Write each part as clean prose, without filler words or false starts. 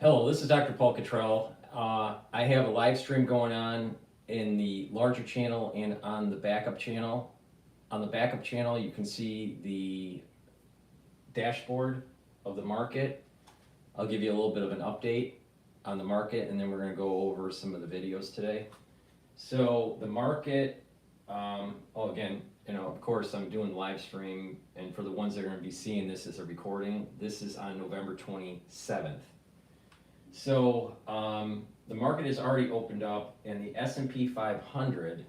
Hello, this is Dr. Paul Cottrell. I have a live stream going on in the larger channel and on the backup channel. On the backup channel, you can see the dashboard of the market. I'll give you a little bit of an update on the market, and then we're going to go over some of the videos today. So the market, again, of course, I'm doing the live stream, and for the ones that are going to be seeing this as a recording, this is on November 27th. So the market has already opened up, and the S&P 500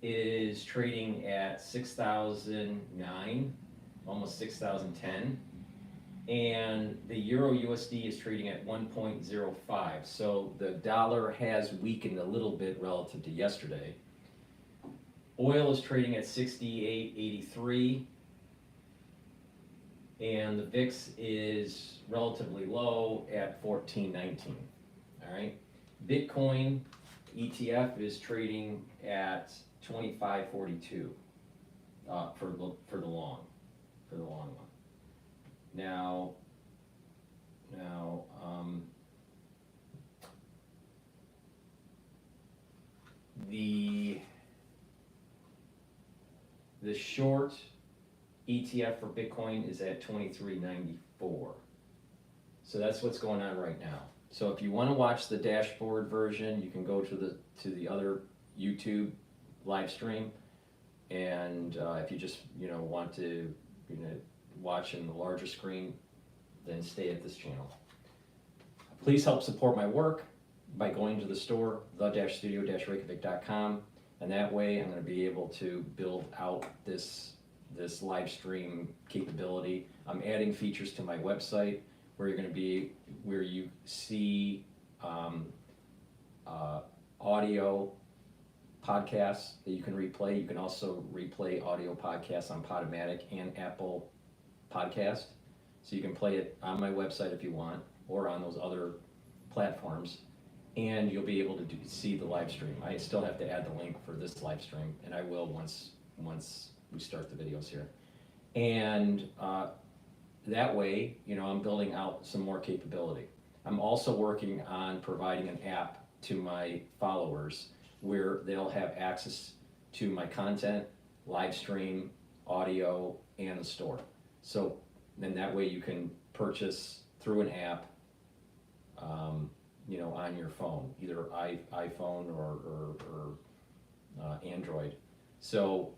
is trading at 6,009, almost 6,010, and the Euro USD is trading at 1.05. So the dollar has weakened a little bit relative to yesterday. Oil is trading at 68.83. And the VIX is relatively low at 14.19. All right. Bitcoin ETF is trading at 25.42 for the long one. Now, the short ETF for Bitcoin is at 23.94. So that's what's going on right now. So if you want to watch the dashboard version, you can go to the other YouTube live stream, and if you just want to watch in the larger screen, then stay at this channel. Please help support my work by going to the store, the-studio-reykjavik.com, and that way I'm going to be able to build out this live stream capability. I'm adding features to my website where you see audio podcasts that you can replay. You can also replay audio podcasts on Podomatic and Apple Podcast. So you can play it on my website if you want, or on those other platforms, and you'll be able to see the live stream. I still have to add the link for this live stream, and I will once we start the videos here. And that way, I'm building out some more capability. I'm also working on providing an app to my followers where they'll have access to my content, live stream, audio, and the store. So then that way you can purchase through an app, on your phone, either iPhone or Android. So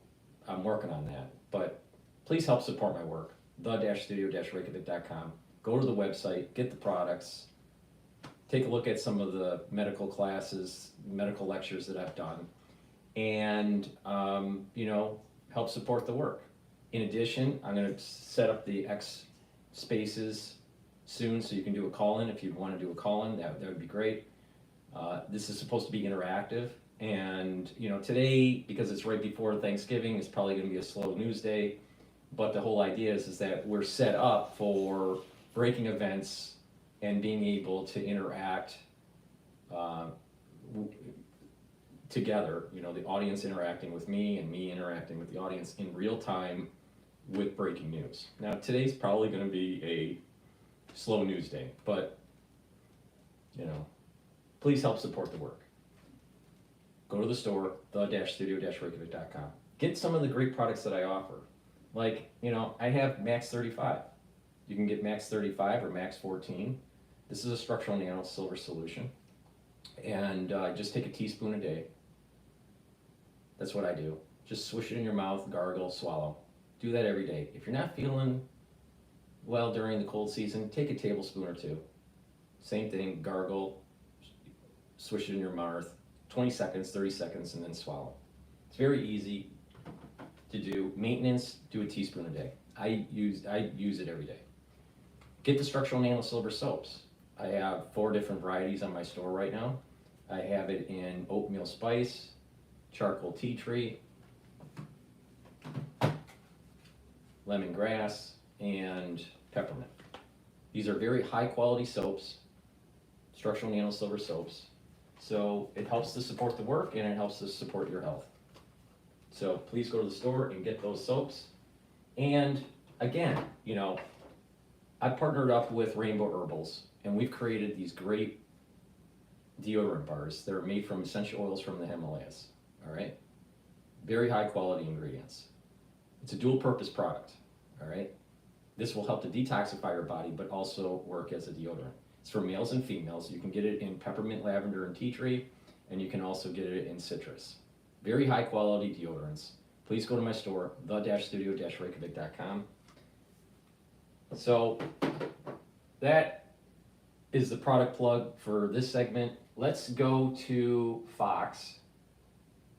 I'm working on that, but please help support my work. the-studio-reykjavik.com. Go to the website, get the products, take a look at some of the medical classes, medical lectures that I've done, and help support the work. In addition, I'm going to set up the X Spaces soon, so you can do a call-in. If you'd want to do a call-in, that would be great. This is supposed to be interactive. And today, because it's right before Thanksgiving, it's probably going to be a slow news day. But the whole idea is that we're set up for breaking events and being able to interact together. The audience interacting with me and me interacting with the audience in real time with breaking news. Now today's probably going to be a slow news day, but please help support the work. Go to the store, the-studio-reykjavik.com. Get some of the great products that I offer. Like, I have Max 35. You can get Max 35 or Max 14. This is a structural nano silver solution. And just take a teaspoon a day. That's what I do. Just swish it in your mouth, gargle, swallow. Do that every day. If you're not feeling well during the cold season, take a tablespoon or two. Same thing, gargle, swish it in your mouth, 20 seconds, 30 seconds, and then swallow. It's very easy to do. Maintenance, do a teaspoon a day. I use it every day. Get the structural nano silver soaps. I have 4 different varieties on my store right now. I have it in oatmeal spice, charcoal tea tree, lemongrass, and peppermint. These are very high quality soaps, structural nano silver soaps. So it helps to support the work, and it helps to support your health. So please go to the store and get those soaps. And again, I partnered up with Rainbow Herbals, and we've created these great deodorant bars that are made from essential oils from the Himalayas, all right? Very high quality ingredients. It's a dual purpose product, all right? This will help to detoxify your body, but also work as a deodorant. It's for males and females. You can get it in peppermint, lavender, and tea tree, and you can also get it in citrus. Very high quality deodorants. Please go to my store, the-studio-reykjavik.com. So that is the product plug for this segment. Let's go to Fox,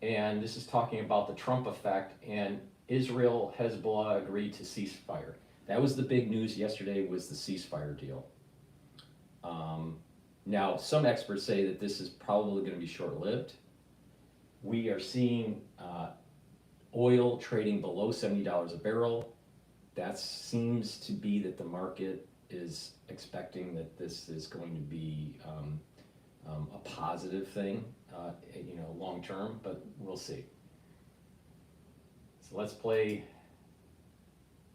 and this is talking about the Trump effect, and Israel, Hezbollah agreed to ceasefire. That was the big news yesterday, was the ceasefire deal. Now, some experts say that this is probably going to be short-lived. We are seeing oil trading below $70 a barrel. That seems to be that the market is expecting that this is going to be a positive thing, long term, but we'll see. So let's play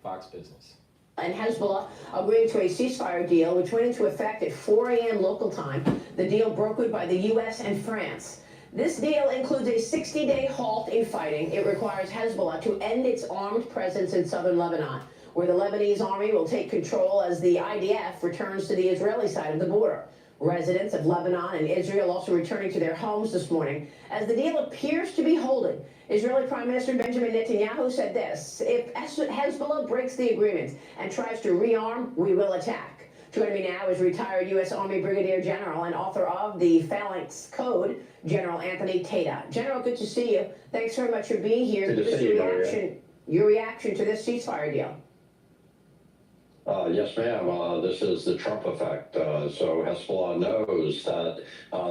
Fox Business. And Hezbollah agreeing to a ceasefire deal, which went into effect at 4 a.m. local time. The deal brokered by the U.S. and France. This deal includes a 60-day halt in fighting. It requires Hezbollah to end its armed presence in southern Lebanon, where the Lebanese army will take control as the IDF returns to the Israeli side of the border. Residents of Lebanon and Israel also returning to their homes this morning as the deal appears to be holding. Israeli Prime Minister Benjamin Netanyahu said this: if Hezbollah breaks the agreement and tries to rearm, we will attack. Joining me now is retired U.S. Army Brigadier General and author of the Phalanx Code, General Anthony Tata. General, good to see you. Thanks very much for being here. Give us your reaction to this ceasefire deal. Yes, ma'am. This is the Trump effect. So Hezbollah knows that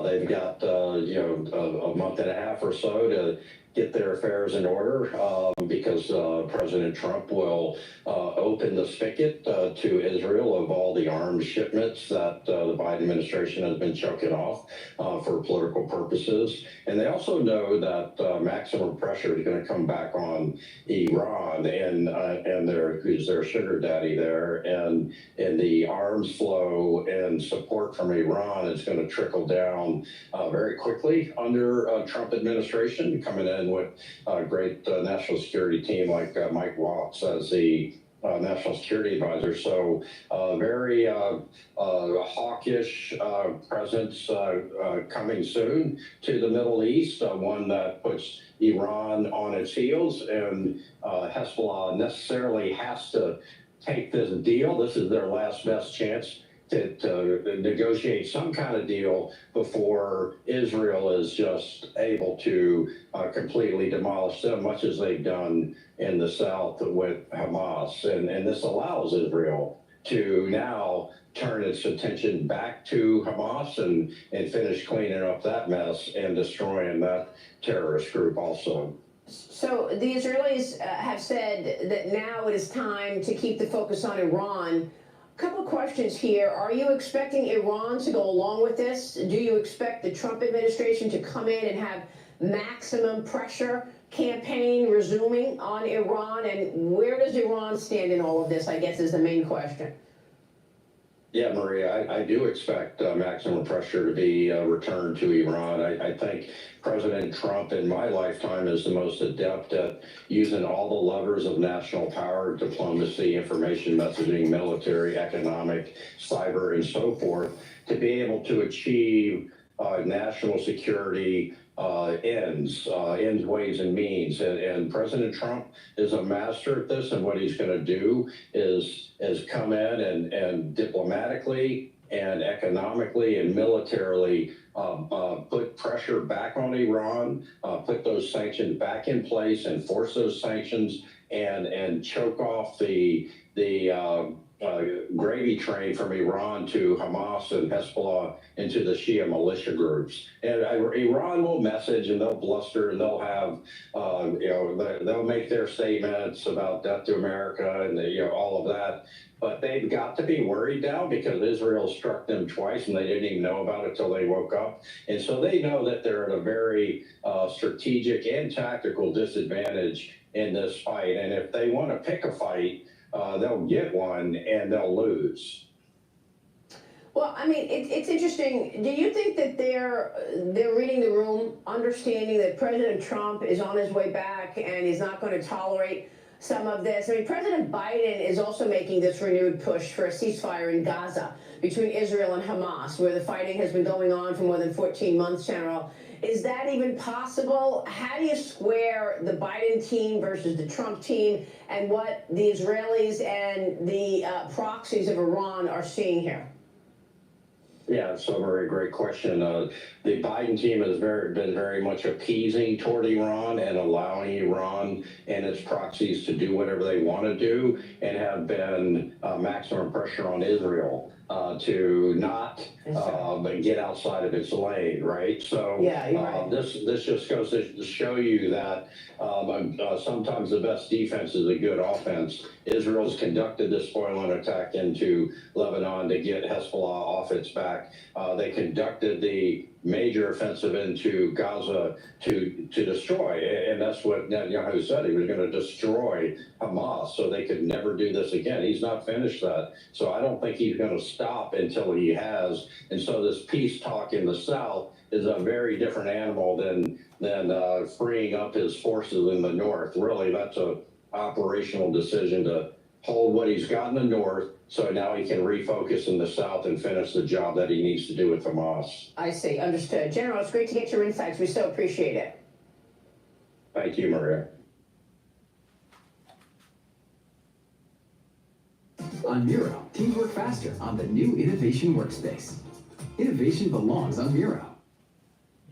they've got a month and a half or so to get their affairs in order because President Trump will open the spigot to Israel of all the arms shipments that the Biden administration has been choking off for political purposes. And they also know that maximum pressure is going to come back on Iran and who's their sugar daddy there, and the arms flow and support from Iran is going to trickle down very quickly under Trump administration, coming in with a great national security team like Mike Waltz as the national security advisor. So very hawkish presence coming soon to the Middle East, one that puts Iran on its heels, and Hezbollah necessarily has to take this deal. This is their last best chance to negotiate some kind of deal before Israel is just able to completely demolish them, much as they've done in the south with Hamas. And this allows Israel to now turn its attention back to Hamas and finish cleaning up that mess and destroying that terrorist group also. So the Israelis have said that now it is time to keep the focus on Iran. Couple questions here. Are you expecting Iran to go along with this? Do you expect the Trump administration to come in and have maximum pressure campaign resuming on Iran? And where does Iran stand in all of this, I guess, is the main question. Yeah, Maria, I do expect maximum pressure to be returned to Iran. I think President Trump in my lifetime is the most adept at using all the levers of national power, diplomacy, information messaging, military, economic, cyber, and so forth, to be able to achieve national security ends, ways, and means. And President Trump is a master at this, and what he's going to do is come in and diplomatically and economically and militarily put pressure back on Iran, put those sanctions back in place, enforce those sanctions, and choke off the gravy train from Iran to Hamas and Hezbollah into the Shia militia groups. And Iran will message and they'll bluster and they'll have, they'll make their statements about death to America and all of that. But they've got to be worried now because Israel struck them twice and they didn't even know about it till they woke up. And so they know that they're at a very strategic and tactical disadvantage in this fight. And if they want to pick a fight, they'll get one and they'll lose. Well, I mean, it's interesting. Do you think that they're reading the room, understanding that President Trump is on his way back and he's not going to tolerate some of this? I mean, President Biden is also making this renewed push for a ceasefire in Gaza between Israel and Hamas, where the fighting has been going on for more than 14 months, General. Is that even possible? How do you square the Biden team versus the Trump team and what the Israelis and the proxies of Iran are seeing here? Yeah, so very great question. The Biden team has been very much appeasing toward Iran and allowing Iran and its proxies to do whatever they want to do, and have been maximum pressure on Israel to not get outside of its lane, right? So yeah, you're right. This just goes to show you that sometimes the best defense is a good offense. Israel's conducted this spoiling attack into Lebanon to get Hezbollah off its back. They conducted the major offensive into Gaza to destroy, and that's what Netanyahu said. He was going to destroy Hamas so they could never do this again. He's not finished that, so I don't think he's going to stop until he has. And so this peace talk in the South is a very different animal than freeing up his forces in the North. Really, that's a operational decision to hold what he's got in the North, so now he can refocus in the South and finish the job that he needs to do with Hamas. I see. Understood. General, it's great to get your insights. We so appreciate it. Thank you, Maria. On Miro, teams work faster on the new Innovation Workspace. Innovation belongs on Miro.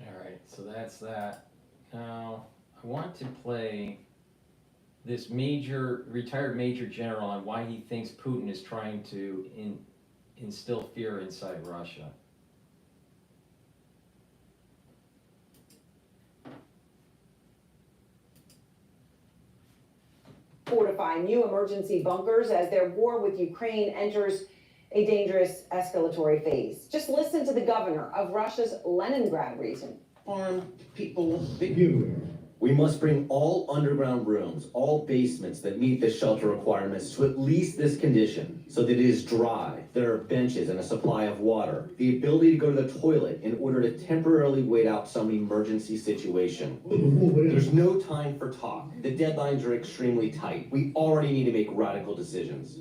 All right, so that's that. Now, I want to play this retired major general on why he thinks Putin is trying to instill fear inside Russia. Fortify new emergency bunkers as their war with Ukraine enters a dangerous escalatory phase. Just listen to the governor of Russia's Leningrad region. Armed people, we must bring all underground rooms, all basements that meet the shelter requirements to at least this condition, so that it is dry, there are benches and a supply of water, the ability to go to the toilet in order to temporarily wait out some emergency situation. There's no time for talk. The deadlines are extremely tight. We already need to make radical decisions.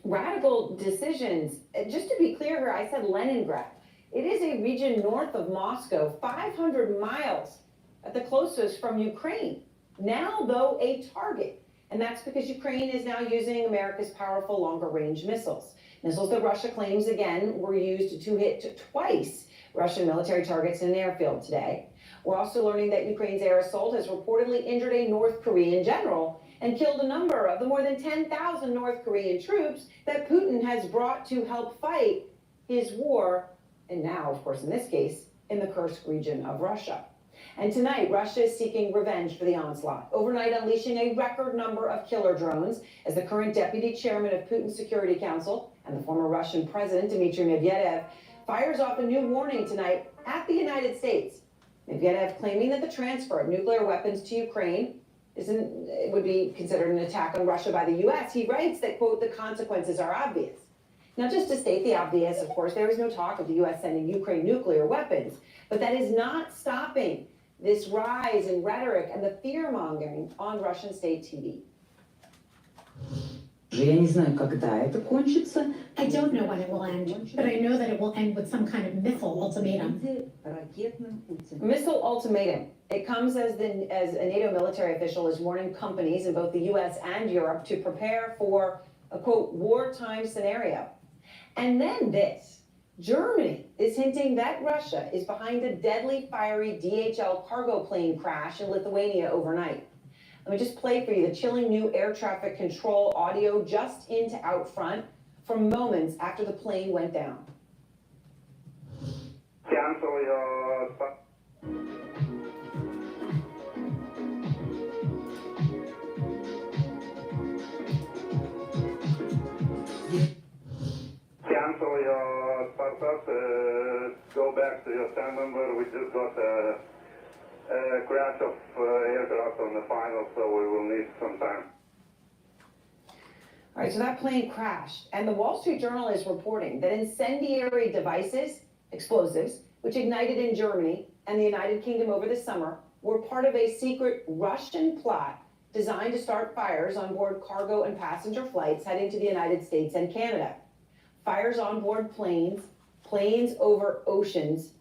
Radical decisions. Just to be clear here, I said Leningrad. It is a region north of Moscow, 500 miles at the closest from Ukraine. Now, though, a target. And that's because Ukraine is now using America's powerful longer-range missiles. Missiles that Russia claims, again, were used to hit twice Russian military targets in an airfield today. We're also learning that Ukraine's air assault has reportedly injured a North Korean general and killed a number of the more than 10,000 North Korean troops that Putin has brought to help fight his war, and now, of course, in this case, in the Kursk region of Russia. And tonight, Russia is seeking revenge for the onslaught, overnight unleashing a record number of killer drones as the current deputy chairman of Putin's Security Council and the former Russian president, Dmitry Medvedev, fires off a new warning tonight at the United States. Medvedev claiming that the transfer of nuclear weapons to Ukraine would be considered an attack on Russia by the U.S. He writes that, quote, the consequences are obvious. Now, just to state the obvious, of course, there is no talk of the U.S. sending Ukraine nuclear weapons, but that is not stopping this rise in rhetoric and the fear-mongering on Russian state TV. Я не знаю, когда это кончится. I don't know when it will end, but I know that it will end with some kind of missile ultimatum. Missile ultimatum. It comes as a NATO military official is warning companies in both the U.S. and Europe to prepare for a, quote, wartime scenario. And then this. Germany is hinting that Russia is behind a deadly, fiery DHL cargo plane crash in Lithuania overnight. Let me just play for you the chilling new air traffic control audio just in to out front from moments after the plane went down. Cancel your... Cancel your startup, go back to your stand number. We just got a crash of aircraft on the final, so we will need some time. All right, so that plane crashed, and the Wall Street Journal is reporting that incendiary devices, explosives, which ignited in Germany and the United Kingdom over the summer, were part of a secret Russian plot designed to start fires on board cargo and passenger flights heading to the United States and Canada. Fires on board planes, planes over oceans.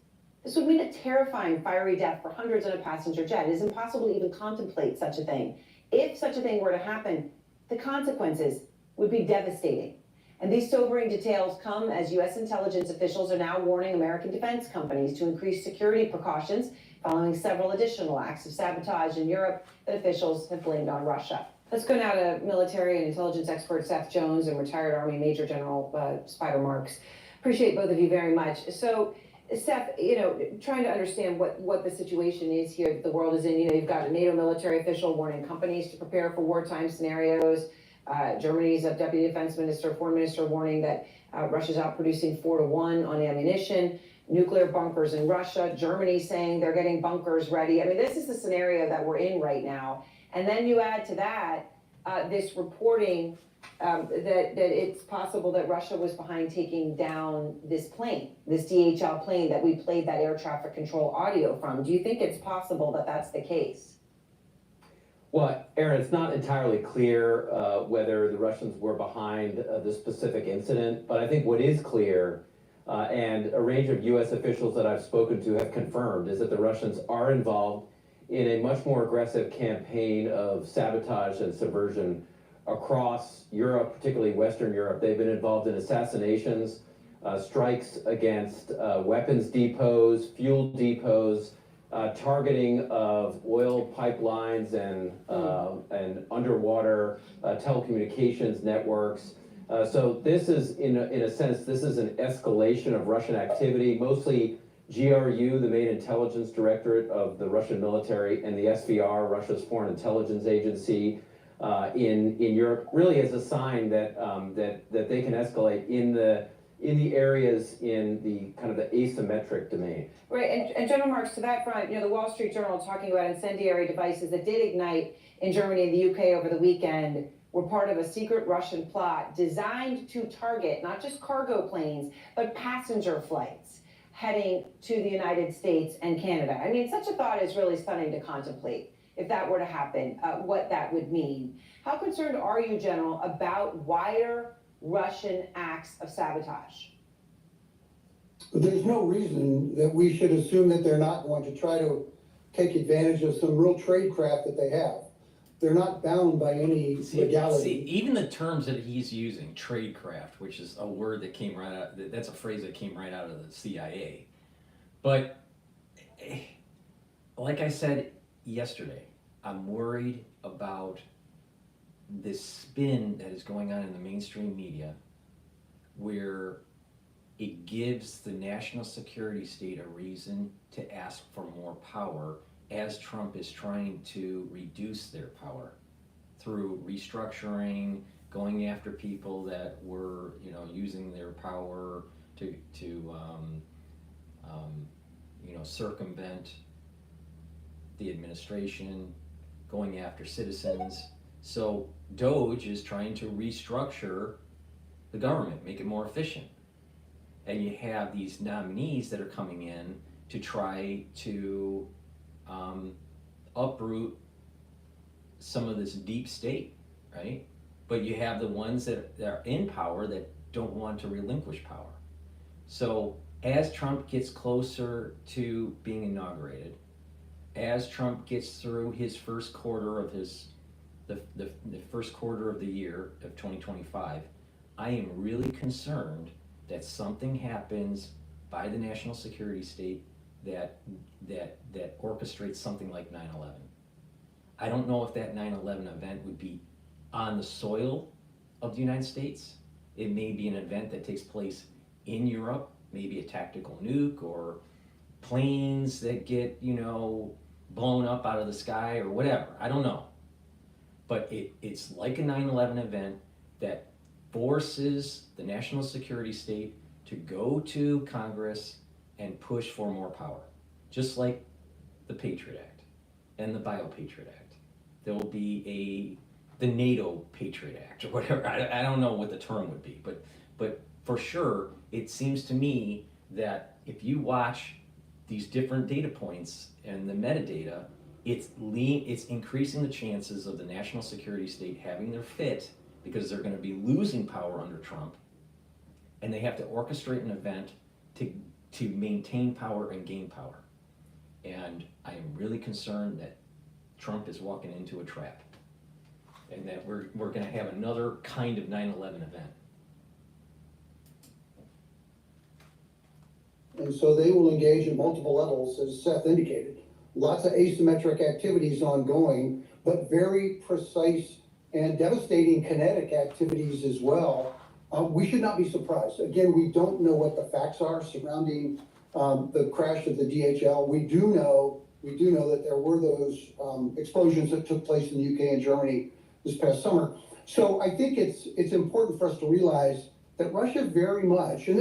This would mean a terrifying fiery death for hundreds in a passenger jet. It is impossible to even contemplate such a thing. If such a thing were to happen, the consequences would be devastating. And these sobering details come as U.S. intelligence officials are now warning American defense companies to increase security precautions following several additional acts of sabotage in Europe that officials have blamed on Russia. Let's go now to military and intelligence expert Seth Jones and retired Army Major General Spider Marks. Appreciate both of you very much. So, Seth, trying to understand what the situation is here that the world is in. You've got a NATO military official warning companies to prepare for wartime scenarios. Germany's Deputy Defense Minister, Foreign Minister, warning that Russia's out producing 4-1 on ammunition. Nuclear bunkers in Russia. Germany saying they're getting bunkers ready. I mean, this is the scenario that we're in right now. And then you add to that this reporting that it's possible that Russia was behind taking down this plane, this DHL plane that we played that air traffic control audio from. Do you think it's possible that that's the case? Well, Aaron, it's not entirely clear whether the Russians were behind this specific incident, but I think what is clear, and a range of U.S. officials that I've spoken to have confirmed, is that the Russians are involved in a much more aggressive campaign of sabotage and subversion across Europe, particularly Western Europe. They've been involved in assassinations, strikes against weapons depots, fuel depots, targeting of oil pipelines and underwater telecommunications networks. So this is, in a sense, this is an escalation of Russian activity, mostly GRU, the main intelligence directorate of the Russian military, and the SVR, Russia's foreign intelligence agency, in Europe, really as a sign that that they can escalate in the areas in the kind of the asymmetric domain. Right, and General Marks, to that front, the Wall Street Journal talking about incendiary devices that did ignite in Germany and the UK over the weekend were part of a secret Russian plot designed to target not just cargo planes, but passenger flights heading to the United States and Canada. I mean, such a thought is really stunning to contemplate. If that were to happen, what that would mean. How concerned are you, General, about wider Russian acts of sabotage? There's no reason that we should assume that they're not going to try to take advantage of some real trade craft that they have. They're not bound by any legality. See, even the terms that he's using, tradecraft, which is a word that came right out, that's a phrase that came right out of the CIA. But like I said yesterday, I'm worried about this spin that is going on in the mainstream media where it gives the national security state a reason to ask for more power as Trump is trying to reduce their power through restructuring, going after people that were, using their power to circumvent the administration, going after citizens. So DOGE is trying to restructure the government, make it more efficient. And you have these nominees that are coming in to try to uproot some of this deep state, right? But you have the ones that are in power that don't want to relinquish power. So as Trump gets closer to being inaugurated, as Trump gets through his first quarter of the first quarter of the year of 2025, I am really concerned that something happens by the national security state that orchestrates something like 9/11. I don't know if that 9/11 event would be on the soil of the United States. It may be an event that takes place in Europe, maybe a tactical nuke or planes that get, blown up out of the sky or whatever. I don't know. But it's like a 9/11 event that forces the national security state to go to Congress and push for more power, just like the Patriot Act and the BioPatriot Act. There will be the NATO Patriot Act or whatever. I don't know what the term would be, but for sure, it seems to me that if you watch these different data points and the metadata, it's increasing the chances of the national security state having their fit, because they're going to be losing power under Trump, and they have to orchestrate an event to maintain power and gain power. And I am really concerned that Trump is walking into a trap, and that we're going to have another kind of 9/11 event. And so they will engage at multiple levels, as Seth indicated. Lots of asymmetric activities ongoing, but very precise and devastating kinetic activities as well. We should not be surprised. Again, we don't know what the facts are surrounding the crash of the DHL. We do know that there were those explosions that took place in the UK and Germany this past summer. So I think it's important for us to realize that Russia very much, and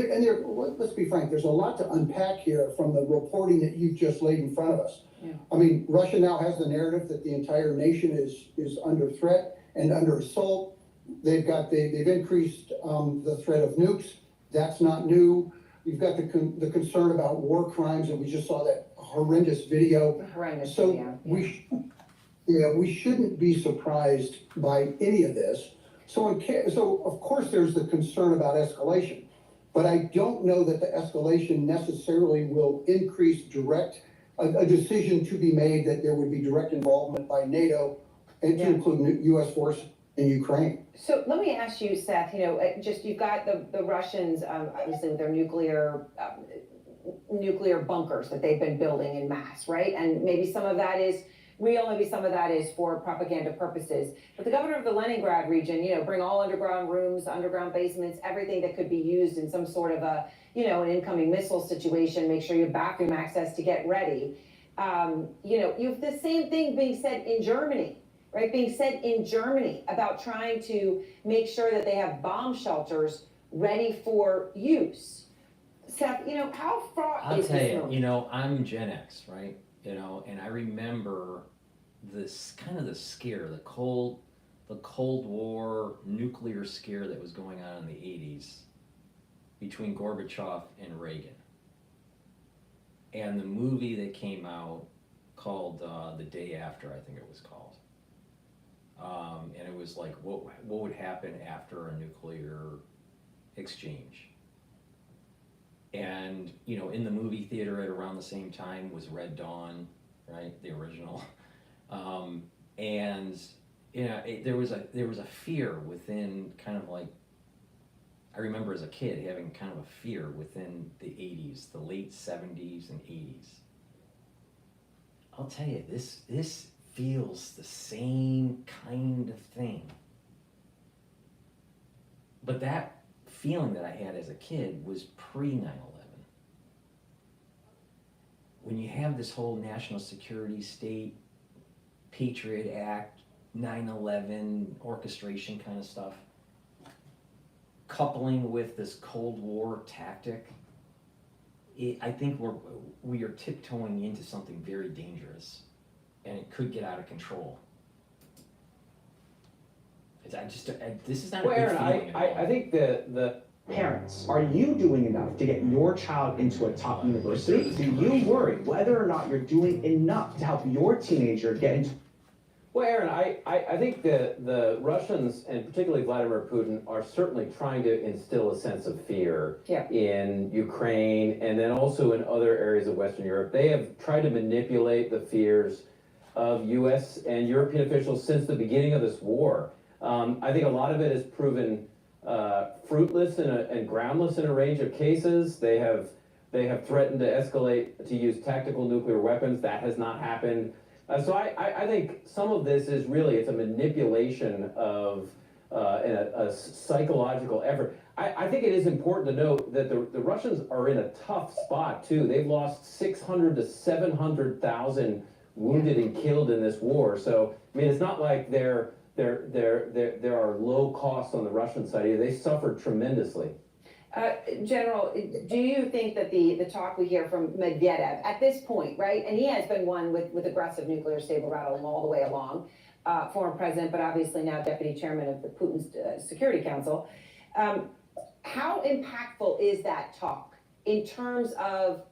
let's be frank, there's a lot to unpack here from the reporting that you've just laid in front of us. Yeah. I mean, Russia now has the narrative that the entire nation is under threat and under assault. They've increased the threat of nukes. That's not new. You've got the concern about war crimes, and we just saw that horrendous video. Video. We shouldn't be surprised by any of this. So of course there's the concern about escalation, but I don't know that the escalation necessarily will increase a decision to be made that there would be direct involvement by NATO and to include U.S. force in Ukraine. So let me ask you, Seth, you've got the Russians, obviously with their nuclear bunkers that they've been building in mass, right? And maybe some of that is real, maybe some of that is for propaganda purposes. But the governor of the Leningrad region, bring all underground rooms, underground basements, everything that could be used in some sort of an incoming missile situation, make sure you have bathroom access to get ready. You have the same thing being said in Germany, right? Being said in Germany about trying to make sure that they have bomb shelters ready for use. Seth, how fraught is this moment? I'll tell you, I'm Gen X, right? And I remember this kind of the scare, the Cold War nuclear scare that was going on in the 80s between Gorbachev and Reagan. And the movie that came out called The Day After, I think it was called. And it was like, what would happen after a nuclear exchange? And, in the movie theater at around the same time was Red Dawn, right, the original. There was a fear within kind of like, I remember as a kid having kind of a fear within the 80s, the late 70s and 80s. I'll tell you, this feels the same kind of thing. But that feeling that I had as a kid was pre-9/11. When you have this whole national security state, Patriot Act, 9/11 orchestration kind of stuff, coupling with this Cold War tactic, I think we are tiptoeing into something very dangerous, and it could get out of control. This is not a good feeling at all. I think the parents, are you doing enough to get your child into a top university? Do you worry whether or not you're doing enough to help your teenager get into? Well, Aaron, I think the Russians, and particularly Vladimir Putin, are certainly trying to instill a sense of fear in Ukraine and then also in other areas of Western Europe. They have tried to manipulate the fears of U.S. and European officials since the beginning of this war. I think a lot of it has proven fruitless and groundless in a range of cases. They have threatened to escalate to use tactical nuclear weapons. That has not happened. So I think some of this is really, it's a manipulation of a psychological effort. I think it is important to note that the Russians are in a tough spot too. They've lost 600 to 700,000 wounded and killed in this war. So I mean, it's not like there are low costs on the Russian side either. They suffered tremendously. General, do you think that the talk we hear from Medvedev at this point, right, and he has been one with aggressive nuclear saber rattling all the way along, former president, but obviously now deputy chairman of the Putin's Security Council. How impactful is that talk in terms of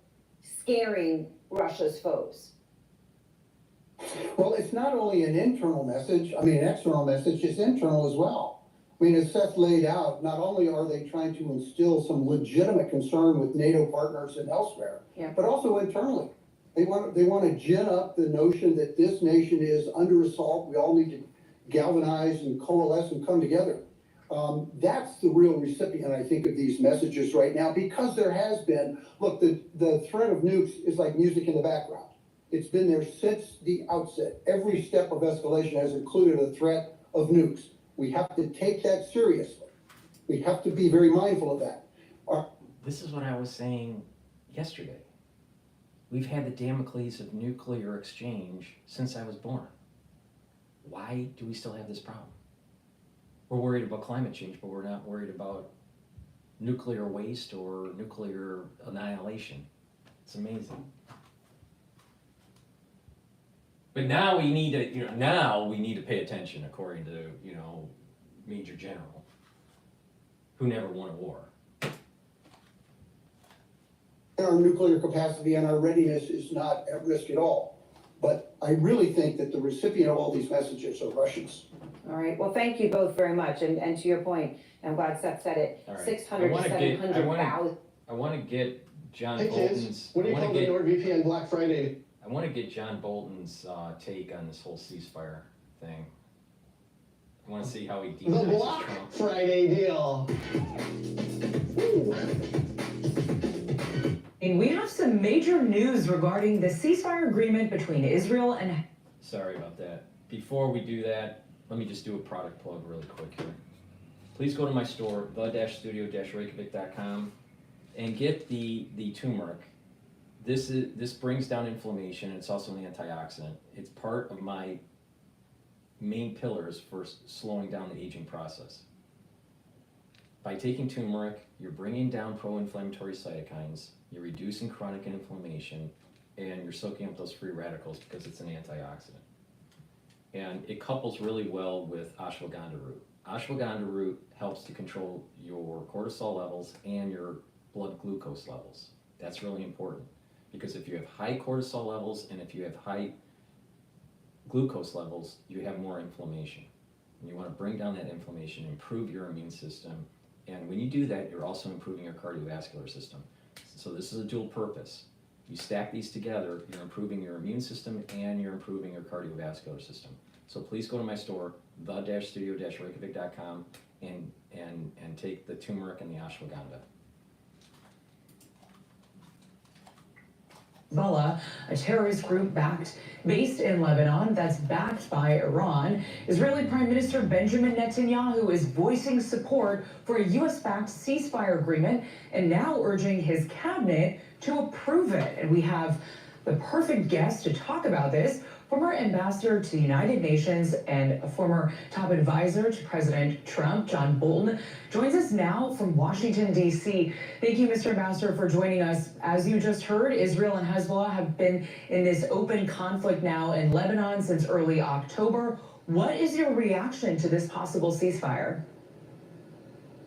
scaring Russia's foes? Well, it's not only an internal message, I mean, an external message, it's internal as well. I mean, as Seth laid out, not only are they trying to instill some legitimate concern with NATO partners and elsewhere, but also internally. They want to gin up the notion that this nation is under assault. We all need to galvanize and coalesce and come together. That's the real recipient, I think, of these messages right now, because there has been, look, the threat of nukes is like music in the background. It's been there since the outset. Every step of escalation has included a threat of nukes. We have to take that seriously. We have to be very mindful of that. This is what I was saying yesterday. We've had the Damocles of nuclear exchange since I was born. Why do we still have this problem? We're worried about climate change, but we're not worried about nuclear waste or nuclear annihilation. It's amazing. But now we need to, pay attention, according to, Major General, who never won a war. Our nuclear capacity and our readiness is not at risk at all. But I really think that the recipient of all these messages are Russians. All right. Well, thank you both very much. And to your point, I'm glad Seth said it, All right. 600 to 700,000. I want to get John Hey Bolton's... kids, what do you call the NordVPN Black Friday? I want to get John Bolton's take on this whole ceasefire thing. I want to see how he demonizes The Black Trump. Friday deal. And we have some major news regarding the ceasefire agreement between Israel and... Sorry about that. Before we do that, let me just do a product plug really quick here. Please go to my store, the-studio-reykjavik.com, and get the turmeric. This brings down inflammation. It's also an antioxidant. It's part of my main pillars for slowing down the aging process. By taking turmeric, you're bringing down pro-inflammatory cytokines, you're reducing chronic inflammation, and you're soaking up those free radicals because it's an antioxidant. And it couples really well with ashwagandha root. Ashwagandha root helps to control your cortisol levels and your blood glucose levels. That's really important, because if you have high cortisol levels and if you have high glucose levels, you have more inflammation. And you want to bring down that inflammation, improve your immune system, and when you do that, you're also improving your cardiovascular system. So this is a dual purpose. You stack these together, you're improving your immune system and you're improving your cardiovascular system. So please go to my store, the-studio-reykjavik.com, and take the turmeric and the ashwagandha. Hezbollah, a terrorist group based in Lebanon that's backed by Iran. Israeli Prime Minister Benjamin Netanyahu is voicing support for a U.S.-backed ceasefire agreement and now urging his cabinet to approve it. And we have the perfect guest to talk about this, former ambassador to the United Nations and a former top advisor to President Trump, John Bolton, joins us now from Washington, D.C. Thank you, Mr. Ambassador, for joining us. As you just heard, Israel and Hezbollah have been in this open conflict now in Lebanon since early October. What is your reaction to this possible ceasefire?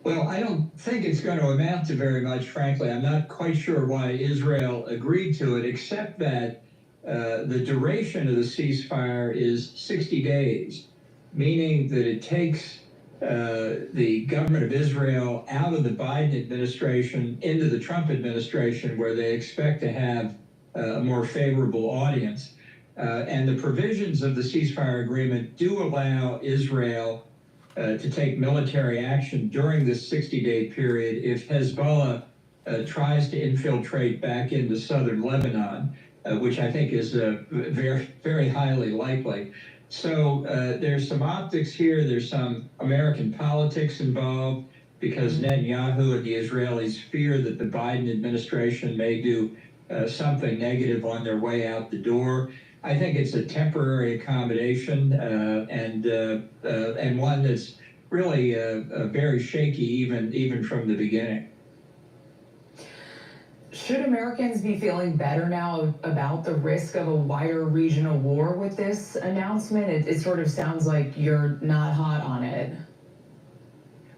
Well, I don't think it's going to amount to very much, frankly. I'm not quite sure why Israel agreed to it, except that the duration of the ceasefire is 60 days, meaning that it takes the government of Israel out of the Biden administration into the Trump administration, where they expect to have a more favorable audience. And the provisions of the ceasefire agreement do allow Israel to take military action during this 60-day period if Hezbollah tries to infiltrate back into southern Lebanon, which I think is very, very highly likely. So there's some optics here. There's some American politics involved, because Netanyahu and the Israelis fear that the Biden administration may do something negative on their way out the door. I think it's a temporary accommodation and one that's really very shaky even from the beginning. Should Americans be feeling better now about the risk of a wider regional war with this announcement? It sort of sounds like you're not hot on it.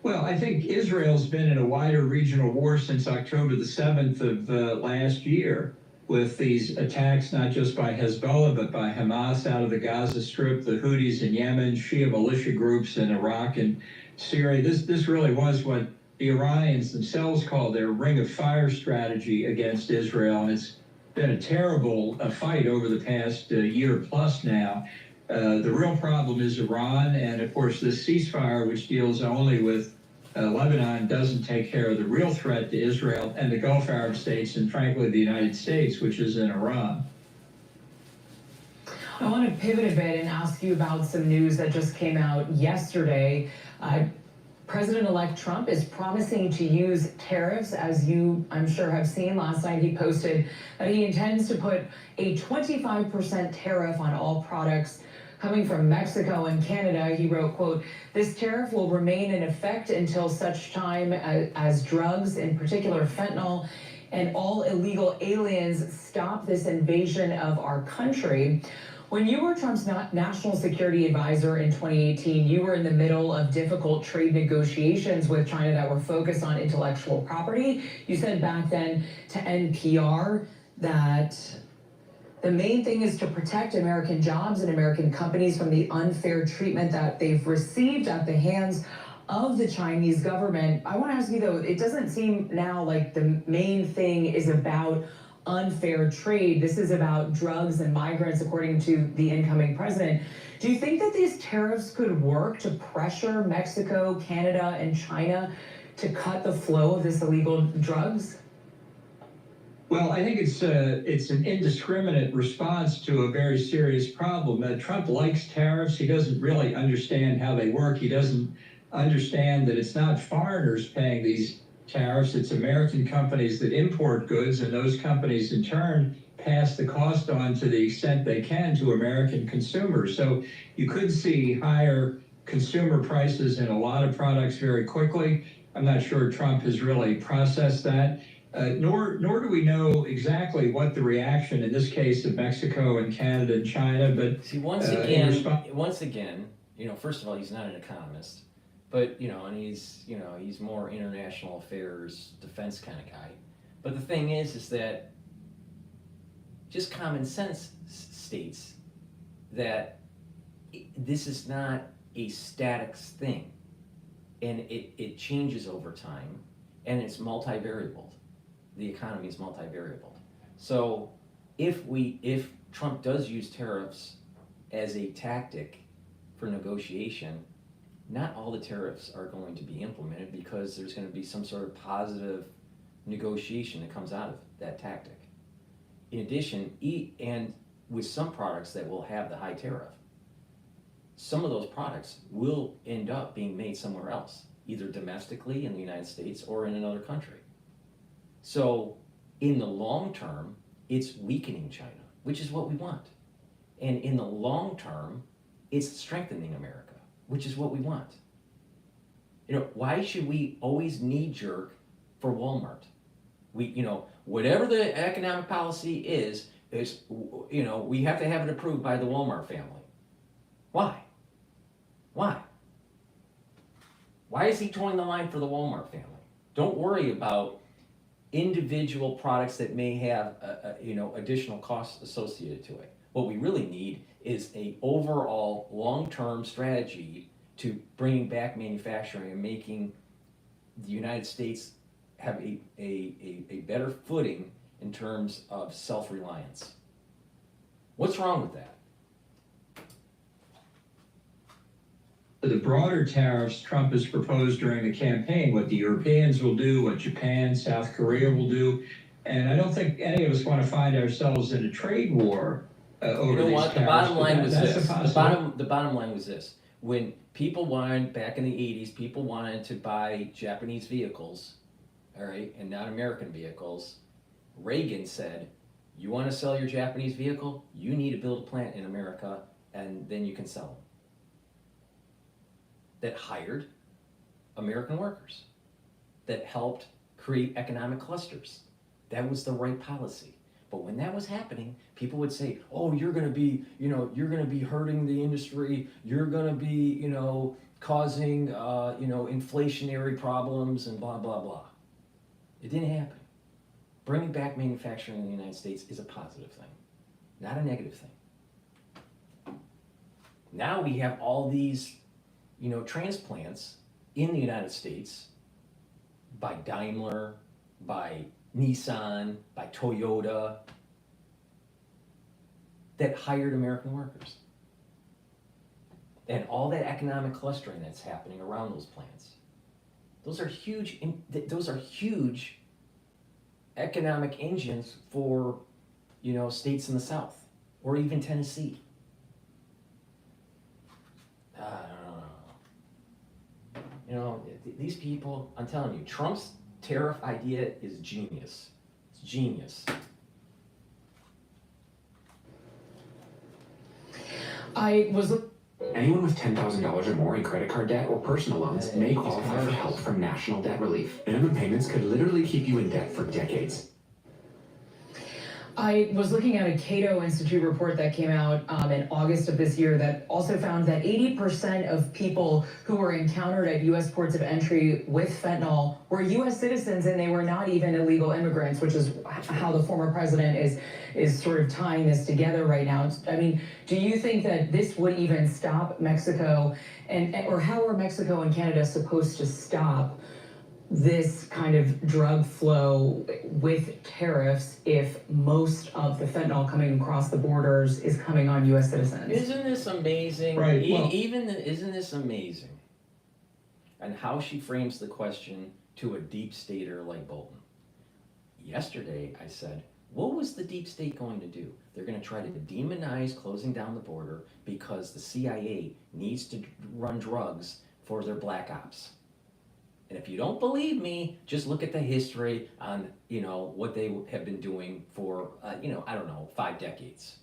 Well, I think Israel's been in a wider regional war since October the 7th of last year, with these attacks not just by Hezbollah, but by Hamas out of the Gaza Strip, the Houthis in Yemen, Shia militia groups in Iraq and Syria. This really was what the Iranians themselves call their ring of fire strategy against Israel, and it's been a terrible fight over the past year plus now. The real problem is Iran, and of course this ceasefire, which deals only with Lebanon, doesn't take care of the real threat to Israel and the Gulf Arab states, and frankly the United States, which is in Iran. I want to pivot a bit and ask you about some news that just came out yesterday. President-elect Trump is promising to use tariffs. As you, I'm sure, have seen, last night he posted that he intends to put a 25% tariff on all products coming from Mexico and Canada. He wrote, quote, "This tariff will remain in effect until such time as drugs, in particular fentanyl, and all illegal aliens stop this invasion of our country." When you were Trump's national security advisor in 2018, you were in the middle of difficult trade negotiations with China that were focused on intellectual property. You said back then to NPR that the main thing is to protect American jobs and American companies from the unfair treatment that they've received at the hands of the Chinese government. I want to ask you, though, it doesn't seem now like the main thing is about unfair trade. This is about drugs and migrants, according to the incoming president. Do you think that these tariffs could work to pressure Mexico, Canada, and China to cut the flow of this illegal drugs? Well, I think it's an indiscriminate response to a very serious problem. Trump likes tariffs. He doesn't really understand how they work. He doesn't understand that it's not foreigners paying these tariffs. It's American companies that import goods, and those companies in turn pass the cost on to the extent they can to American consumers. So you could see higher consumer prices in a lot of products very quickly. I'm not sure Trump has really processed that. Nor do we know exactly what the reaction in this case of Mexico and Canada and China. But see, once again, you know, first of all, he's not an economist, but you know, and he's more international affairs, defense kind of guy. But the thing is that just common sense states that this is not a static thing, and it changes over time, and it's multivariable. The economy is multivariable. So if Trump does use tariffs as a tactic for negotiation, not all the tariffs are going to be implemented because there's going to be some sort of positive negotiation that comes out of that tactic. In addition, and with some products that will have the high tariff, some of those products will end up being made somewhere else, either domestically in the United States or in another country. So in the long term, it's weakening China, which is what we want. And in the long term, it's strengthening America, which is what we want. You know, why should we always knee-jerk for Walmart? Whatever the economic policy is, we have to have it approved by the Walmart family. Why? Why? Why is he towing the line for the Walmart family? Don't worry about individual products that may have additional costs associated to it. What we really need is a overall long-term strategy to bringing back manufacturing and making the United States have a better footing in terms of self-reliance. What's wrong with that? The broader tariffs Trump has proposed during the campaign, what the Europeans will do, what Japan, South Korea will do, and I don't think any of us want to find ourselves in a trade war over these tariffs. The bottom line was this. The bottom line was this. When people wanted, back in the 80s, people wanted to buy Japanese vehicles, all right, and not American vehicles, Reagan said, you want to sell your Japanese vehicle? You need to build a plant in America, and then you can sell them. That hired American workers, that helped create economic clusters, That was the right policy. But when that was happening, people would say, oh, you're going to be, you're going to be hurting the industry. You're going to be, causing, inflationary problems and blah, blah, blah. It didn't happen. Bringing back manufacturing in the United States is a positive thing, not a negative thing. Now we have all these, transplants in the United States by Daimler, by Nissan, by Toyota, that hired American workers. And all that economic clustering that's happening around those plants. Those are huge economic engines for, states in the South, or even Tennessee. These people, I'm telling you, Trump's tariff idea is genius. It's genius. Anyone with $10,000 or more in credit card debt or personal loans may qualify for help from National Debt Relief. Minimum payments could literally keep you in debt for decades. I was looking at a Cato Institute report that came out in August of this year that also found that 80% of people who were encountered at U.S. ports of entry with fentanyl were U.S. citizens, and they were not even illegal immigrants, which is how the former president is sort of tying this together right now. I mean, do you think that this would even stop Mexico, or how are Mexico and Canada supposed to stop this kind of drug flow with tariffs if most of the fentanyl coming across the borders is coming on U.S. citizens? Isn't this amazing? Right. Isn't this amazing? And how she frames the question to a deep stater like Bolton. Yesterday, I said, what was the deep state going to do? They're going to try to demonize closing down the border because the CIA needs to run drugs for their black ops. And if you don't believe me, just look at the history on, what they have been doing for, 5 decades.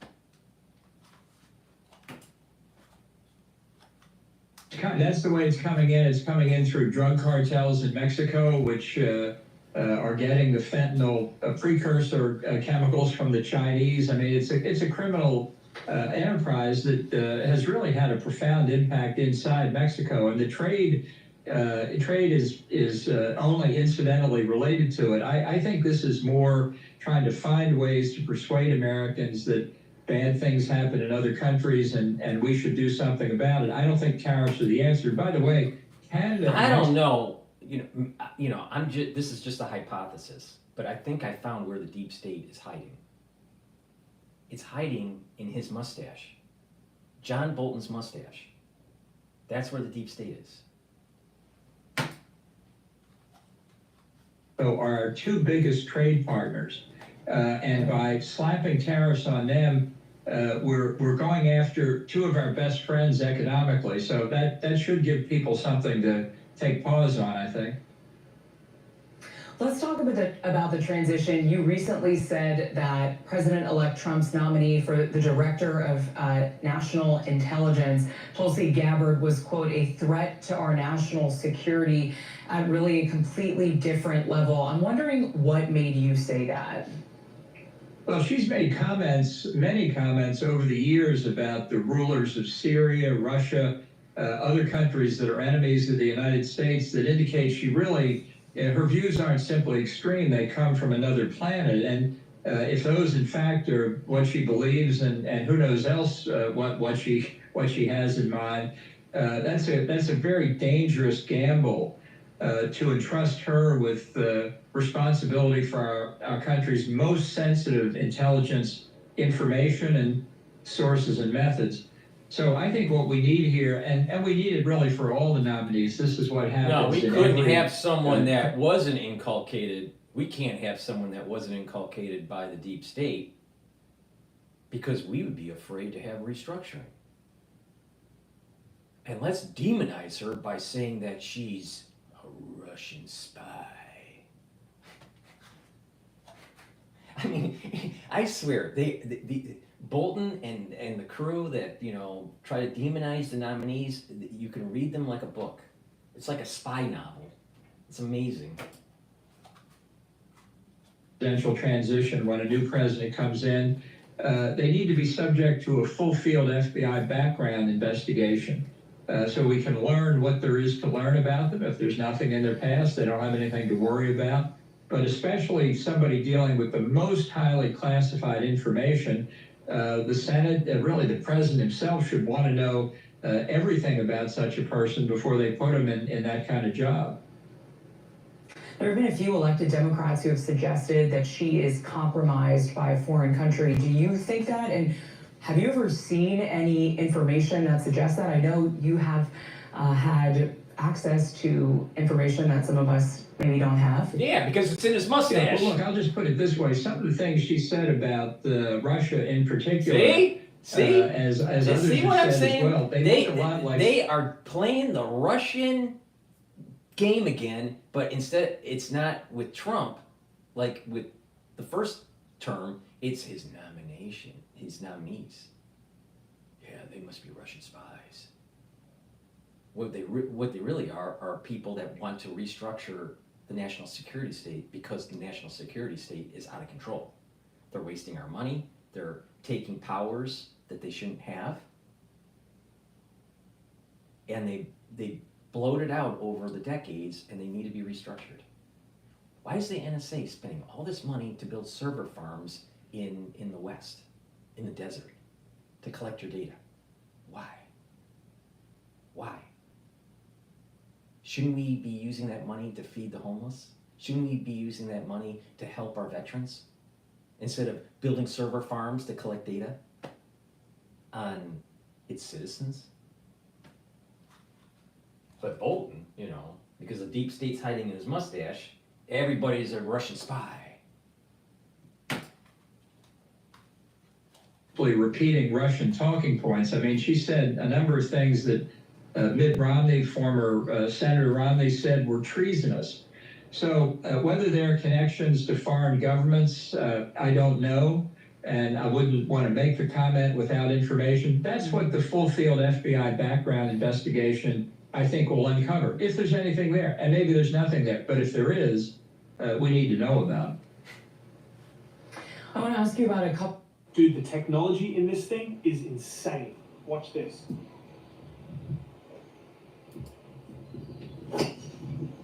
That's the way it's coming in. It's coming in through drug cartels in Mexico, which are getting the fentanyl precursor chemicals from the Chinese. I mean, it's a criminal enterprise that has really had a profound impact inside Mexico, and the trade is only incidentally related to it. I think this is more trying to find ways to persuade Americans that bad things happen in other countries and we should do something about it. I don't think tariffs are the answer. By the way, Canada... I don't know. This is just a hypothesis, but I think I found where the deep state is hiding. It's hiding in his mustache. John Bolton's mustache. That's where the deep state is. Are our two biggest trade partners, and by slapping tariffs on them, we're going after two of our best friends economically. So that should give people something to take pause on, I think. Let's talk about the transition. You recently said that President-elect Trump's nominee for the Director of National Intelligence, Tulsi Gabbard, was, quote, a threat to our national security at really a completely different level. I'm wondering what made you say that? Well, she's made many comments over the years about the rulers of Syria, Russia, other countries that are enemies of the United States that indicate she really... her views aren't simply extreme, they come from another planet. And if those, in fact, are what she believes and who knows else what she has in mind, that's a very dangerous gamble to entrust her with the responsibility for our country's most sensitive intelligence information and sources and methods. So I think what we need here, and we need it really for all the nominees, this is what happens. No, we couldn't have someone that wasn't inculcated. We can't have someone that wasn't inculcated by the deep state because we would be afraid to have restructuring. And let's demonize her by saying that she's a Russian spy. I mean, I swear, the Bolton and the crew that, try to demonize the nominees, you can read them like a book. It's like a spy novel. It's amazing. presidential transition, when a new president comes in, they need to be subject to a full field FBI background investigation. So we can learn what there is to learn about them. If there's nothing in their past, they don't have anything to worry about. But especially somebody dealing with the most highly classified information, the Senate, really the president himself, should want to know everything about such a person before they put him in that kind of job. There have been a few elected Democrats who have suggested that she is compromised by a foreign country. Do you think that? And have you ever seen any information that suggests that? I know you have had access to information that some of us maybe don't have. Yeah, because it's in his mustache. Yeah, well, look, I'll just put it this way. Some of the things she said about Russia in particular. See? As others see what have I'm said saying? as well, they look a lot like... They are playing the Russian game again, but instead it's not with Trump, like with the first term, it's his nomination, his nominees. Yeah, they must be Russian spies. What they really are people that want to restructure the national security state because the national security state is out of control. They're wasting our money. They're taking powers that they shouldn't have. And they bloated out over the decades, and they need to be restructured. Why is the NSA spending all this money to build server farms in the West, in the desert, to collect your data? Why? Why? Shouldn't we be using that money to feed the homeless? Shouldn't we be using that money to help our veterans instead of building server farms to collect data on its citizens? But Bolton, because the deep state's hiding in his mustache, everybody's a Russian spy. Repeating Russian talking points. I mean, she said a number of things that Mitt Romney, former Senator Romney, said were treasonous. So whether there are connections to foreign governments, I don't know, and I wouldn't want to make the comment without information. That's what the full field FBI background investigation, I think, will uncover, if there's anything there. And maybe there's nothing there, but if there is, we need to know about it. I want to ask you about a couple. Dude, the technology in this thing is insane. Watch this.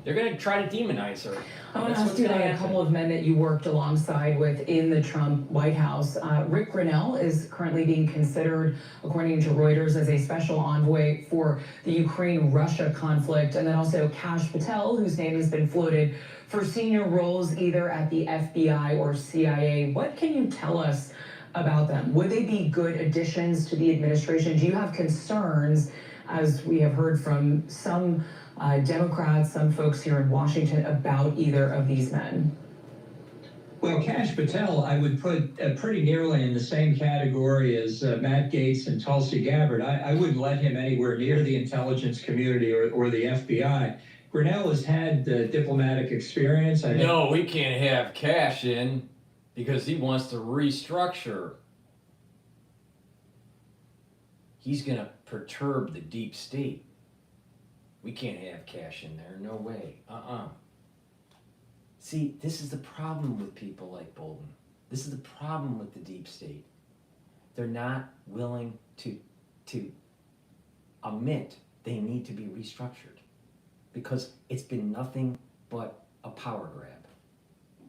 They're going to try to demonize her. I want to ask you about a couple of men that you worked alongside with in the Trump White House. Rick Grinnell is currently being considered, according to Reuters, as a special envoy for the Ukraine-Russia conflict. And then also Kash Patel, whose name has been floated for senior roles either at the FBI or CIA. What can you tell us about them? Would they be good additions to the administration? Do you have concerns, as we have heard from some Democrats, some folks here in Washington, about either of these men? Well, Kash Patel, I would put pretty nearly in the same category as Matt Gaetz and Tulsi Gabbard. I wouldn't let him anywhere near the intelligence community or the FBI. Grinnell has had diplomatic experience. No, we can't have Kash in because he wants to restructure. He's going to perturb the deep state. We can't have Kash in there. No way. See, this is the problem with people like Bolton. This is the problem with the deep state. They're not willing to admit they need to be restructured because it's been nothing but a power grab.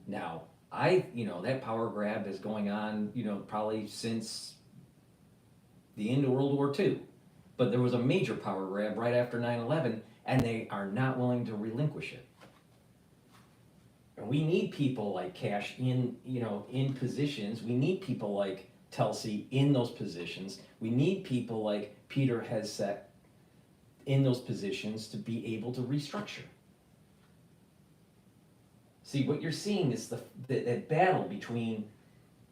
Now, that power grab is going on, probably since the end of World War II. But there was a major power grab right after 9/11, and they are not willing to relinquish it. And we need people like Kash in positions. We need people like Tulsi in those positions. We need people like Peter Hegseth in those positions to be able to restructure. See, what you're seeing is that battle between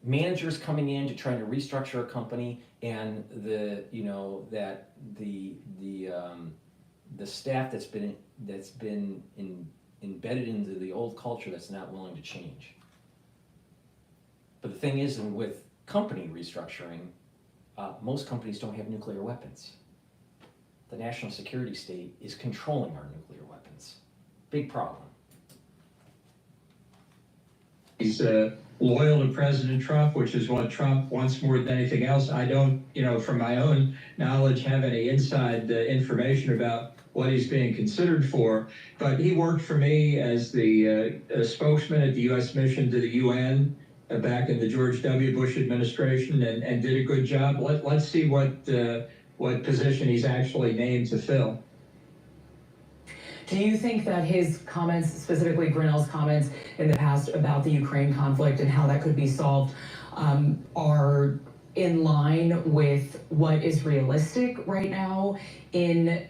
managers coming in to try to restructure a company and the staff that's been embedded into the old culture that's not willing to change. But the thing is, with company restructuring, most companies don't have nuclear weapons. The national security state is controlling our nuclear weapons. Big problem. he's loyal to President Trump, which is what Trump wants more than anything else. I don't, from my own knowledge, have any inside information about what he's being considered for, but he worked for me as the spokesman at the U.S. mission to the UN back in the George W. Bush administration, and did a good job. Let's see what position he's actually named to fill. Do you think that his comments, specifically Grinnell's comments in the past about the Ukraine conflict and how that could be solved, are in line with what is realistic right now in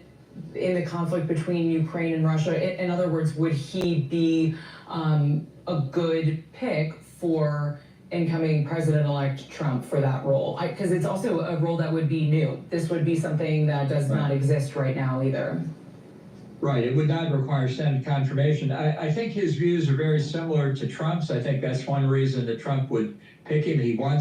the conflict between Ukraine and Russia? In other words, would he be a good pick for incoming President-elect Trump for that role? Because it's also a role that would be new. This would be something that does not exist right now either. Right, it would not require Senate confirmation. I think his views are very similar to Trump's. I think that's one reason that Trump would pick him. He Trump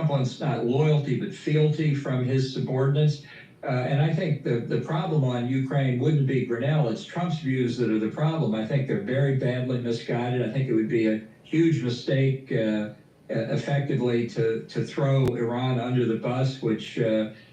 wants not loyalty, but fealty from his subordinates. And I think the problem on Ukraine wouldn't be Grinnell, it's Trump's views that are the problem. I think they're very badly misguided. I think it would be a huge mistake effectively to throw Iran under the bus, which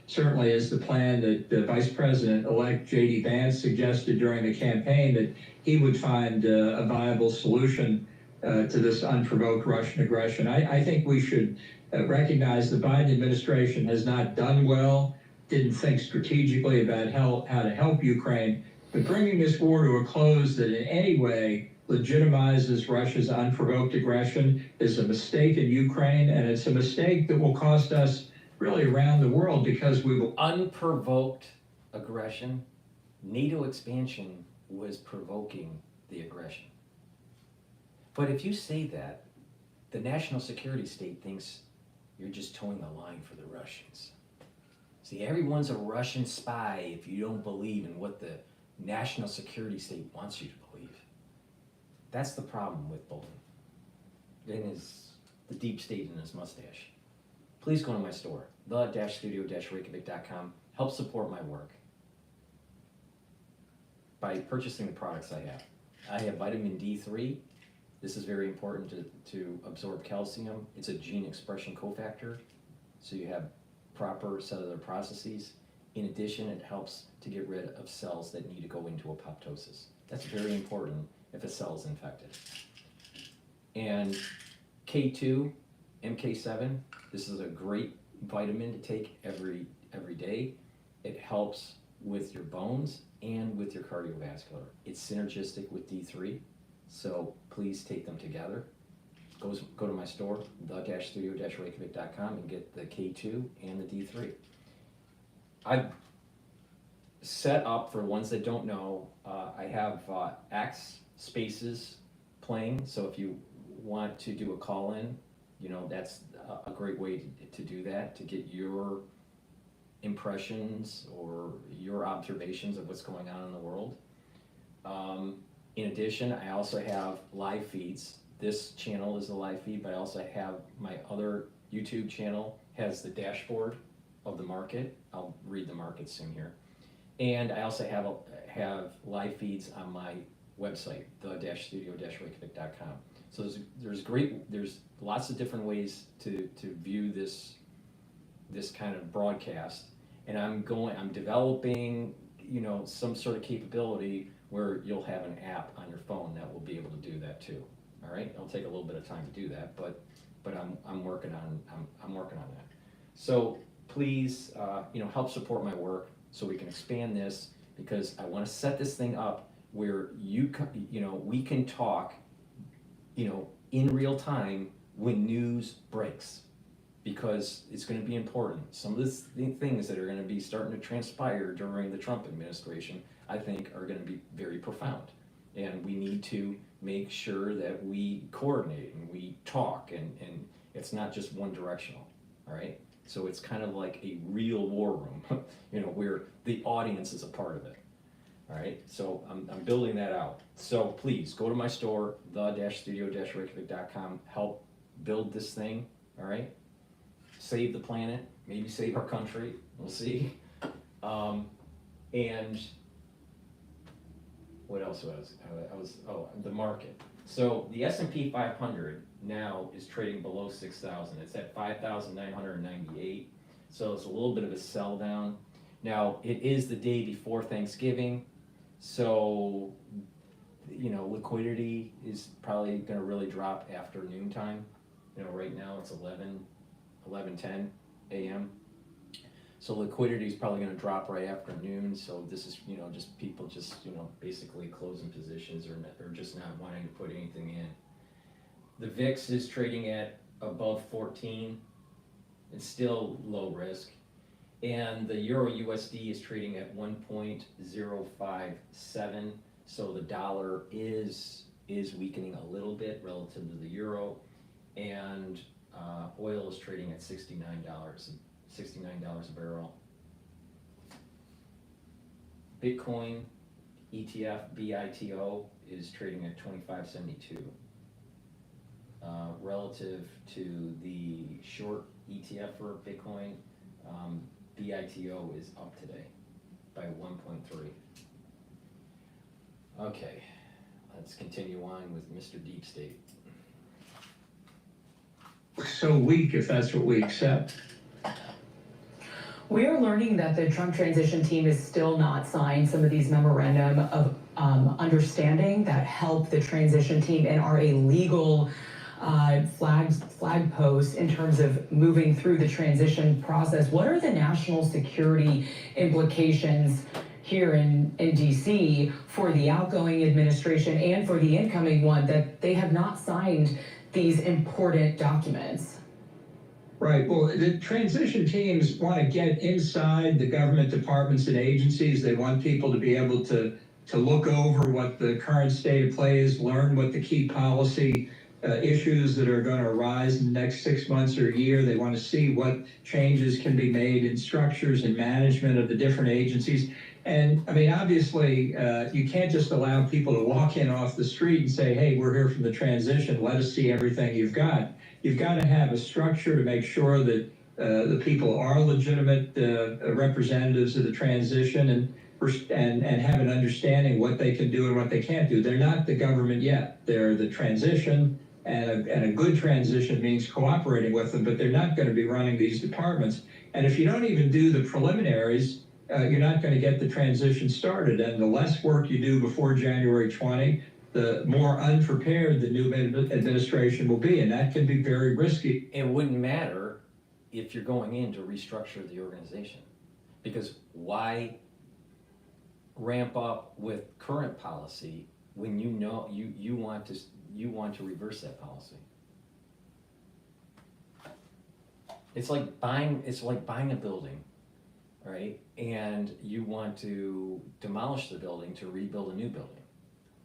certainly is the plan that the Vice President-elect J.D. Vance suggested during the campaign, that he would find a viable solution to this unprovoked Russian aggression. I think we should recognize the Biden administration has not done well, didn't think strategically about how to help Ukraine, but bringing this war to a close that in any way legitimizes Russia's unprovoked aggression is a mistake in Ukraine, and it's a mistake that will cost us really around the world, because we will... Unprovoked aggression, NATO expansion was provoking the aggression. But if you say that, the national security state thinks you're just towing the line for the Russians. See, everyone's a Russian spy if you don't believe in what the national security state wants you to believe. That's the problem with Bolton and the deep state in his mustache. Please go to my store, the-studio-reykjavik.com. Help support my work by purchasing the products I have. I have vitamin D3. This is very important to absorb calcium. It's a gene expression cofactor, so you have proper cellular processes. In addition, it helps to get rid of cells that need to go into apoptosis. That's very important if a cell is infected. And K2, MK7, this is a great vitamin to take every day. It helps with your bones and with your cardiovascular. It's synergistic with D3, so please take them together. Go to my store, the-studio-reykjavik.com, and get the K2 and the D3. I've set up, for ones that don't know, I have X spaces playing, so if you want to do a call-in, that's a great way to do that, to get your impressions or your observations of what's going on in the world. In addition, I also have live feeds. This channel is a live feed, but I also have my other YouTube channel, has the dashboard of the market. I'll read the market soon here. And I also have live feeds on my website, the-studio-reykjavik.com. So there's lots of different ways to view this kind of broadcast, and I'm developing some sort of capability where you'll have an app on your phone that will be able to do that too. All right, it'll take a little bit of time to do that, but I'm working on that. So please help support my work so we can expand this, because I want to set this thing up where we can talk in real time when news breaks, because it's going to be important. Some of the things that are going to be starting to transpire during the Trump administration, I think, are going to be very profound. And we need to make sure that we coordinate and we talk, and it's not just one directional, all right? So it's kind of like a real war room, where the audience is a part of it. All right, so I'm building that out. So please go to my store, the-studio-reykjavik.com. Help build this thing. All right, save the planet, maybe save our country. We'll see. And what else oh, the market. So the S&P 500 now is trading below 6,000. It's at 5,998. So it's a little bit of a sell down. Now, it is the day before Thanksgiving, so, you know, liquidity is probably gonna really drop after noontime. You know, right now it's 11:10 a.m. So liquidity is probably gonna drop right after noon, so this is, you know, just people just, you know, basically closing positions or just not wanting to put anything in. The VIX is trading at above 14. It's still low risk. And the Euro USD is trading at 1.057. So the dollar is weakening a little bit relative to the euro. And oil is trading at $69 a barrel. Bitcoin ETF BITO is trading at 25.72. Relative to the short ETF for Bitcoin, BITO is up today by 1.3. Okay, let's continue on with Mr. Deep State. So weak if that's what we accept. We are learning that the Trump transition team has still not signed some of these memorandum of understanding that help the transition team and are a legal flag post in terms of moving through the transition process. What are the national security implications here in DC for the outgoing administration and for the incoming one that they have not signed these important documents? Right. Well, the transition teams want to get inside the government departments and agencies. They want people to be able to look over what the current state of play is, learn what the key policy issues that are going to arise in the next 6 months or a year. They want to see what changes can be made in structures and management of the different agencies. And I mean, obviously, you can't just allow people to walk in off the street and say, hey, we're here from the transition, let us see everything you've got. You've got to have a structure to make sure that the people are legitimate representatives of the transition and have an understanding what they can do and what they can't do. They're not the government yet. They're the transition, and a good transition means cooperating with them, but they're not going to be running these departments. And if you don't even do the preliminaries, you're not going to get the transition started. And the less work you do before January 20, the more unprepared the new administration will be, and that can be very risky. It wouldn't matter if you're going in to restructure the organization, because why ramp up with current policy when you know you want to reverse that policy? It's like buying a building, right? And you want to demolish the building to rebuild a new building.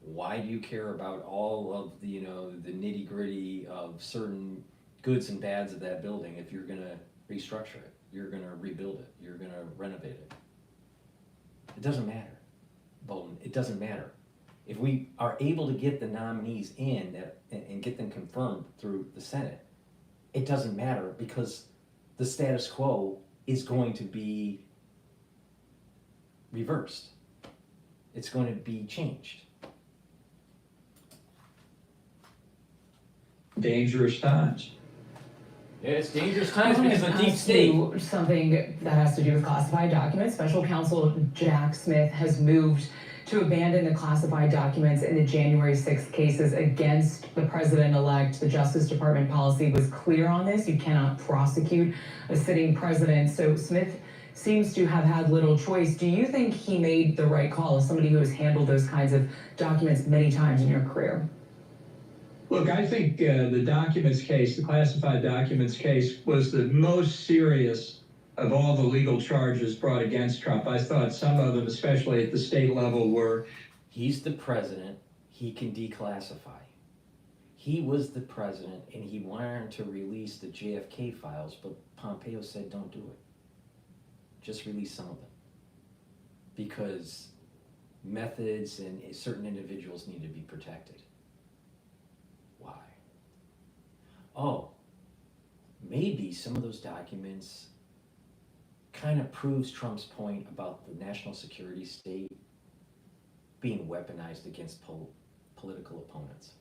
Why do you care about all of the, you know, the nitty gritty of certain goods and bads of that building if you're gonna restructure it, you're gonna rebuild it, you're gonna renovate it? It doesn't matter, Bolton, it doesn't matter. If we are able to get the nominees in and get them confirmed through the Senate, it doesn't matter because the status quo is going to be reversed. It's going to be changed. Dangerous times. Yeah, it's dangerous times because of the deep state. Something that has to do with classified documents. Special Counsel Jack Smith has moved to abandon the classified documents in the January 6th cases against the president-elect. The Justice Department policy was clear on this. You cannot prosecute a sitting president. So Smith seems to have had little choice. Do you think he made the right call as somebody who has handled those kinds of documents many times in your career? Look, I think the documents case, the classified documents case, was the most serious of all the legal charges brought against Trump. I thought some of them, especially at the state level, were... He's the president, he can declassify. He was the president and he wanted to release the JFK files, but Pompeo said don't do it. Just release some of them. Because methods and certain individuals need to be protected. Why? Oh, maybe some of those documents kind of proves Trump's point about the national security state being weaponized against political opponents.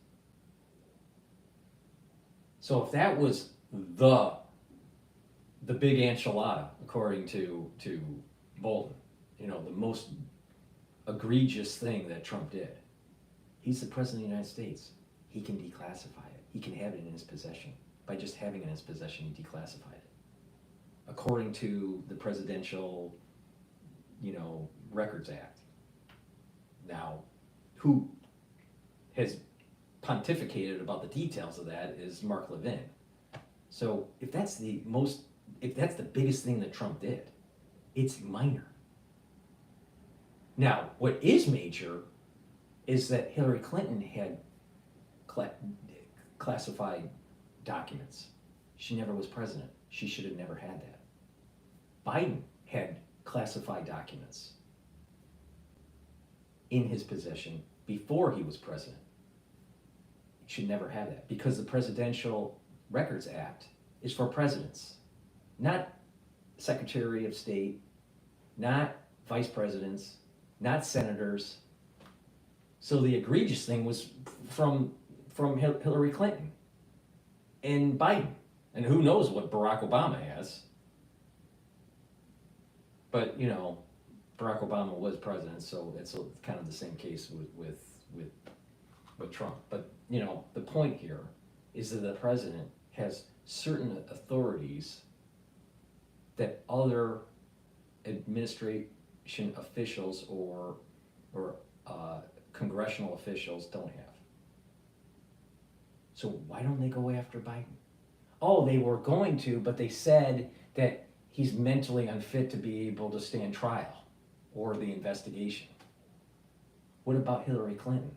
So if that was the big enchilada, according to Bolton, you know, the most egregious thing that Trump did, he's the president of the United States. He can declassify it. He can have it in his possession. By just having it in his possession, he declassified it. According to the Presidential, you know, Records Act. Now, who has pontificated about the details of that is Mark Levin. So if that's the biggest thing that Trump did, it's minor. Now, what is major is that Hillary Clinton had classified documents. She never was president. She should have never had that. Biden had classified documents in his possession before he was president. He should never have that because the Presidential Records Act is for presidents, not Secretary of State, not vice presidents, not senators. So the egregious thing was from Hillary Clinton and Biden, and who knows what Barack Obama has. But you know, Barack Obama was president, so it's kind of the same case with Trump. But you know, the point here is that the president has certain authorities that other administration officials or congressional officials don't have. So why don't they go after Biden? Oh, they were going to, but they said that he's mentally unfit to be able to stand trial or the investigation. What about Hillary Clinton?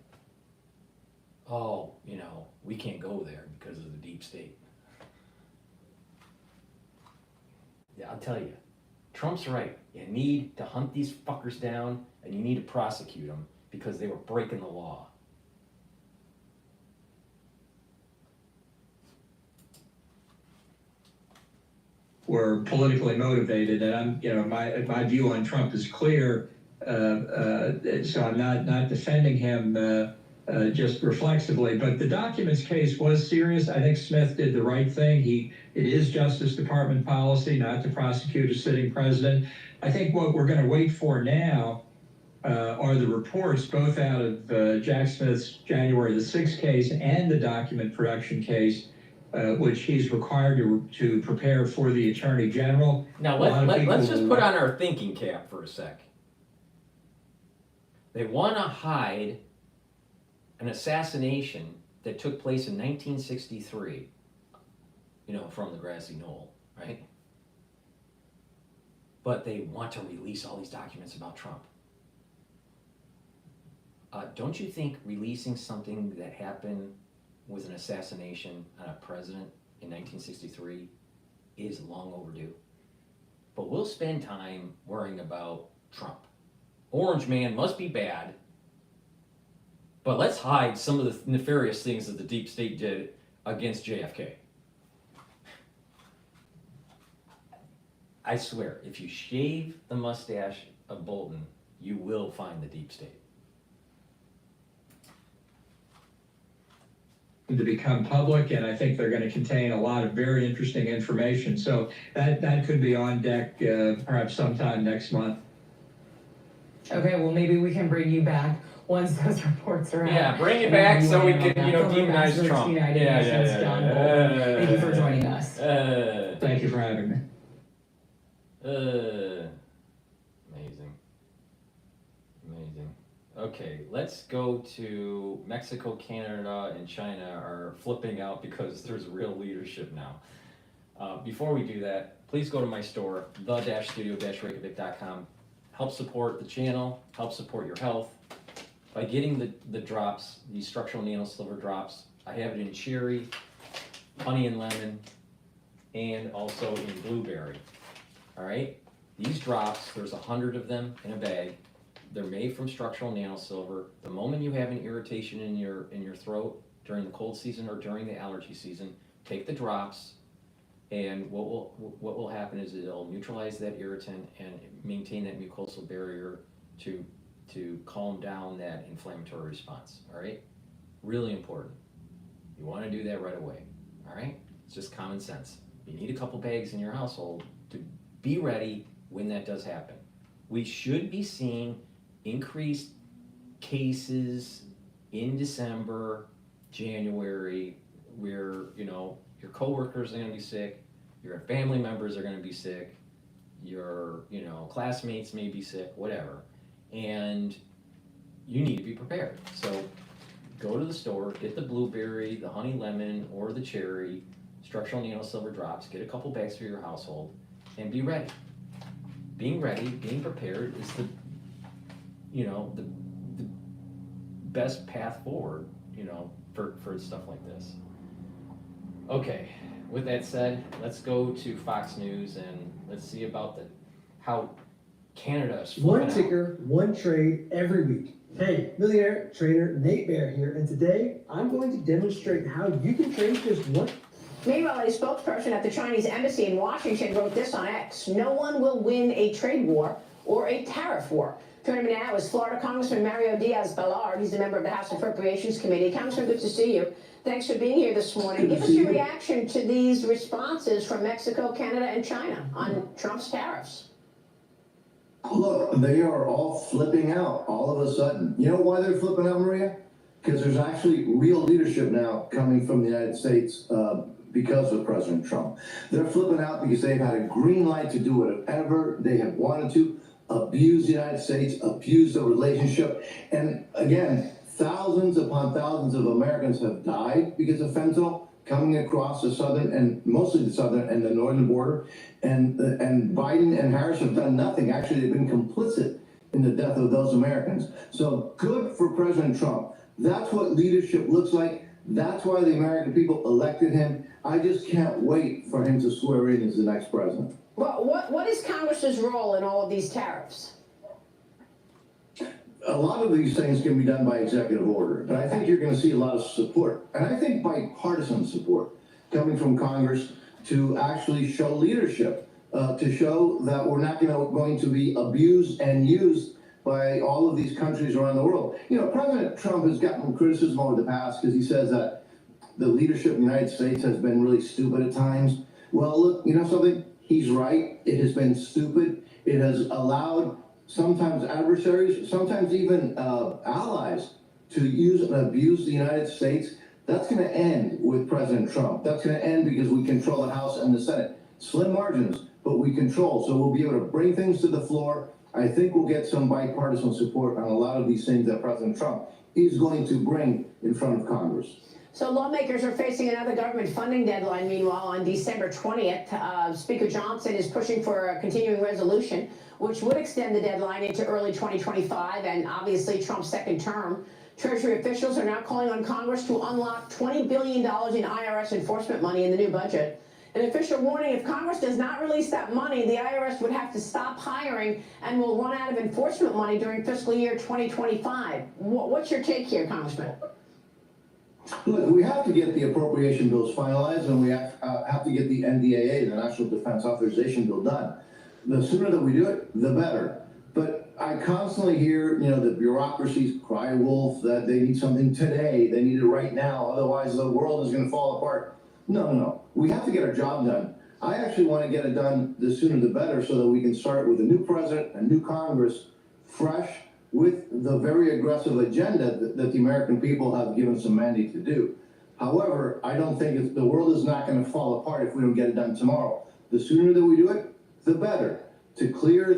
Oh, you know, we can't go there because of the deep state. Yeah, I'll tell you, Trump's right. You need to hunt these fuckers down and you need to prosecute them because they were breaking the law. Were politically motivated, and I'm, you know, my view on Trump is clear. So I'm not defending him just reflexively. But the documents case was serious. I think Smith did the right thing. It is Justice Department policy not to prosecute a sitting president. I think what we're going to wait for now are the reports, both out of Jack Smith's January the 6th case and the document production case, which he's required to prepare for the Attorney General. Now let's just put on our thinking cap for a sec. They want to hide an assassination that took place in 1963, you know, from the grassy knoll, right? But they want to release all these documents about Trump. Don't you think releasing something that happened with an assassination on a president in 1963 is long overdue? But we'll spend time worrying about Trump. Orange Man must be bad, but let's hide some of the nefarious things that the deep state did against JFK. I swear, if you shave the mustache of Bolton, you will find the deep state. To become public, and I think they're going to contain a lot of very interesting information. So that could be on deck perhaps sometime next month. Okay, well maybe we can bring you back once those reports are out. Yeah, bring it back so we can, you know, demonize Trump. Yeah. Thank you for joining us. Thank you for having me. Amazing. Okay, let's go to Mexico, Canada, and China are flipping out because there's real leadership now. Before we do that, please go to my store, the-studio-reykjavik.com. Help support the channel, help support your health by getting the drops, these structural nano silver drops. I have it in cherry, honey and lemon, and also in blueberry. All right, these drops, there's 100 of them in a bag. They're made from structural nano silver. The moment you have an irritation in your throat during the cold season or during the allergy season, take the drops, and what will happen is it'll neutralize that irritant and maintain that mucosal barrier to to calm down that inflammatory response, all right? Really important. You want to do that right away, all right? It's just common sense. You need a couple bags in your household to be ready when that does happen. We should be seeing increased cases in December, January, where, you know, your coworkers are going to be sick, your family members are going to be sick, your, you know, classmates may be sick, whatever. And you need to be prepared. So go to the store, get the blueberry, the honey lemon, or the cherry, structural nano silver drops, get a couple bags for your household, and be ready. Being ready, being prepared is the, you know, the best path forward, you know, for stuff like this. Okay, with that said, let's go to Fox News and let's see about how Canada is flipping One out. ticker, one trade every week. Hey, millionaire trader Nate Bear here, and today I'm going to demonstrate how you can trade just one. Meanwhile, a spokesperson at the Chinese embassy in Washington wrote this on X: "No one will win a trade war or a tariff war." Joining me now is Florida Congressman Mario Diaz-Balart. He's a member of the House Appropriations Committee. Congressman, good to see you. Thanks for being here this morning. Give us your reaction to these responses from Mexico, Canada, and China on Trump's tariffs. Look, they are all flipping out all of a sudden. You know why they're flipping out, Maria? Because there's actually real leadership now coming from the United States because of President Trump. They're flipping out because they've had a green light to do whatever they have wanted to, abuse the United States, abuse the relationship. And again, thousands upon thousands of Americans have died because of fentanyl coming across the southern and mostly the southern and the northern border. And Biden and Harris have done nothing. Actually, they've been complicit in the death of those Americans. So good for President Trump. That's what leadership looks like. That's why the American people elected him. I just can't wait for him to swear in as the next president. Well, what is Congress's role in all of these tariffs? A lot of these things can be done by executive order, but I think you're going to see a lot of support, and I think bipartisan support coming from Congress to actually show leadership, to show that we're not going to be abused and used by all of these countries around the world. You know, President Trump has gotten criticism over the past because he says that the leadership in the United States has been really stupid at times. Well, look, you know something? He's right. It has been stupid. It has allowed sometimes adversaries, sometimes even allies to use and abuse the United States. That's going to end with President Trump. That's going to end because we control the House and the Senate. Slim margins, but we control. So we'll be able to bring things to the floor. I think we'll get some bipartisan support on a lot of these things that President Trump is going to bring in front of Congress. So lawmakers are facing another government funding deadline. Meanwhile, on December 20th, Speaker Johnson is pushing for a continuing resolution, which would extend the deadline into early 2025 and obviously Trump's second term. Treasury officials are now calling on Congress to unlock $20 billion in IRS enforcement money in the new budget. An official warning: if Congress does not release that money, the IRS would have to stop hiring and will run out of enforcement money during fiscal year 2025. What's your take here, Congressman? Look, we have to get the appropriation bills finalized, and we have to get the NDAA, the National Defense Authorization Bill, done. The sooner that we do it, the better. But I constantly hear, you know, the bureaucracies cry wolf, that they need something today, they need it right now, otherwise the world is going to fall apart. No. We have to get our job done. I actually want to get it done the sooner the better so that we can start with a new president, a new Congress, fresh, with the very aggressive agenda that the American people have given some mandate to do. However, I don't think the world is not going to fall apart if we don't get it done tomorrow. The sooner that we do it, the better. To clear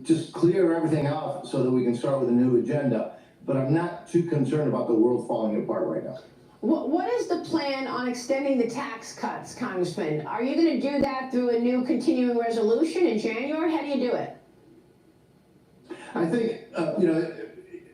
just clear everything out so that we can start with a new agenda. But I'm not too concerned about the world falling apart right now. What is the plan on extending the tax cuts, Congressman? Are you going to do that through a new continuing resolution in January? How do you do it? I think,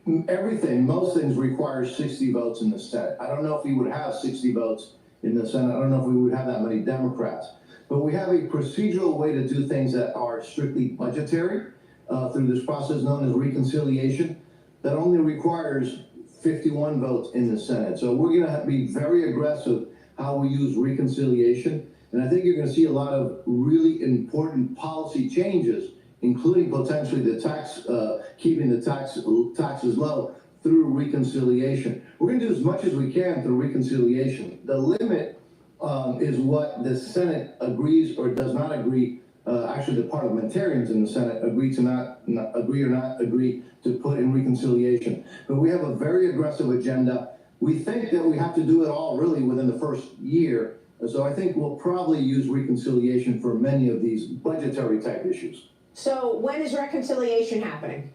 most things require 60 votes in the Senate. I don't know if we would have 60 votes in the Senate. I don't know if we would have that many Democrats. But we have a procedural way to do things that are strictly budgetary through this process known as reconciliation that only requires 51 votes in the Senate. So we're going to be very aggressive how we use reconciliation. And I think you're going to see a lot of really important policy changes including potentially the tax, keeping the taxes low through reconciliation. We're going to do as much as we can through reconciliation. The limit is what the Senate agrees or does not agree. Actually, the parliamentarians in the Senate agree to not agree to put in reconciliation. But we have a very aggressive agenda. We think that we have to do it all really within the first year. So I think we'll probably use reconciliation for many of these budgetary type issues. So when is reconciliation happening?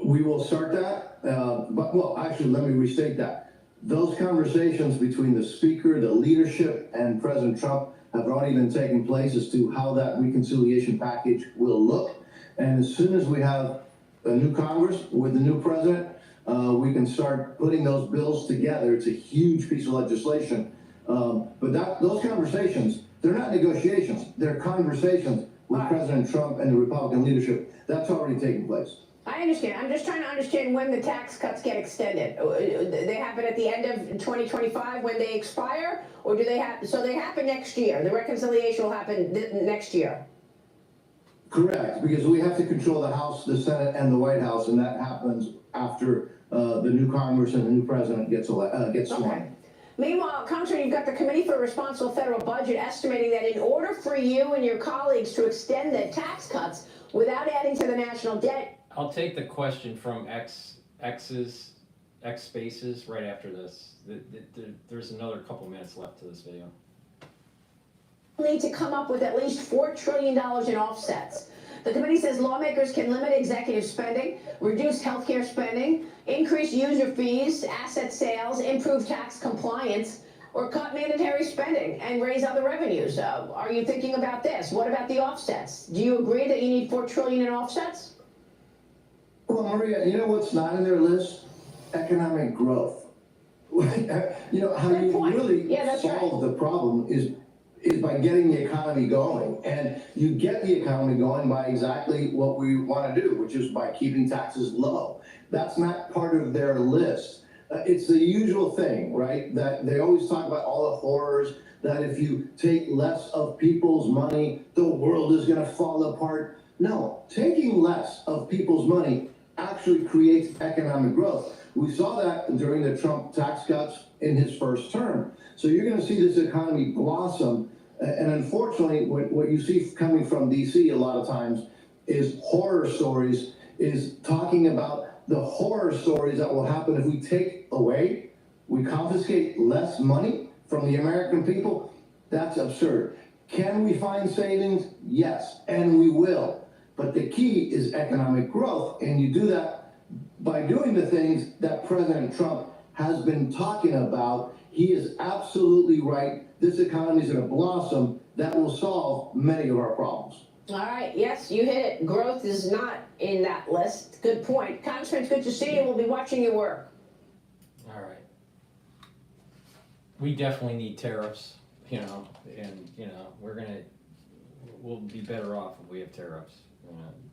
We will start that, but well, actually, let me restate that. Those conversations between the Speaker, the leadership, and President Trump have already been taking place as to how that reconciliation package will look. And as soon as we have a new Congress with the new president, we can start putting those bills together. It's a huge piece of legislation. But those conversations, they're not negotiations, they're conversations with President Trump and the Republican leadership. That's already taking place. I understand. I'm just trying to understand when the tax cuts get extended. They happen at the end of 2025 when they expire, or do they happen? So they happen next year. The reconciliation will happen next year. Correct, because we have to control the House, the Senate, and the White House, and that happens after the new Congress and the new president gets sworn. Okay. Meanwhile, Congressman, you've got the Committee for a Responsible Federal Budget estimating that in order for you and your colleagues to extend the tax cuts without adding to the national debt. I'll take the question from X spaces right after this. There's another couple minutes left to this video. Need to come up with at least $4 trillion in offsets. The committee says lawmakers can limit executive spending, reduce healthcare spending, increase user fees, asset sales, improve tax compliance, or cut mandatory spending and raise other revenues. Are you thinking about this? What about the offsets? Do you agree that you need $4 trillion in offsets? Well, Maria, you know what's not in their list? Economic growth. You know, how you really solve the problem is by getting the economy going. And you get the economy going by exactly what we want to do, which is by keeping taxes low. That's not part of their list. It's the usual thing, right? That they always talk about all the horrors, that if you take less of people's money, the world is going to fall apart. No, taking less of people's money actually creates economic growth. We saw that during the Trump tax cuts in his first term. So you're going to see this economy blossom. And unfortunately, what you see coming from DC a lot of times is horror stories, is talking about the horror stories that will happen if we take away, we confiscate less money from the American people. That's absurd. Can we find savings? Yes, and we will. But the key is economic growth, and you do that by doing the things that President Trump has been talking about. He is absolutely right. This economy is going to blossom. That will solve many of our problems. All right. Yes, you hit it. Growth is not in that list. Good point. Congressman, it's good to see you. We'll be watching your work. All right. We definitely need tariffs, and we'll be better off if we have tariffs,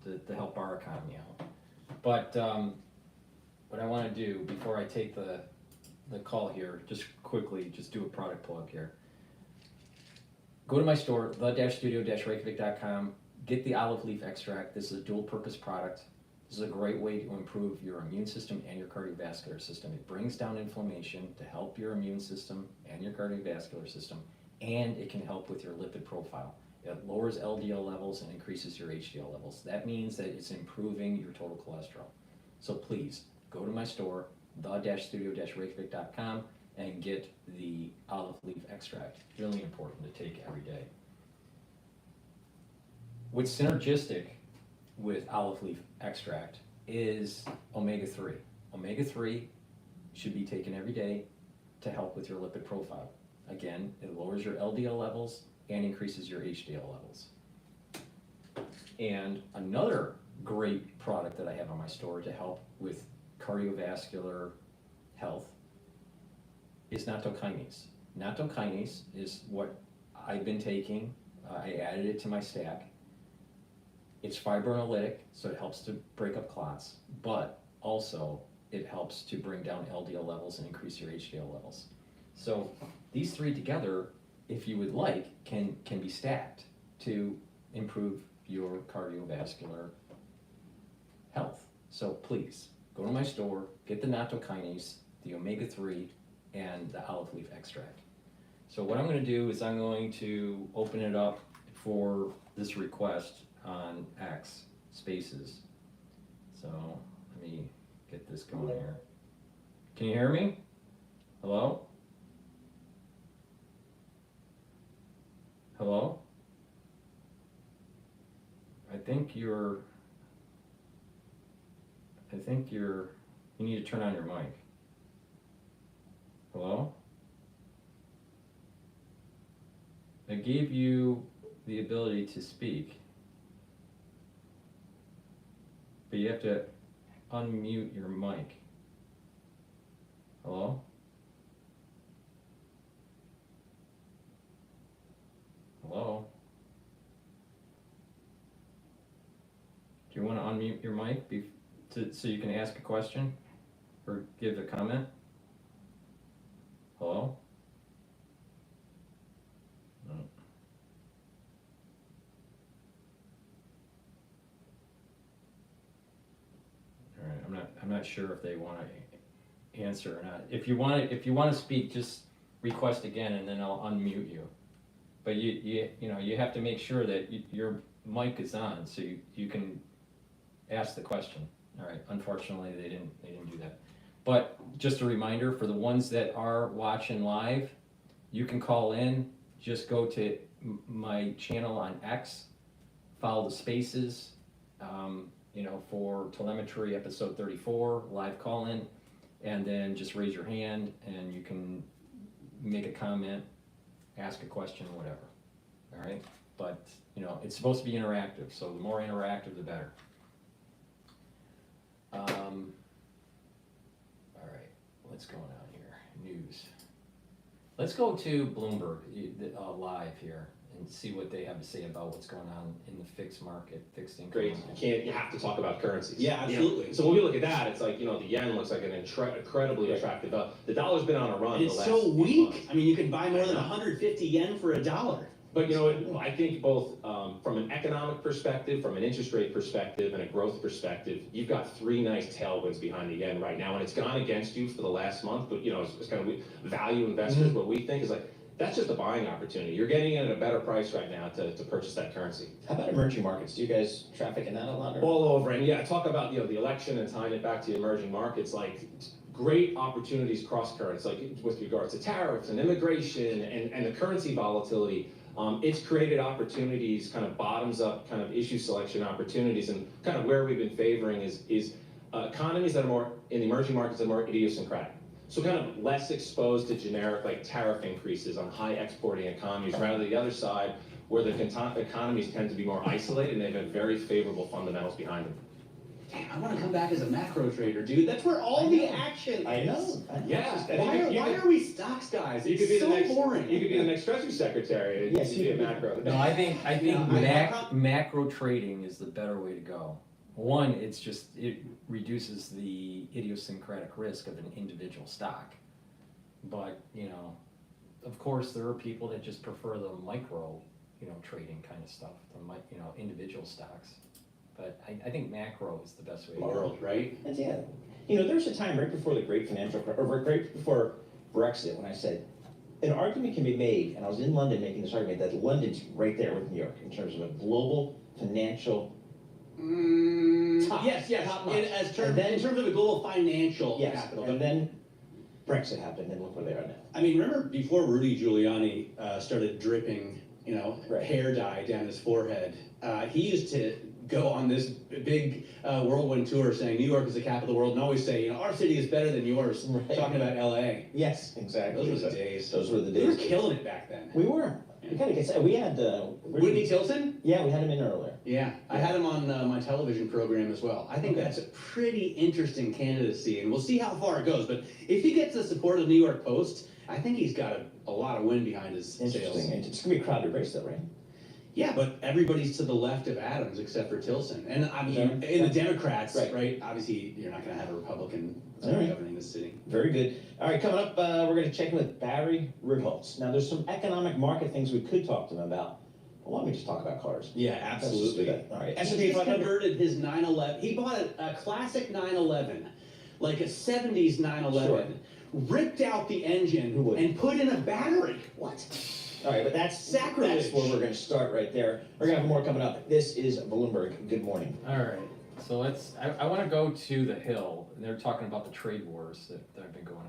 to help our economy out. But what I want to do before I take the call here, just quickly, just do a product plug here. Go to my store, the-studio-reykjavik.com, get the olive leaf extract. This is a dual purpose product. This is a great way to improve your immune system and your cardiovascular system. It brings down inflammation to help your immune system and your cardiovascular system, and it can help with your lipid profile. It lowers LDL levels and increases your HDL levels. That means that it's improving your total cholesterol. So please, go to my store, the-studio-reykjavik.com, and get the olive leaf extract. Really important to take every day. What's synergistic with olive leaf extract is omega-3. Omega-3 should be taken every day to help with your lipid profile. Again, it lowers your LDL levels and increases your HDL levels. And another great product that I have on my store to help with cardiovascular health is nattokinase. Nattokinase is what I've been taking. I added it to my stack. It's fibrinolytic, so it helps to break up clots, but also it helps to bring down LDL levels and increase your HDL levels. So these three together, if you would like, can be stacked to improve your cardiovascular health. So please, go to my store, get the nattokinase, the omega-3, and the olive leaf extract. So what I'm going to do is I'm going to open it up for this request on X Spaces. So let me get this going here. Can you hear me? Hello? Hello? I think you need to turn on your mic. Hello? I gave you the ability to speak, but you have to unmute your mic. Hello? Hello? Do you want to unmute your mic so you can ask a question or give a comment? Hello? No. All right, I'm not sure if they want to answer or not. If you want to speak, just request again, and then I'll unmute you. But you have to make sure that your mic is on so you can ask the question. All right. Unfortunately, they didn't do that. But just a reminder for the ones that are watching live, you can call in. Just go to my channel on X, follow the spaces. For Telemetry episode 34 live call in, and then just raise your hand and you can make a comment, ask a question, whatever. All right. But it's supposed to be interactive, so the more interactive, the better. All right, what's going on here? News. Let's go to Bloomberg live here and see what they have to say about what's going on in the fixed market, fixed income. Great. You have to talk about currencies. Yeah, absolutely. So when we look at that, it's like, the yen looks like an incredibly attractive. The dollar's been on a run. And it's so weak. I mean, you can buy more than 150 yen for $1. But I think both from an economic perspective, from an interest rate perspective, and a growth perspective, you've got three nice tailwinds behind the yen right now, and it's gone against you for the last month. But it's kind of value investors. What we think is like that's just a buying opportunity. You're getting it at a better price right now to purchase that currency. How about emerging markets? Do you guys traffic in that a lot? All over, and talk about the election and tying it back to emerging markets, like great opportunities cross currents, like with regards to tariffs and immigration and the currency volatility. It's created opportunities, kind of bottoms up, kind of issue selection opportunities, and kind of where we've been favoring is economies that are more in the emerging markets that are more idiosyncratic. So kind of less exposed to generic like tariff increases on high exporting economies, rather the other side where the economies tend to be more isolated and they've had very favorable fundamentals behind them. Damn, I want to come back as a macro trader, dude. That's where all the action is. I know. Yeah. Why are we stocks guys? You could be so the next, boring. You could be the next Treasury Secretary. Yes, you could be a macro. No, I think macro trading is the better way to go. One, it reduces the idiosyncratic risk of an individual stock. But, of course, there are people that just prefer the micro, trading kind of stuff, the individual stocks. But I think macro is the best way to go. World, right? And there was a time right before the great financial crisis, or right before Brexit, when I said, an argument can be made, and I was in London making this argument, that London's right there with New York in terms of a global financial Yes. In terms of a global financial capital. And then Brexit happened, and look where they are now. I mean, remember before Rudy Giuliani started dripping, hair dye down his forehead, he used to go on this big whirlwind tour saying New York is the capital of the world, and always say, our city is better than yours, talking about LA. Yes, exactly. Those were the days. Those were the days. We were killing it back then. We were. We gotta get. We had Whitney Tilson? Yeah, we had him in earlier. Yeah, I had him on my television program as well. I think that's a pretty interesting candidacy, and we'll see how far it goes. But if he gets the support of the New York Post, I think he's got a lot of wind behind his Interesting. sails. It's gonna be a crowded race, though, right? Yeah, but everybody's to the left of Adams except for Tilson. And I mean, in the Democrats, right? Obviously, you're not going to have a Republican governing this city. Very good. All right, coming up, we're going to check in with Barry Ritholtz. Now, there's some economic market things we could talk to him about. Well, let me just talk about cars. Yeah, Let's just do absolutely. that. All right. He S&P just 500. converted his 911. He bought a classic 911, like a 70s 911, ripped out the engine and put in a battery. What? All right, but that's Sacrilege. That's where we're going to start right there. We're going to have more coming up. This is Bloomberg. Good morning. All right. So I want to go to the Hill, and they're talking about the trade wars that have been going on.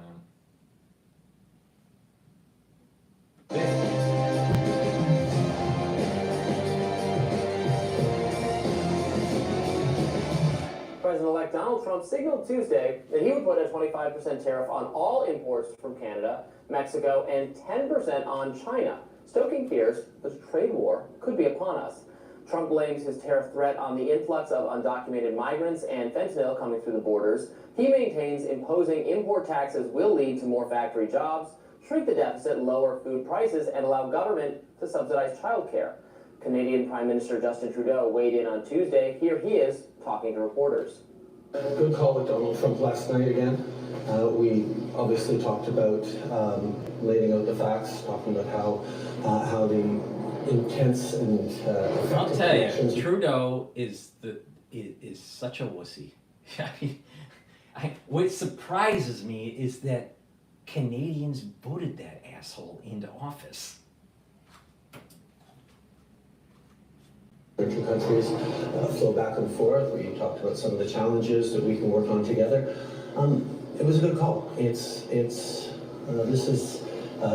President-elect Donald Trump signaled Tuesday that he would put a 25% tariff on all imports from Canada, Mexico, and 10% on China, stoking fears that a trade war could be upon us. Trump blames his tariff threat on the influx of undocumented migrants and fentanyl coming through the borders. He maintains imposing import taxes will lead to more factory jobs, shrink the deficit, lower food prices, and allow government to subsidize childcare. Canadian Prime Minister Justin Trudeau weighed in on Tuesday. Here he is talking to reporters. Good call with Donald Trump last night again. We obviously talked about laying out the facts, talking about how the intense and I'll tell you, Trudeau is such a wussy. I mean, what surprises me is that Canadians voted that asshole into office. The two countries flow back and forth. We talked about some of the challenges that we can work on together. It was a good call. This is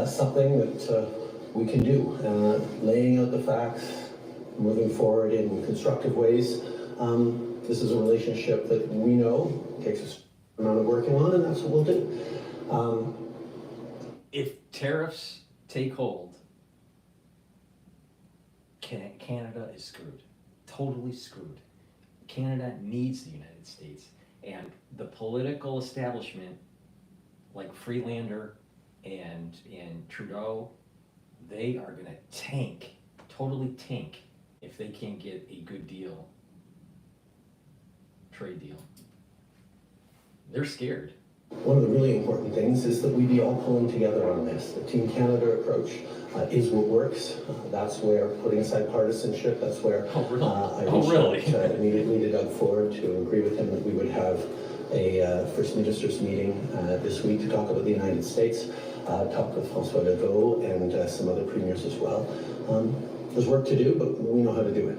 something that we can do. Laying out the facts, moving forward in constructive ways. This is a relationship that we know takes us a amount of working on, and that's what we'll do. If tariffs take hold, Canada is screwed, totally screwed. Canada needs the United States, and the political establishment, like Freelander and Trudeau, they are going to totally tank, if they can't get a good deal, trade deal. They're scared. One of the really important things is that we be all pulling together on this. The Team Canada approach is what works. That's where, putting aside partisanship, that's where I reached out immediately to Doug Ford to agree with him that we would have a First Ministers meeting this week to talk about the United States, talk with François Legault and some other premiers as well. There's work to do, but we know how to do it.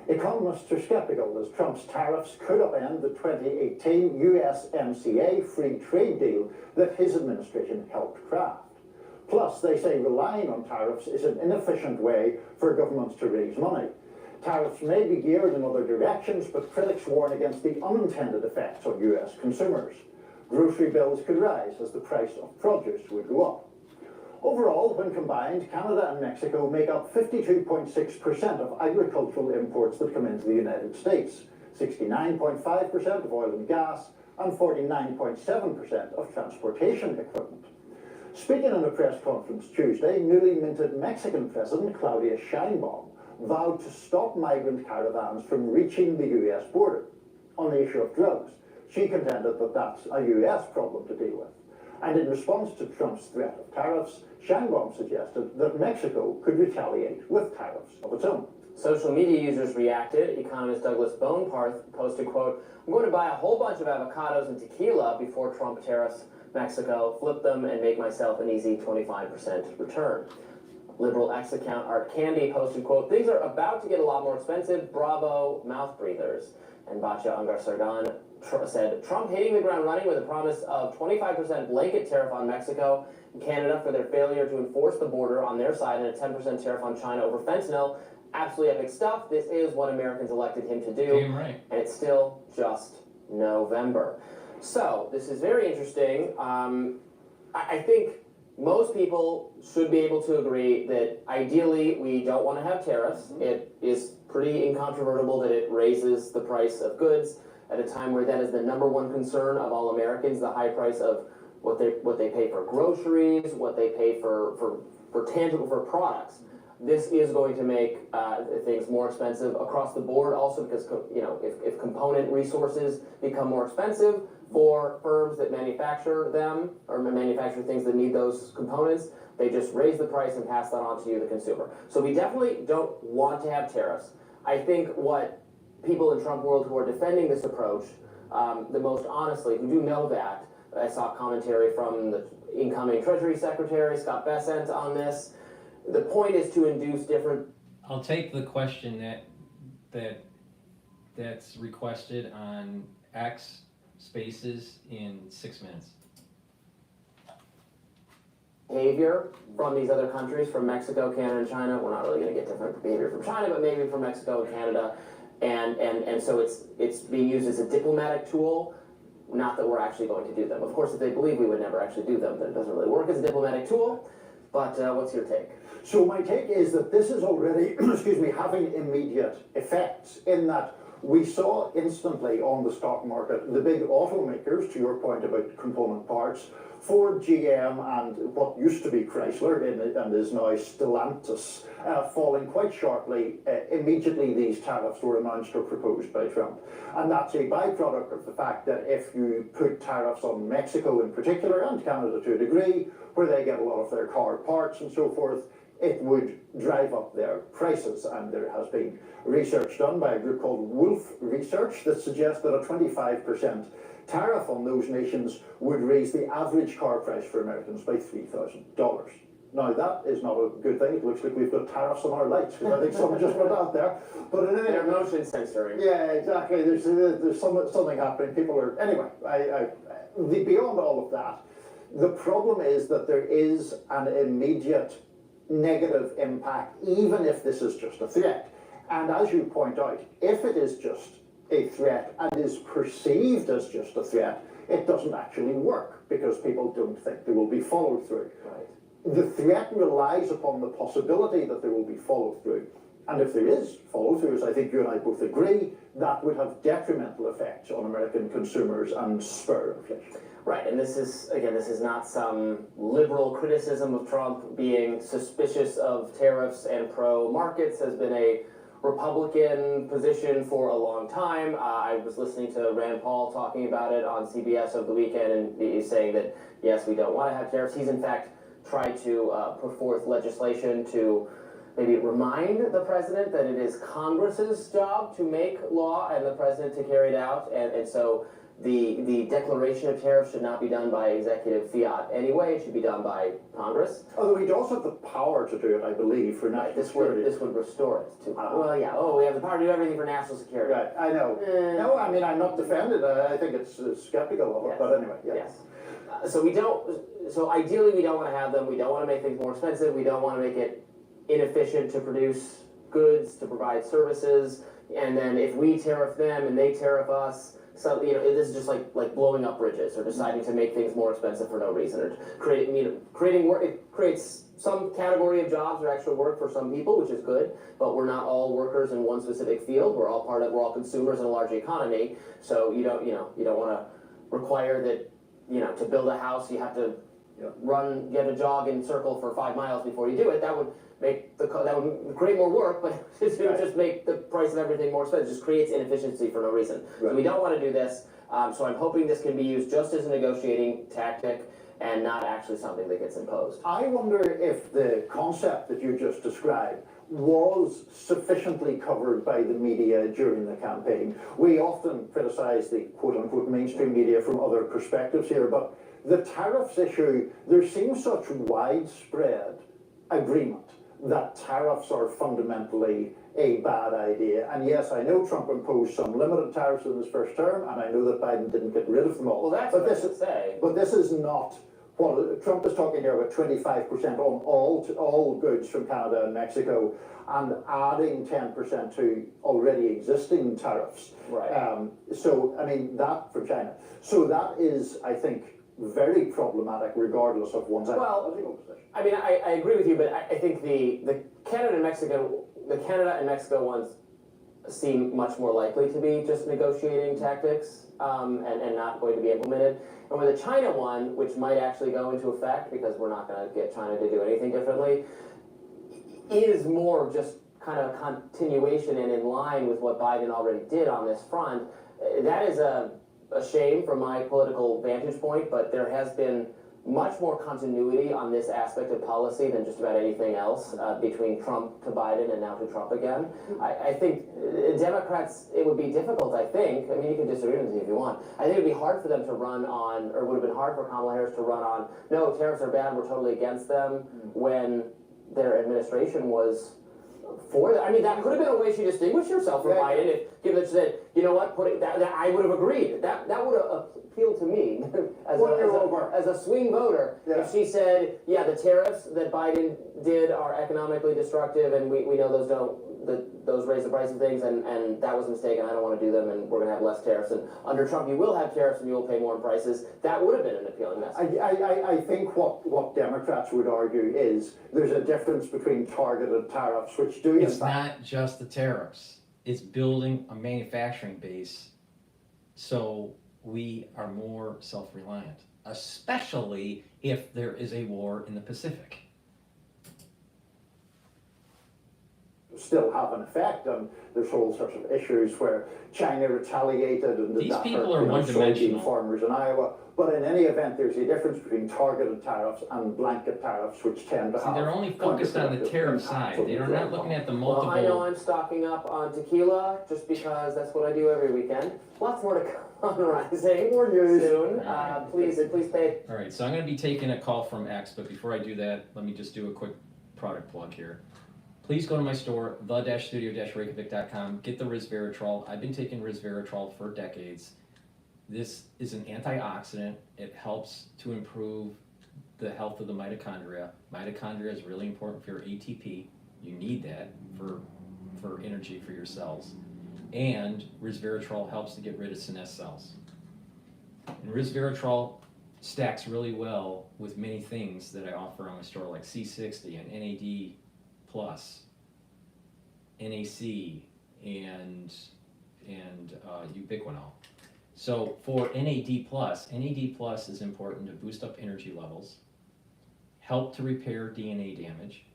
Economists are skeptical as Trump's tariffs could upend the 2018 USMCA free trade deal that his administration helped craft. Plus, they say relying on tariffs is an inefficient way for governments to raise money. Tariffs may be geared in other directions, but critics warn against the unintended effects on US consumers. Grocery bills could rise as the price of produce would go up. Overall, when combined, Canada and Mexico make up 52.6% of agricultural imports that come into the United States, 69.5% of oil and gas, and 49.7% of transportation equipment. Speaking in a press conference Tuesday, newly minted Mexican President Claudia Sheinbaum vowed to stop migrant caravans from reaching the US border. On the issue of drugs, she contended that that's a US problem to deal with. And in response to Trump's threat of tariffs, Sheinbaum suggested that Mexico could retaliate with tariffs of its own. Social media users reacted. Economist Douglas Boneparth posted, quote, "I'm going to buy a whole bunch of avocados and tequila before Trump tariffs Mexico, flip them, and make myself an easy 25% return." Liberal X account Art Candy posted, quote, "Things are about to get a lot more expensive. Bravo, mouth breathers." And Batya Angar Sardan said, "Trump hitting the ground running with a promise of 25% blanket tariff on Mexico and Canada for their failure to enforce the border on their side and a 10% tariff on China over fentanyl. Absolutely epic stuff. This is what Americans elected him to do." Damn right. And it's still just November. So this is very interesting. I think most people should be able to agree that ideally we don't want to have tariffs. It is pretty incontrovertible that it raises the price of goods at a time where that is the number one concern of all Americans, the high price of what they pay for groceries, what they pay for products. This is going to make things more expensive across the board. Also, because if component resources become more expensive, For firms that manufacture them, or manufacture things that need those components, they just raise the price and pass that on to you, the consumer. So we definitely don't want to have tariffs. I think what people in Trump world who are defending this approach, the most honestly, who do know that, I saw commentary from the incoming Treasury Secretary, Scott Bessent, on this. The point is to induce different... I'll take the question that's requested on X Spaces in 6 minutes. Behavior from these other countries, from Mexico, Canada, and China. We're not really going to get different behavior from China, but maybe from Mexico and Canada. And so it's being used as a diplomatic tool, not that we're actually going to do them. Of course, if they believe we would never actually do them, then it doesn't really work as a diplomatic tool. But what's your take? So my take is that this is already, excuse me, having immediate effects in that we saw instantly on the stock market the big automakers, to your point about component parts, Ford, GM, and what used to be Chrysler and is now Stellantis, falling quite sharply. Immediately these tariffs were announced or proposed by Trump. And that's a byproduct of the fact that if you put tariffs on Mexico in particular, and Canada to a degree, where they get a lot of their car parts and so forth, it would drive up their prices. And there has been research done by a group called Wolf Research that suggests that a 25% tariff on those nations would raise the average car price for Americans by $3,000. Now that is not a good thing. It looks like we've got tariffs on our lights, because I think someone just went out there. But in any They're motion censoring. yeah, exactly. There's something happening. People are anyway. Beyond all of that, the problem is that there is an immediate negative impact, even if this is just a threat. And as you point out, if it is just a threat and is perceived as just a threat, it doesn't actually work because people don't think there will be follow through. Right. The threat relies upon the possibility that there will be follow through. And if there is follow through, as I think you and I both agree, that would have detrimental effects on American consumers and spur inflation. Right, and this is not some liberal criticism of Trump. Being suspicious of tariffs and pro-markets has been a Republican position for a long time. I was listening to Rand Paul talking about it on CBS over the weekend, and he's saying that, yes, we don't want to have tariffs. He's in fact tried to put forth legislation to maybe remind the president that it is Congress's job to make law and the president to carry it out. And so the declaration of tariffs should not be done by executive fiat anyway. It should be done by Congress. Although he does have the power to do it, I believe, for national security. This would restore it to. Well, yeah. Oh, we have the power to do everything for national security. Right. I know. No, I mean, I'm not defended. I think it's skeptical of it. Yes. But anyway. Yeah. Yes. So we don't. So ideally, we don't want to have them. We don't want to make things more expensive. We don't want to make it inefficient to produce goods, to provide services. And then if we tariff them and they tariff us. So, this is just like blowing up bridges or deciding to make things more expensive for no reason, or creating work. It creates some category of jobs or extra work for some people, which is good, but we're not all workers in one specific field. We're all consumers in a large economy. So you don't want to require that, to build a house, you have to get a jog and circle for 5 miles before you do it. That would create more work, but it would just make the price of everything more expensive. It just creates inefficiency for no reason. Right. So we don't want to do this. So I'm hoping this can be used just as a negotiating tactic and not actually something that gets imposed. I wonder if the concept that you just described was sufficiently covered by the media during the campaign. We often criticize the quote-unquote mainstream media from other perspectives here, but the tariffs issue, there seems such widespread agreement that tariffs are fundamentally a bad idea. And yes, I know Trump imposed some limited tariffs in his first term, and I know that Biden didn't get rid of them all. Well, that's what I should say. But this is not what Trump is talking here about 25% on all goods from Canada and Mexico, and adding 10% to already existing tariffs. Right. So, I mean, that from China. So that is, I think, very problematic regardless of one's political position. I mean, I agree with you, but I think the Canada and Mexico ones seem much more likely to be just negotiating tactics and not going to be implemented. And with the China one, which might actually go into effect because we're not going to get China to do anything differently, is more just kind of a continuation and in line with what Biden already did on this front. That is a a shame from my political vantage point, but there has been much more continuity on this aspect of policy than just about anything else between Trump to Biden and now to Trump again. I think Democrats, it would be difficult, I think, I mean, you can disagree with me if you want, I think it would be hard for them to run on, or would have been hard for Kamala Harris to run on, no, tariffs are bad, we're totally against them, when their administration was for that. I mean, that could have been a way she distinguished herself from Biden if given that she said, you know what, that I would have agreed. That would have appealed to me as a swing voter. If she said, yeah, the tariffs that Biden did are economically destructive, and we know those raise the price of things, and that was a mistake, and I don't want to do them, and we're going to have less tariffs. And under Trump, you will have tariffs, and you will pay more in prices. That would have been an appealing message. I think what Democrats would argue is there's a difference between targeted tariffs, which do It's not just the tariffs. It's building a manufacturing base so we are more self-reliant, especially if there is a war in the Pacific. Still have an effect, and there's all sorts of issues where China retaliated and These people are one-dimensional. Farmers in Iowa. But in any event, there's a difference between targeted tariffs and blanket tariffs, which tend to have. They're only focused on the tariff side. They're not looking at the multiple. Well, I know I'm stocking up on tequila just because that's what I do every weekend. Lots more to come on Rising. More news soon. Please pay. All right, so I'm going to be taking a call from X, but before I do that, let me just do a quick product plug here. Please go to my store, the-studio-reykjavik.com. Get the resveratrol. I've been taking resveratrol for decades. This is an antioxidant. It helps to improve the health of the mitochondria. Mitochondria is really important for your ATP. You need that for energy for your cells. And resveratrol helps to get rid of senescent cells. And resveratrol stacks really well with many things that I offer on my store, like C60 and NAD+, NAC, and ubiquinol. So for NAD+, NAD+ is important to boost up energy levels, help to repair DNA damage,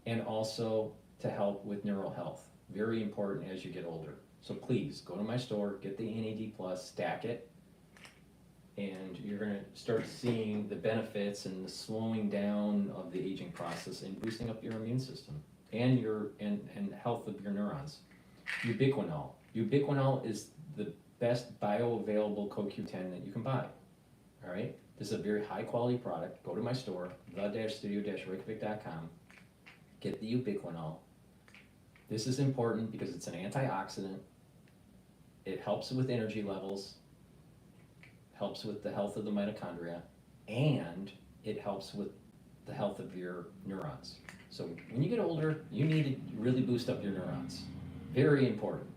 and also to help with neural health. Very important as you get older. So please go to my store, get the NAD+, stack it, and you're going to start seeing the benefits and the slowing down of the aging process and boosting up your immune system and your and health of your neurons. Ubiquinol. Ubiquinol is the best bioavailable CoQ10 that you can buy. All right? This is a very high quality product. Go to my store, the-studio-reykjavik.com. Get the ubiquinol. This is important because it's an antioxidant. It helps with energy levels, helps with the health of the mitochondria, and it helps with the health of your neurons. So when you get older, you need to really boost up your neurons. Very important.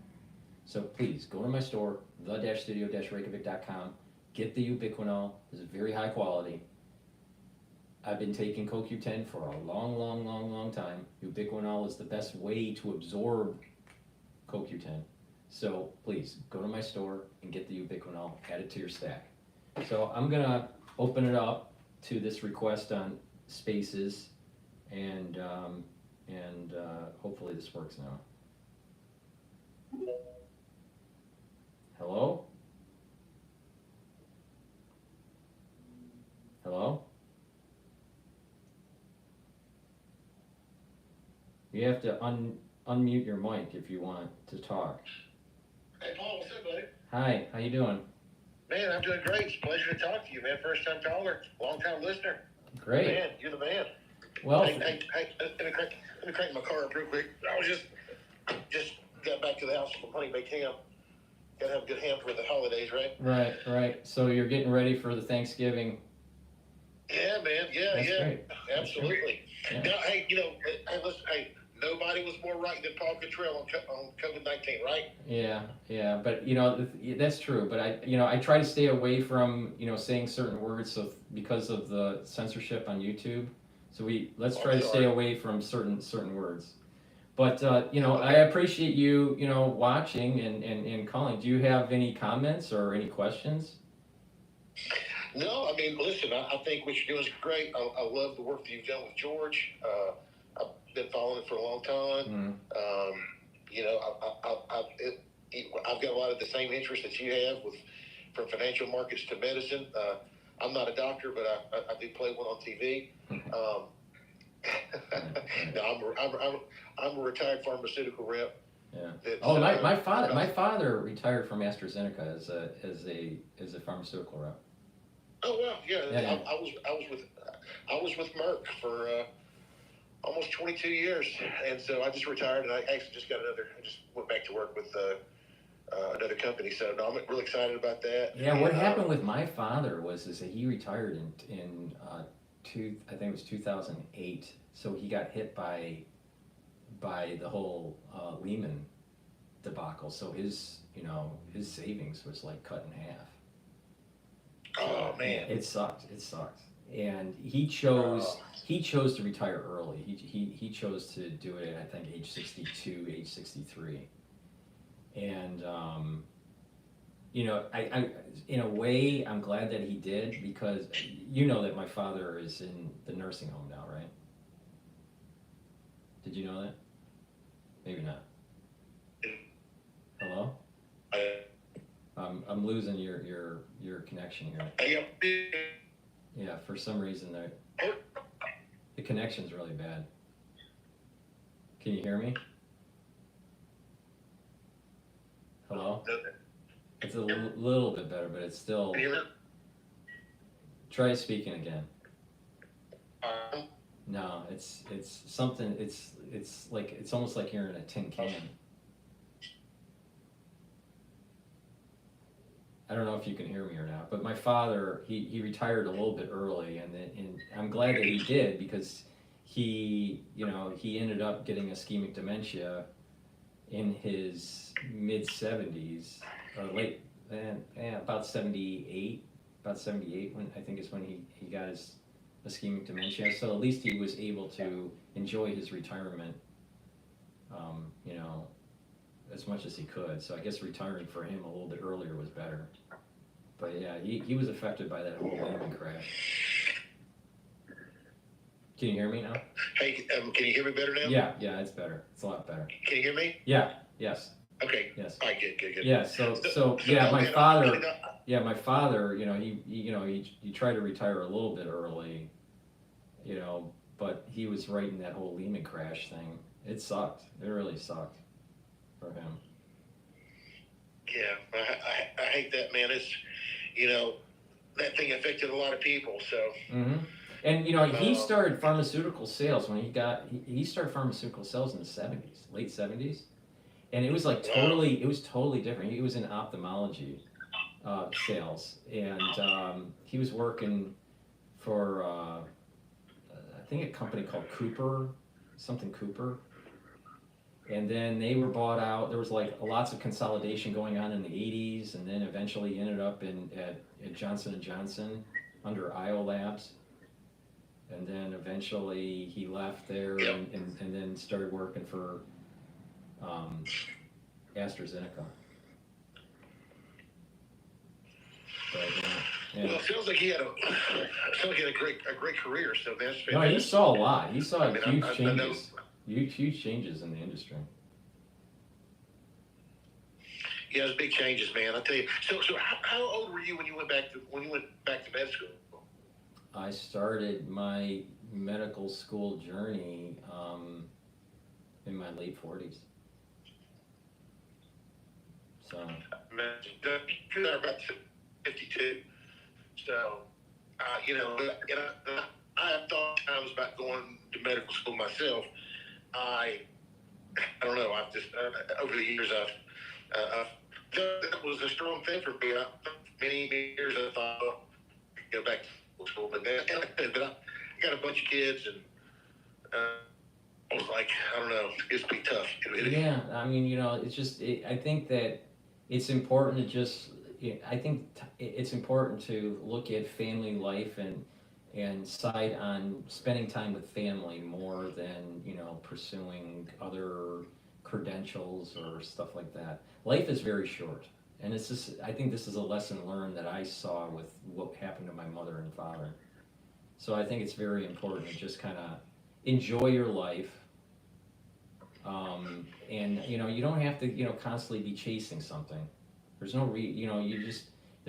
So please go to my store, the-studio-reykjavik.com. Get the ubiquinol. This is very high quality. I've been taking CoQ10 for a long time. Ubiquinol is the best way to absorb CoQ10. So please go to my store and get the ubiquinol, add it to your stack. So I'm gonna open it up to this request on spaces, and hopefully this works now. Hello? Hello? You have to unmute your mic if you want to talk. Hey Paul, what's up, buddy? Hi, how you doing? Man, I'm doing great. It's a pleasure to talk to you, man. First time caller, long time listener. Great. Man, you're the man. Well, hey, let me crank my car up real quick. I was just got back to the house from Honey Bay Camp. Gotta have a good hand for the holidays, right? Right. So you're getting ready for the Thanksgiving. Yeah, man. That's Yeah. great. Absolutely. Yeah. Now, hey, listen, nobody was more right than Paul Cottrell on COVID-19, right? Yeah, but that's true. But I try to stay away from saying certain words because of the censorship on YouTube. So let's try to stay away from certain words. But I appreciate you watching and calling. Do you have any comments or any questions? No, I mean, listen, I think what you're doing is great. I love the work that you've done with George. I've been following it for a long time. I've got a lot of the same interests that you have with from financial markets to medicine. I'm not a doctor, but I do play one on TV. No, I'm a retired pharmaceutical rep. Yeah. That's, Oh, my father retired from AstraZeneca as a pharmaceutical rep. Oh wow, yeah. Yeah. I was with Merck for almost 22 years, and so I just retired, and I actually just went back to work with another company. So no, I'm really excited about that. Yeah, what happened with my father was that he retired in I think it was 2008. So he got hit by the whole Lehman debacle. So his savings was like cut in half. Oh man, it sucked. And he chose to retire early. He chose to do it at, I think, age 62, age 63. And I in a way I'm glad that he did, because you know that my father is in the nursing home now, right? Did you know that? Maybe not. Hello? I'm losing your connection here. Yeah, for some reason the connection's really bad. Can you hear me? Hello? It's a little bit better, but it's still. Try speaking again. No, it's something. It's almost like you're in a tin can. I don't know if you can hear me or not, but my father, he retired a little bit early, and I'm glad that he did, because he ended up getting ischemic dementia in his mid 70s, or late, about 78 when I think is when he got his ischemic dementia. So at least he was able to enjoy his retirement, as much as he could. So I guess retiring for him a little bit earlier was better. But yeah, he was affected by that whole Lehman crash. Can you hear me now? Hey, can you hear me better now? Yeah, it's better. It's a lot better. Can you hear me? Yeah. Yes. Okay. Yes. All right. Good. Yeah. So yeah, my father. Yeah, my father. He tried to retire a little bit early. But he was right in that whole Lehman crash thing. It sucked. It really sucked for him. Yeah, I hate that, man. It's that thing affected a lot of people. So. Mm-hmm. And he started pharmaceutical sales when he started pharmaceutical sales in the 70s, late 70s, and it was like totally different. He was in ophthalmology sales, and he was working for I think a company called Cooper, and then they were bought out. There was like lots of consolidation going on in the 80s, and then eventually he ended up at Johnson & Johnson under IO Labs. And then eventually he left there and then started working for AstraZeneca. But, yeah. Well, it sounds like he had a great career. So that's fantastic. No, he saw a lot. He saw huge I changes. Huge changes in the industry. Yeah, there's big changes, man. I tell you. So how old were you when you went back to med school? I started my medical school journey in my late 40s. So. You're about 52. So, I have thought times about going to medical school myself. I don't know. I've just over the years that was a strong thing for me. Many years I thought go back to school, but I got a bunch of kids, and I was like, I don't know, it's pretty tough. Yeah, I mean, it's just, I think that it's important to just, it's important to look at family life and side on spending time with family more than, pursuing other credentials or stuff like that. Life is very short. And it's just, I think this is a lesson learned that I saw with what happened to my mother and father. So I think it's very important to just kind of enjoy your life. And you don't have to, constantly be chasing something. There's no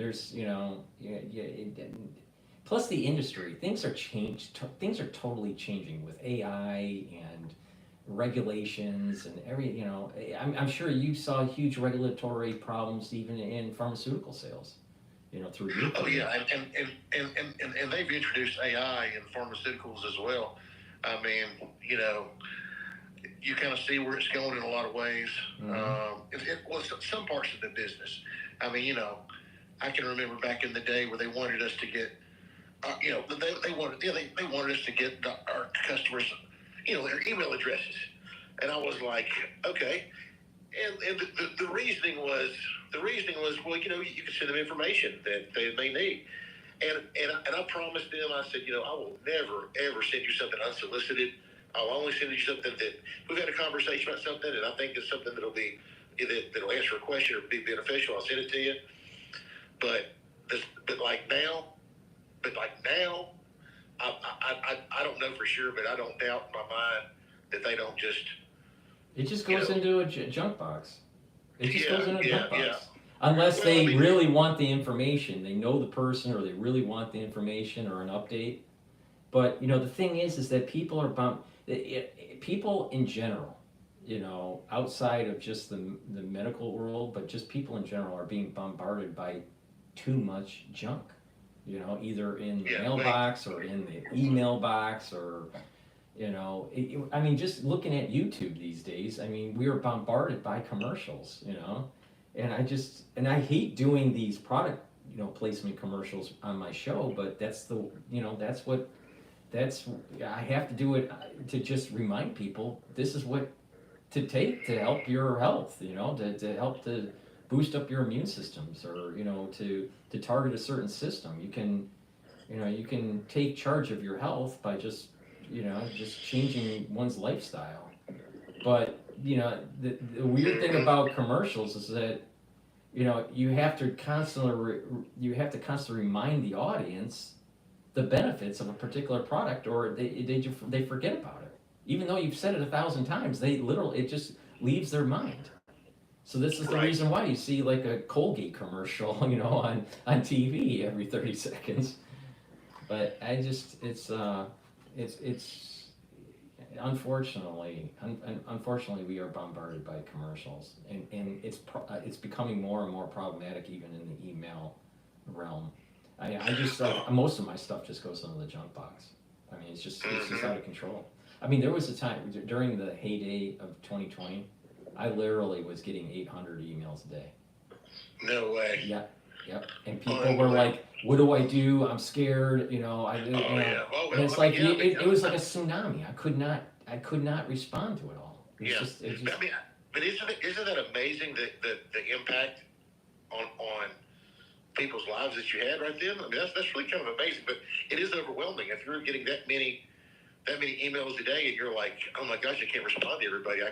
There's, plus the industry, things are things are totally changing with AI and regulations and I'm sure you saw huge regulatory problems even in pharmaceutical sales, through you. Oh yeah, and they've introduced AI in pharmaceuticals as well. I mean, you kind of see where it's going in a lot of ways. Some parts of the business. I mean, I can remember back in the day where they wanted us to get, they wanted us to get our customers, their email addresses, and I was like, okay, and the reasoning was, well, you can send them information that they need, and I promised them, I said, I will never ever send you something unsolicited. I'll only send you something that we've had a conversation about something, and I think it's something that'll answer a question or be beneficial. I'll send it to you. But like now, I don't know for sure, but I don't doubt in my mind that they don't just. It just goes into a junk box. It just goes into a junk box. Yeah. Unless they really want the information, they know the person, or they really want the information or an update. But the thing is that people are people in general, outside of just the medical world, but just people in general are being bombarded by too much junk, either in the mailbox or in the email box, or I mean, just looking at YouTube these days, I mean, we are bombarded by commercials, and I hate doing these product placement commercials on my show, but that's I have to do it to just remind people this is what to take to help your health, to help to boost up your immune systems, or to target a certain system. You can take charge of your health by just changing one's lifestyle. But the weird thing about commercials is that you have to constantly remind the audience the benefits of a particular product, or they forget about it. Even though you've said it 1,000 times, it just leaves their mind. So this is the reason why you see like a Colgate commercial, on TV every 30 seconds. But it's unfortunately we are bombarded by commercials, and it's becoming more and more problematic even in the email realm. I just most of my stuff just goes into the junk box. I mean, it's just out of control. I mean, there was a time during the heyday of 2020, I literally was getting 800 emails a day. No way. Yep. And people were like, "What do I do? I'm scared." And it's like it was like a tsunami. I could not respond to it all. It's just. I mean, but isn't that amazing the impact on people's lives that you had right then? I mean, that's really kind of amazing, but it is overwhelming. If you're getting that many emails a day, and you're like, oh my gosh, I can't respond to everybody. I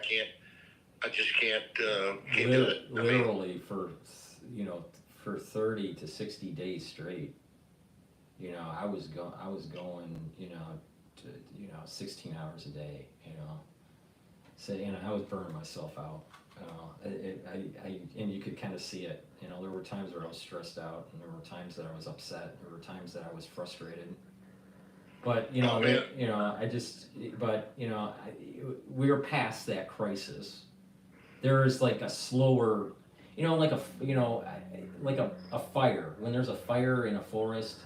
just can't do it. Literally for 30 to 60 days straight, I was going, to 16 hours a day, so I was burning myself out. And you could kind of see it. There were times where I was stressed out, and there were times that I was upset. There were times that I was frustrated. But we're past that crisis. There is like a slower, like a fire. When there's a fire in a forest,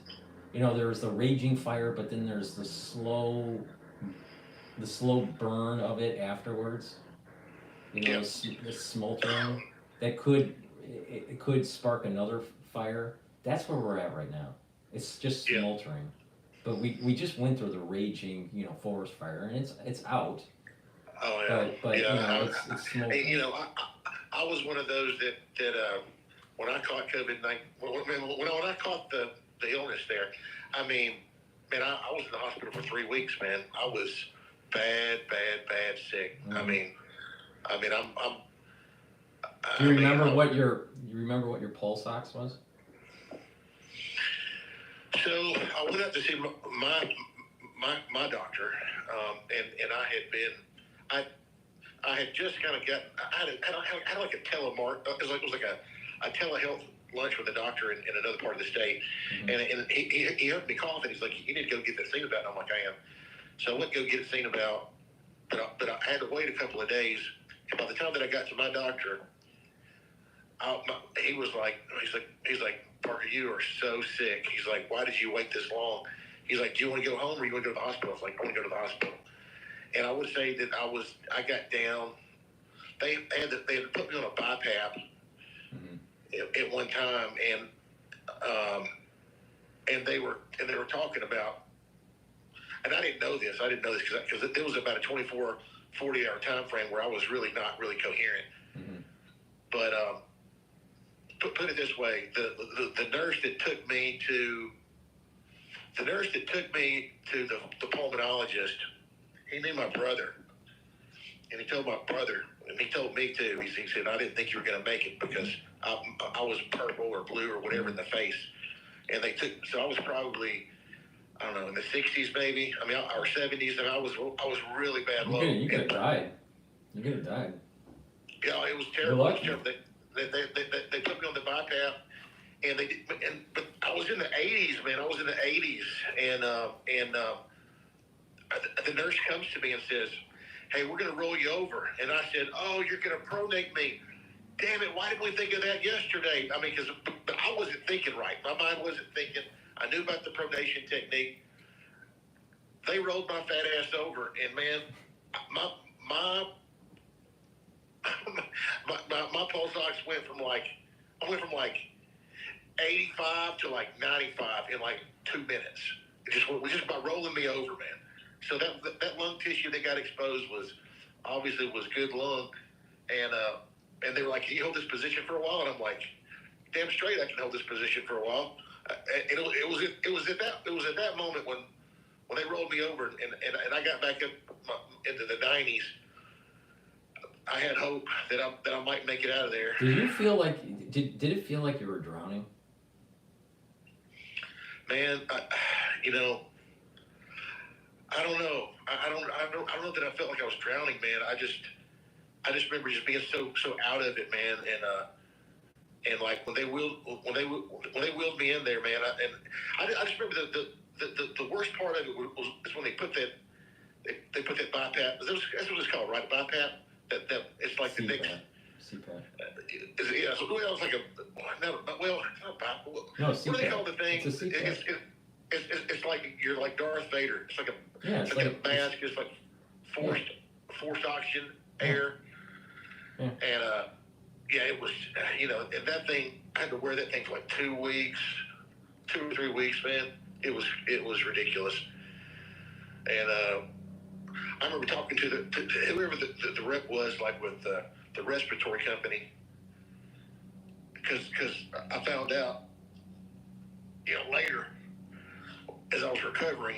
there's the raging fire, but then there's the slow burn of it afterwards. The smoldering that could spark another fire. That's where we're at right now. It's just smoldering. But we just went through the raging, forest fire, and it's out. Oh yeah. But it's smoldering. I was one of those that when I caught COVID-19, when I caught the illness there, I mean, man, I was in the hospital for 3 weeks, man. I was bad sick. Mm-hmm. I mean, I'm. Do you remember what your pulse ox was? So I went out to see my doctor, and I had just kind of got I had like a telemark. It was like a telehealth lunch with a doctor in another part of the state, and he heard me cough, and he's like, "You need to go get that seen about." And I'm like, "I am." So I went to go get it seen about, but I had to wait a couple of days. And by the time that I got to my doctor, he was like, he's like, "Parker, you are so sick." He's like, "Why did you wait this long?" He's like, "Do you want to go home or you want to go to the hospital?" I was like, "I want to go to the hospital." And I would say that I got down. They had to put me on a BiPAP at one time, and they were talking about, and I didn't know this because it was about a 24, 40-hour time frame where I was not really coherent. But put it this way, the nurse that took me to the pulmonologist, he knew my brother, and he told my brother, and he told me too. He said, "I didn't think you were going to make it because I was purple or blue or whatever in the face." And so I was probably, I don't know, in the 60s maybe. I mean, or 70s, and I was really bad low. You could have died. You could have died. Yeah, it was terrible. It was terrible. They put me on the BiPAP, but I was in the 80s, man. I was in the 80s, and the nurse comes to me and says, "Hey, we're going to roll you over." And I said, "Oh, you're going to pronate me. Damn it, why didn't we think of that yesterday?" I mean, because I wasn't thinking right. My mind wasn't thinking. I knew about the pronation technique. They rolled my fat ass over, and man, my pulse ox went from like 85 to like 95 in like 2 minutes. Just by rolling me over, man. So that lung tissue that got exposed was good lung, and they were like, "Can you hold this position for a while?" And I'm like, "Damn straight, I can hold this position for a while." And it was at that moment when they rolled me over and I got back up into the 90s. I had hope that I might make it out of there. Did you feel like did it feel like you were drowning? Man, I don't know. I don't know that I felt like I was drowning, man. I just remember just being so out of it, man. And like when they wheeled me in there, man. I just remember the worst part of it was when they put that BiPAP. That's what it's called, right? BiPAP. That it's like the next CPAP. Yeah, so it was like not BiPAP. No, what do they CPAP. call the thing? It's a CPAP. It's like you're like Darth Vader. It's like it's like a mask. It's like forced oxygen, air, and it was and that thing. I had to wear that thing for like 2 weeks, 2 or 3 weeks, man. It was ridiculous, and I remember talking to whoever the rep was, like with the respiratory company, because I found out later, as I was recovering,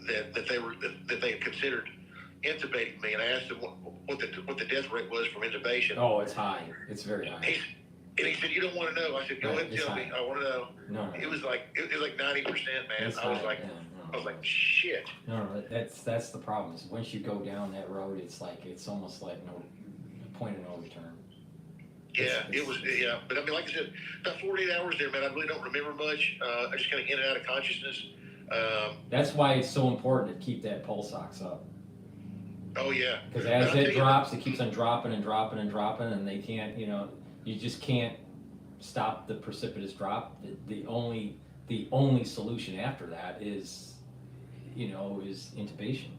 that they had considered intubating me, and I asked him what the death rate was from intubation. Oh, it's high. It's very high. And he said, "You don't want to know." I said, "Go ahead and tell me. I want to know." No. It was like 90%, man. I was like, shit. No, that's the problem. Is once you go down that road, it's almost like a point of no return. Yeah, it was. Yeah, but I mean, like I said, about 48 hours there, man. I really don't remember much. I just kind of in and out of consciousness. That's why it's so important to keep that pulse ox up. Oh yeah. Because as it drops, it keeps on dropping and dropping and dropping, and they can't. You just can't stop the precipitous drop. The only solution after that is intubation.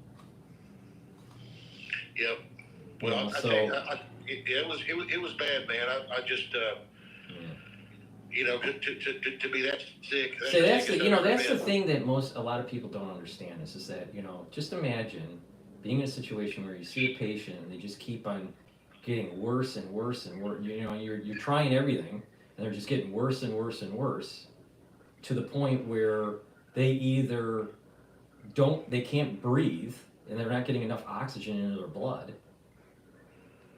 Yep. Well, it was bad, man. I just to be that sick. So that's the thing that a lot of people don't understand is that just imagine being in a situation where you see a patient and they just keep on getting worse and worse and worse. You're trying everything and they're just getting worse and worse and worse to the point where they either they can't breathe and they're not getting enough oxygen into their blood,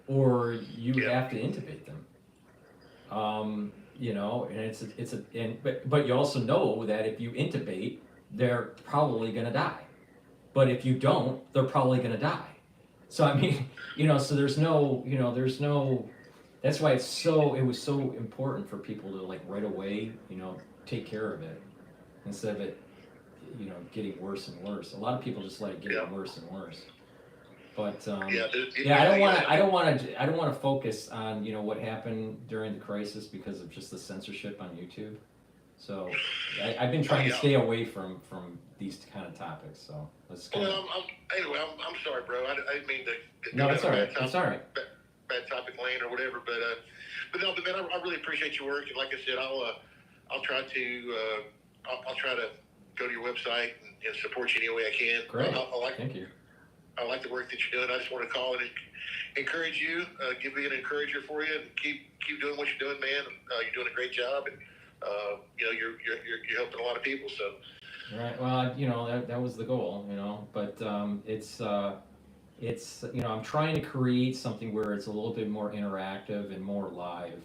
or you have to intubate them. And but you also know that if you intubate, they're probably going to die. But if you don't, they're probably going to die. So I mean, so there's no that's why it was so important for people to like right away, take care of it instead of it, getting worse and worse. A lot of people just let it get worse and worse. But I don't want to focus on what happened during the crisis because of just the censorship on YouTube. So I've been trying to stay away from these kind of topics. So let's. I'm sorry, bro. I didn't mean to. No, it's all right. It's all right. Bad topic lane or whatever, but no, but man, I really appreciate your work, and like I said, I'll try to go to your website and support you any way I can. Great. Thank you. I like the work that you're doing. I just want to call and encourage you, give me an encourager for you, and keep doing what you're doing, man. You're doing a great job, and you're helping a lot of people. So. Right. Well, that was the goal, but it's I'm trying to create something where it's a little bit more interactive and more live,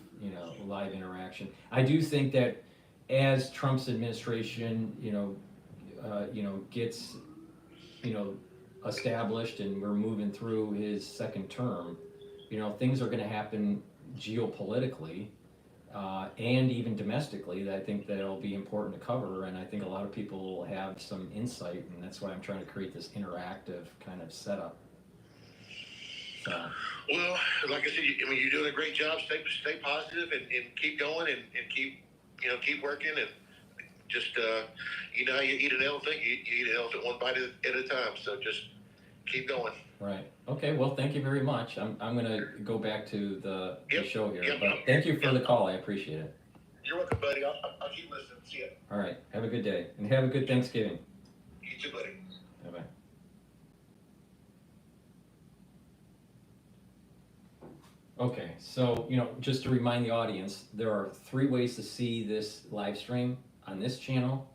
live interaction. I do think that as Trump's administration, gets, established and we're moving through his second term, things are going to happen geopolitically and even domestically that I think that'll be important to cover, and I think a lot of people will have some insight, and that's why I'm trying to create this interactive kind of setup. So. Well, like I said, you're doing a great job. Stay positive and keep going and keep working, and just you eat an elephant, you eat an elephant one bite at a time. So just keep going. Right. Okay. Well, thank you very much. I'm gonna go back to the show here, but thank you for the call. I appreciate it. You're welcome, buddy. I'll keep listening. See ya. All right. Have a good day and have a good Thanksgiving. You too, buddy. Bye bye. Okay, so just to remind the audience, there are 3 ways to see this live stream: on this channel,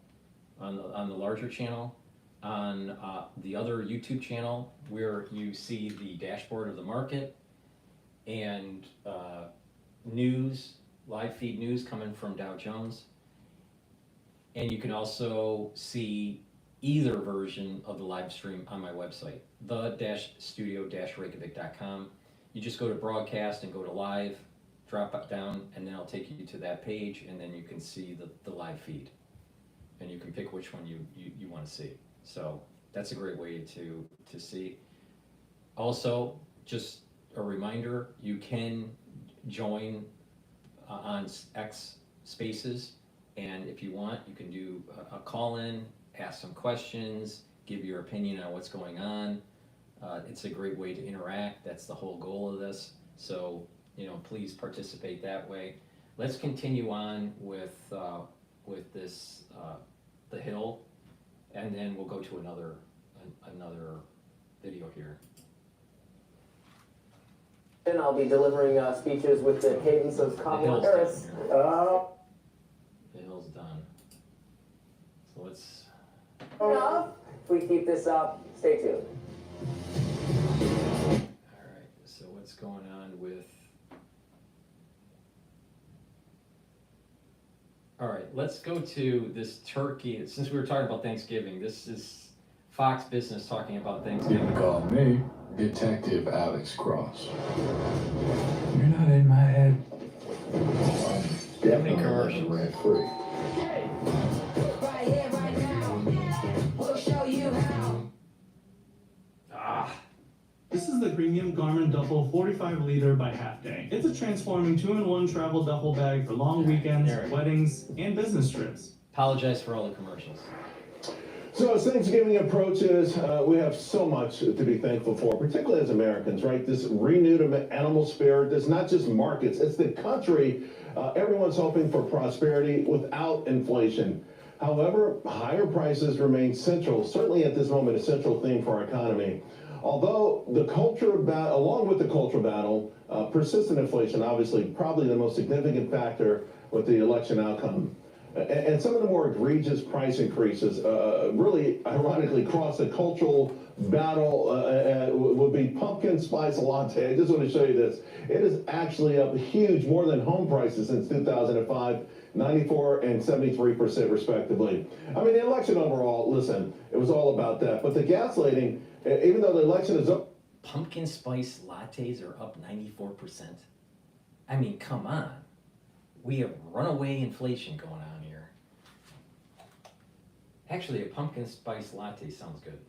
on the larger channel, on the other YouTube channel where you see the dashboard of the market, and news, live feed news coming from Dow Jones. And you can also see either version of the live stream on my website, the-studio-reykjavik.com. You just go to broadcast and go to live, drop it down, and then I'll take you to that page, and then you can see the live feed. And you can pick which one you want to see. So that's a great way to see. Also, just a reminder, you can join on X Spaces, and if you want, you can do a call-in, ask some questions, give your opinion on what's going on. It's a great way to interact. That's the whole goal of this. So, please participate that way. Let's continue on with this, the Hill, and then we'll go to another video here. And I'll be delivering speeches with the cadence of Kamala Harris. The Hill's done. So let's. If we keep this up, stay tuned. Alright, so what's going on with... Alright, let's go to this turkey. Since we were talking about Thanksgiving, this is Fox Business talking about Thanksgiving. You can call me Detective Alex Cross. You're not in my head. Definitely commercials. Rent-free. Right here, right now. We'll show you how. This is the premium Garmin Duffel 45-liter by Half Day. It's a transforming 2-in-1 travel duffel bag for long weekends, weddings, and business trips. Apologize for all the commercials. So as Thanksgiving approaches, we have so much to be thankful for, particularly as Americans, right? This renewed animal spirit, it's not just markets, it's the country. Everyone's hoping for prosperity without inflation. However, higher prices remain central, certainly at this moment, a central theme for our economy. Although along with the cultural battle, persistent inflation, obviously, probably the most significant factor with the election outcome. And some of the more egregious price increases, really ironically, cross the cultural battle would be pumpkin spice latte. I just want to show you this. It is actually up huge, more than home prices since 2005, 94% and 73% respectively. I mean, the election overall, listen, it was all about that. But the gaslighting, even though the election is up. Pumpkin spice lattes are up 94%. I mean, come on. We have runaway inflation going on here. Actually, a pumpkin spice latte sounds good.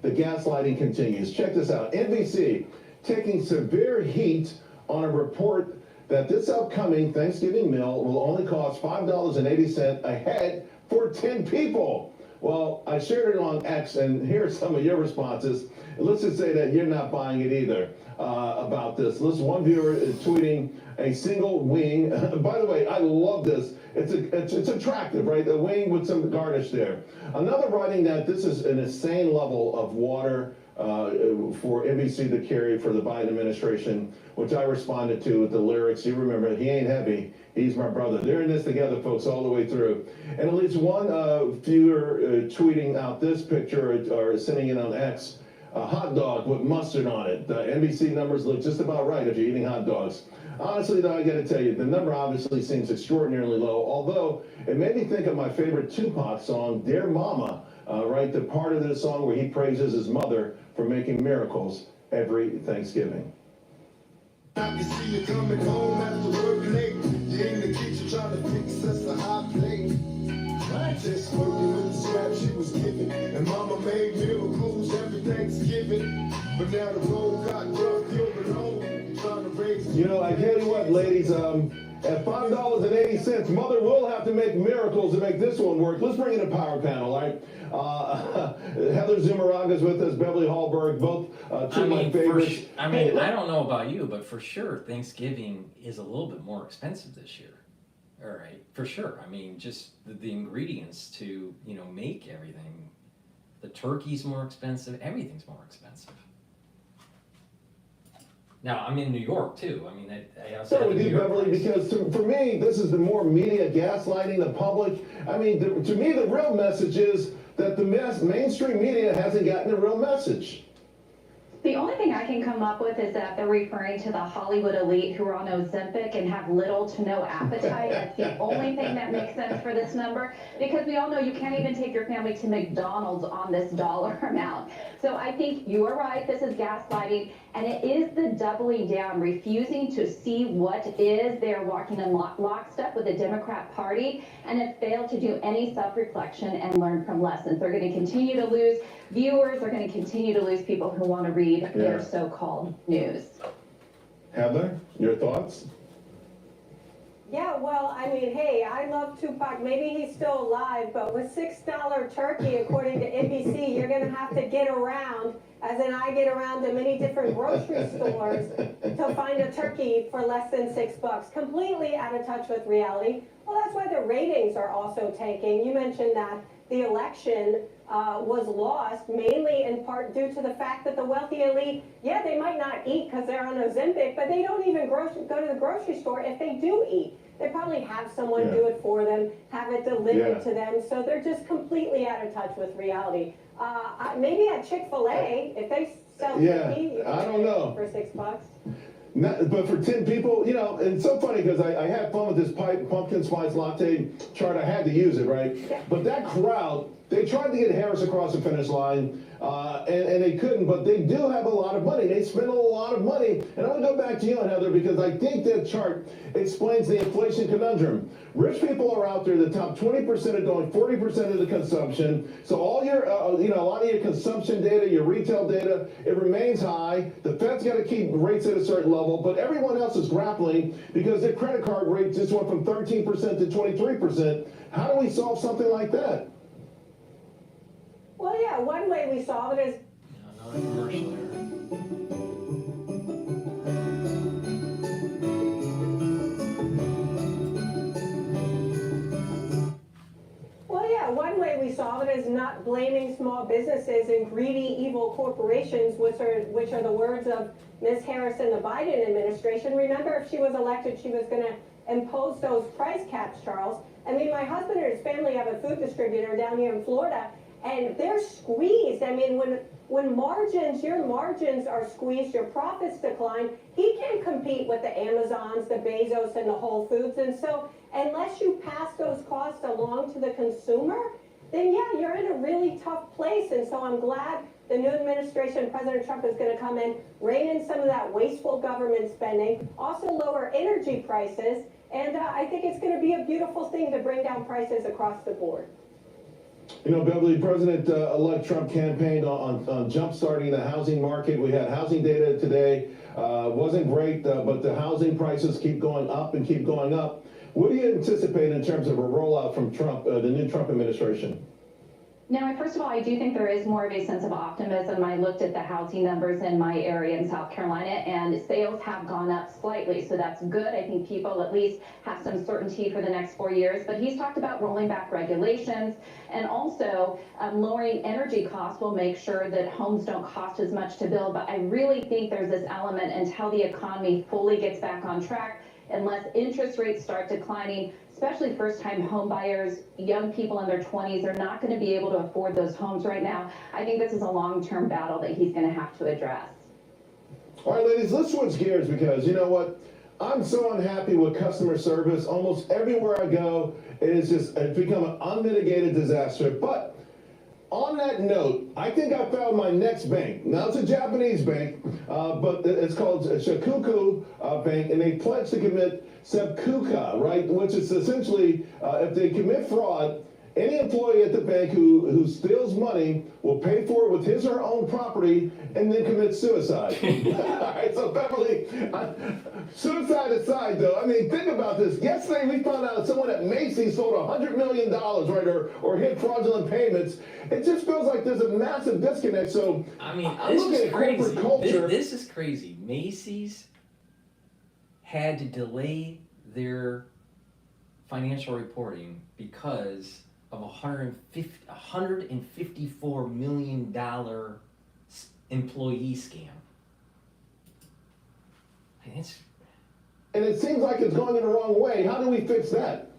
The gaslighting continues. Check this out. NBC taking severe heat on a report that this upcoming Thanksgiving meal will only cost $5.80 a head for 10 people. Well, I shared it on X, and here's some of your responses. Let's just say that you're not buying it either about this. Listen, one viewer is tweeting a single wing. By the way, I love this. It's attractive, right? A wing with some garnish there. Another writing that this is an insane level of water for NBC to carry for the Biden administration, which I responded to with the lyrics. You remember, he ain't heavy, he's my brother. They're in this together, folks, all the way through. And at least one viewer tweeting out this picture or sending it on X, a hot dog with mustard on it. The NBC numbers look just about right if you're eating hot dogs. Honestly, though, I got to tell you, the number obviously seems extraordinarily low, although it made me think of my favorite Tupac song, Dear Mama, right? The part of the song where he praises his mother for making miracles every Thanksgiving. I can see you coming home after work late. You're in the kitchen trying to fix us a hot plate. Just working with the scraps she was given. And mama made miracles every Thanksgiving. But now the road got rough, you're alone. Trying to raise. You know, I tell you what, ladies, at $5.80, mother will have to make miracles to make this one work. Let's bring in a power panel, all right? Heather Zumaraga's with us, Beverly Hallberg, both two of my favorites. I don't know about you, but for sure, Thanksgiving is a little bit more expensive this year. All right, for sure. I mean, just the ingredients to, make everything. The turkey's more expensive. Everything's more expensive. Now, I'm in New York, too. I mean, I also So with you, Beverly, because for me, this is the more media gaslighting the public. I mean, to me, the real message is that the mainstream media hasn't gotten the real message. The only thing I can come up with is that they're referring to the Hollywood elite who are on Ozempic and have little to no appetite. That's the only thing that makes sense for this number, because we all know you can't even take your family to McDonald's on this dollar amount. So I think you are right, this is gaslighting, and it is the doubling down, refusing to see what is. They're walking in lockstep with the Democrat Party and have failed to do any self-reflection and learn from lessons. They're going to continue to lose viewers, are going to continue to lose people who want to read their so-called news. Heather, your thoughts? Yeah, well, I mean, hey, I love Tupac. Maybe he's still alive, but with $6 turkey, according to NBC, you're going to have to get around, as in I get around to many different grocery stores to find a turkey for less than $6. Completely out of touch with reality. Well, that's why the ratings are also tanking. You mentioned that the election was lost mainly in part due to the fact that the wealthy elite, yeah, they might not eat because they're on Ozempic, but they don't even go to the grocery store if they do eat. They probably have someone do it for them, have it delivered to them, so they're just completely out of touch with reality. Maybe at Chick-fil-A, if they sell turkey, I don't know. for $6. But for 10 people, and it's so funny because I had fun with this pumpkin spice latte chart. I had to use it, right? But that crowd, they tried to get Harris across the finish line, and they couldn't, but they do have a lot of money. They spend a lot of money. And I want to go back to you, Heather, because I think that chart explains the inflation conundrum. Rich people are out there, the top 20% are doing 40% of the consumption. So all your, a lot of your consumption data, your retail data, it remains high. The Fed's got to keep rates at a certain level, but everyone else is grappling because their credit card rate just went from 13% to 23%. How do we solve something like that? Well, yeah, one way we solve it is Another commercial there. one way we solve it is not blaming small businesses and greedy, evil corporations, which are the words of Ms. Harris and the Biden administration. Remember, if she was elected, she was going to impose those price caps, Charles. I mean, my husband and his family have a food distributor down here in Florida, and they're squeezed. I mean, when your margins are squeezed, your profits decline, he can't compete with the Amazons, the Bezos, and the Whole Foods. And so unless you pass those costs along to the consumer, then yeah, you're in a really tough place. And so I'm glad the new administration, President Trump, is going to come in, rein in some of that wasteful government spending, also lower energy prices, and I think it's going to be a beautiful thing to bring down prices across the board. You know, Beverly, President-elect Trump campaigned on jump-starting the housing market. We had housing data today. Wasn't great, but the housing prices keep going up and keep going up. What do you anticipate in terms of a rollout from Trump, the new Trump administration? Now, first of all, I do think there is more of a sense of optimism. I looked at the housing numbers in my area in South Carolina, and sales have gone up slightly, so that's good. I think people at least have some certainty for the next 4 years. But he's talked about rolling back regulations, and also lowering energy costs will make sure that homes don't cost as much to build. But I really think there's this element until the economy fully gets back on track, unless interest rates start declining, especially first-time home buyers, young people in their 20s are not going to be able to afford those homes right now. I think this is a long-term battle that he's going to have to address. All right, ladies, let's switch gears because you know what? I'm so unhappy with customer service. Almost everywhere I go, it's become an unmitigated disaster. But on that note, I think I found my next bank. Now, it's a Japanese bank, but it's called Shikoku Bank, and they pledge to commit seppuku, right? Which is essentially, if they commit fraud, any employee at the bank who steals money will pay for it with his or her own property and then commit suicide. All right, so Beverly, suicide aside though, I mean, think about this. Yesterday we found out someone at Macy's sold $100 million, right, or hit fraudulent payments. It just feels like there's a massive disconnect. So I mean, I'm looking at corporate culture. This is crazy. Macy's had to delay their financial reporting because of $154 million employee scam. And it seems like it's going in the wrong way. How do we fix that?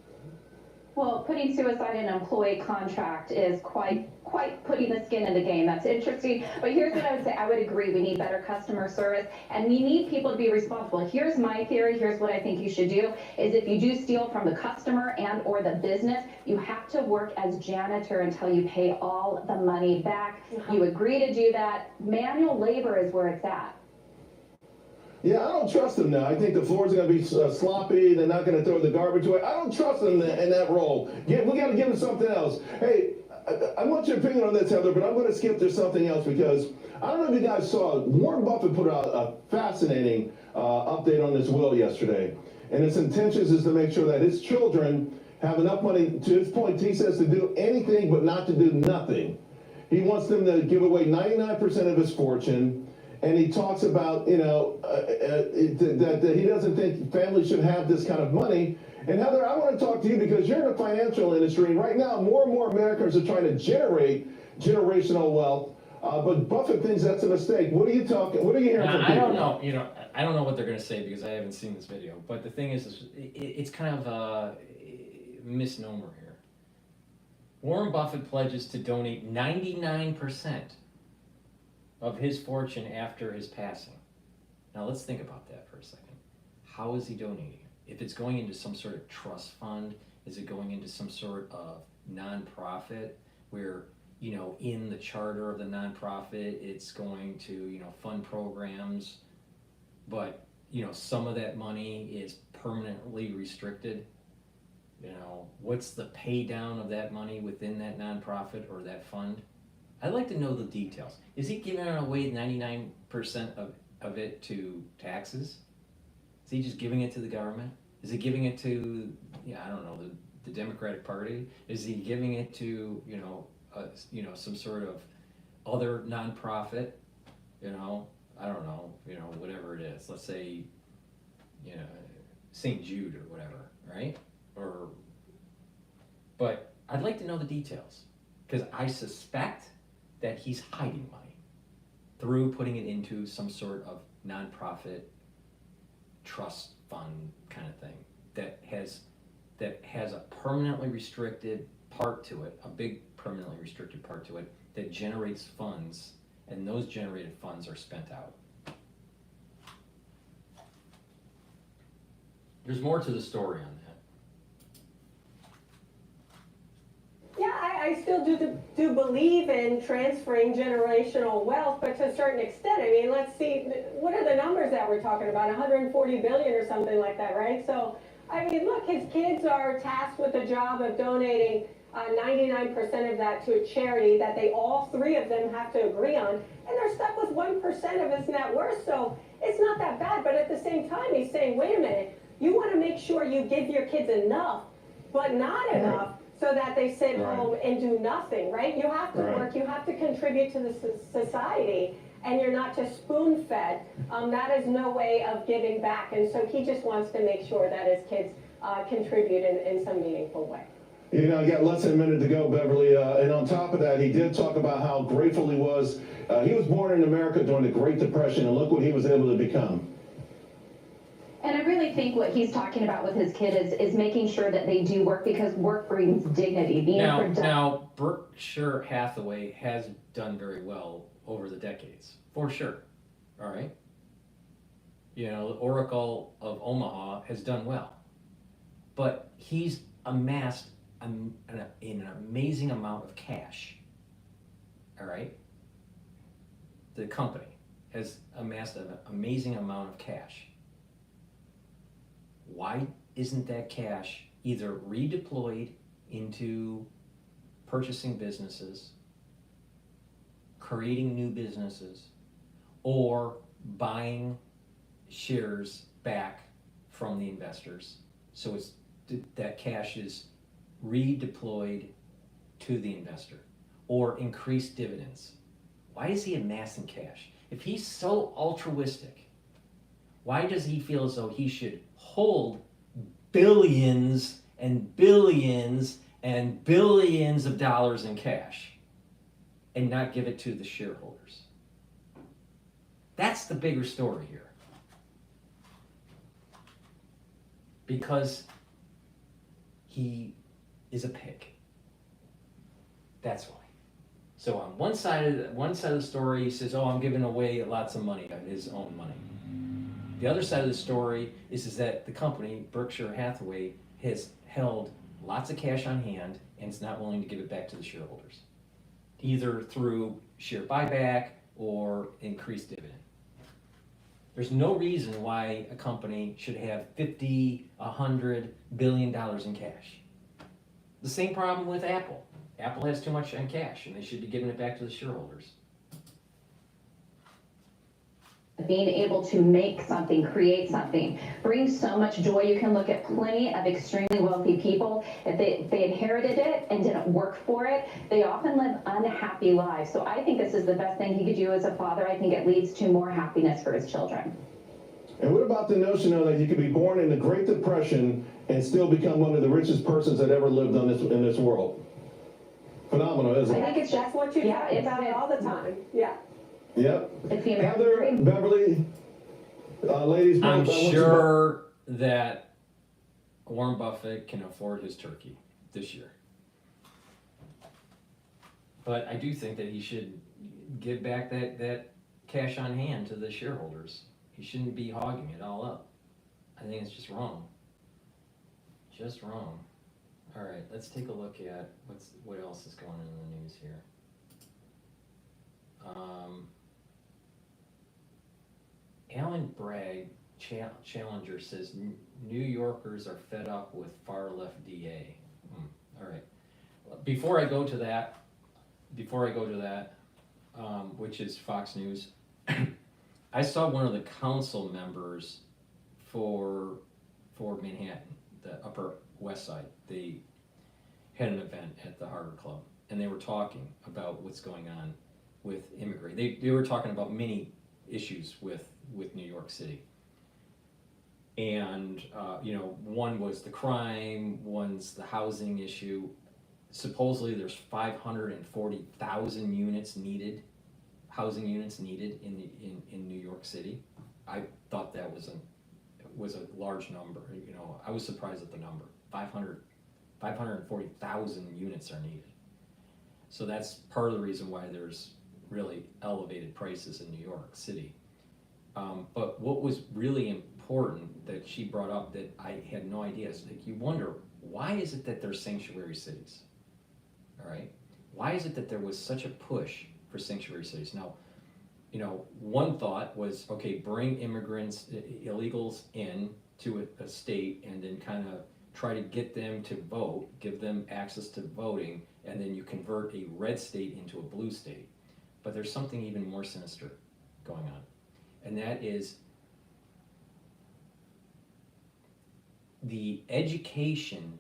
Well, putting suicide in an employee contract is quite putting the skin in the game. That's interesting. But here's what I would say. I would agree. We need better customer service, and we need people to be responsible. Here's my theory. Here's what I think you should do, is if you do steal from the customer and or the business, you have to work as janitor until you pay all the money back. You agree to do that. Manual labor is where it's at. Yeah, I don't trust them now. I think the floors are going to be sloppy. They're not going to throw the garbage away. I don't trust them in that role. We got to give them something else. Hey, I want your opinion on this, Heather, but I'm going to skip to something else because I don't know if you guys saw, Warren Buffett put out a fascinating update on this will yesterday. And his intentions is to make sure that his children have enough money, to his point, he says, to do anything but not to do nothing. He wants them to give away 99% of his fortune. And he talks about, you know, that he doesn't think families should have this kind of money. And Heather, I want to talk to you because you're in the financial industry, and right now more and more Americans are trying to generate generational wealth. But Buffett thinks that's a mistake. What are you hearing from people? I don't know. You know, I don't know what they're going to say because I haven't seen this video. But the thing is it's kind of a misnomer here. Warren Buffett pledges to donate 99% of his fortune after his passing. Now let's think about that for a second. How is he donating it? If it's going into some sort of trust fund, is it going into some sort of nonprofit where, you know, in the charter of the nonprofit, it's going to, you know, fund programs, but, you know, some of that money is permanently restricted? You know, what's the pay down of that money within that nonprofit or that fund? I'd like to know the details. Is he giving away 99% of it to taxes? Is he just giving it to the government? Is he giving it to, I don't know, the Democratic Party? Is he giving it to, you know, some sort of other nonprofit? You know, I don't know, you know, whatever it is. Let's say, you know, St. Jude or whatever, right? But I'd like to know the details because I suspect that he's hiding money through putting it into some sort of nonprofit trust fund kind of thing that has a permanently restricted part to it, a big permanently restricted part to it that generates funds, and those generated funds are spent out. There's more to the story on that. Yeah, I I still do believe in transferring generational wealth, but to a certain extent. I mean, let's see, what are the numbers that we're talking about? 140 billion or something like that, right? So, I mean, look, his kids are tasked with the job of donating 99% of that to a charity that they all three of them have to agree on, and they're stuck with 1% of his net worth. So it's not that bad, but at the same time, he's saying, wait a minute, you want to make sure you give your kids enough, but not enough, so that they sit home and do nothing, right? You have to work, you have to contribute to the society, and you're not just spoon-fed. That is no way of giving back, and so he just wants to make sure that his kids contribute in some meaningful way. You know, you got less than a minute to go, Beverly, and on top of that, he did talk about how grateful he was. He was born in America during the Great Depression, and look what he was able to become. And I really think what he's talking about with his kid is making sure that they do work, because work brings dignity. Now, Berkshire Hathaway has done very well over the decades, for sure. All right. You know, the Oracle of Omaha has done well, but he's amassed an amazing amount of cash. All right. The company has amassed an amazing amount of cash. Why isn't that cash either redeployed into purchasing businesses, creating new businesses, or buying shares back from the investors? So it's that cash is redeployed to the investor, or increased dividends. Why is he amassing cash? If he's so altruistic, why does he feel as though he should hold billions and billions and billions of dollars in cash and not give it to the shareholders? That's the bigger story here. Because he is a pig. That's why. So on one side of the story, he says, "Oh, I'm giving away lots of money, of his own money." The other side of the story is that the company, Berkshire Hathaway, has held lots of cash on hand and is not willing to give it back to the shareholders, either through share buyback or increased dividend. There's no reason why a company should have $50, $100 billion in cash. The same problem with Apple. Apple has too much in cash, and they should be giving it back to the shareholders. Being able to make something, create something, brings so much joy. You can look at plenty of extremely wealthy people. If they inherited it and didn't work for it, they often live unhappy lives. So I think this is the best thing he could do as a father. I think it leads to more happiness for his children. And what about the notion of that you could be born in the Great Depression and still become one of the richest persons that ever lived in this world? Phenomenal, isn't it? I think it's just what you talk about all the time. Yeah. Yep. It's the Heather, Beverly, ladies, I'm sure that Warren Buffett can afford his turkey this year. But I do think that he should give back that cash on hand to the shareholders. He shouldn't be hogging it all up. I think it's just wrong. Just wrong. All right, let's take a look at what else is going on in the news here. Alan Bragg, Challenger, says New Yorkers are fed up with far-left DA. All right. Before I go to that, which is Fox News, I saw one of the council members for Manhattan, the Upper West Side. They had an event at the Harbor Club, and they were talking about what's going on with immigration. They were talking about many issues with New York City. And, one was the crime, one's the housing issue. Supposedly there's 540,000 housing units needed in New York City. I thought that was a large number. I was surprised at the number. 540,000 units are needed. So that's part of the reason why there's really elevated prices in New York City. But what was really important that she brought up that I had no idea is, like, you wonder, why is it that they're sanctuary cities? All right. Why is it that there was such a push for sanctuary cities? Now, one thought was, okay, bring immigrants, illegals in to a state and then kind of try to get them to vote, give them access to voting, and then you convert a red state into a blue state. But there's something even more sinister going on, and that is the education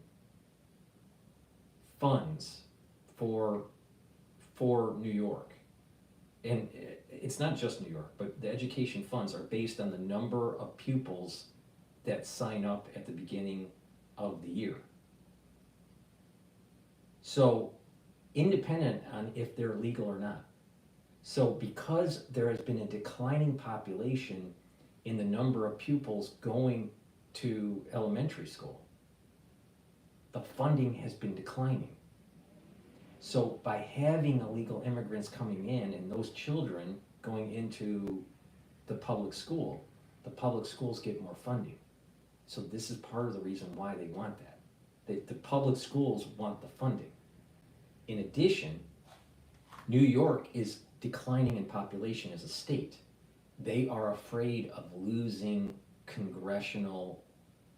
funds for New York. And it's not just New York, but the education funds are based on the number of pupils that sign up at the beginning of the year. So independent on if they're legal or not. So because there has been a declining population in the number of pupils going to elementary school, the funding has been declining. So by having illegal immigrants coming in and those children going into the public schools get more funding. So this is part of the reason why they want that. The public schools want the funding. In addition, New York is declining in population as a state. They are afraid of losing congressional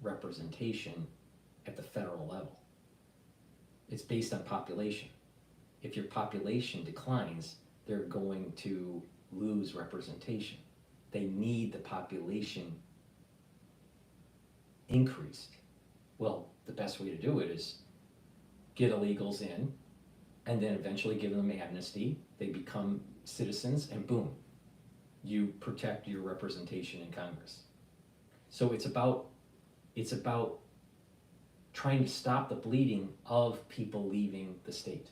representation at the federal level. It's based on population. If your population declines, they're going to lose representation. They need the population increased. Well, the best way to do it is get illegals in and then eventually give them amnesty. They become citizens and boom, you protect your representation in Congress. So it's about trying to stop the bleeding of people leaving the state.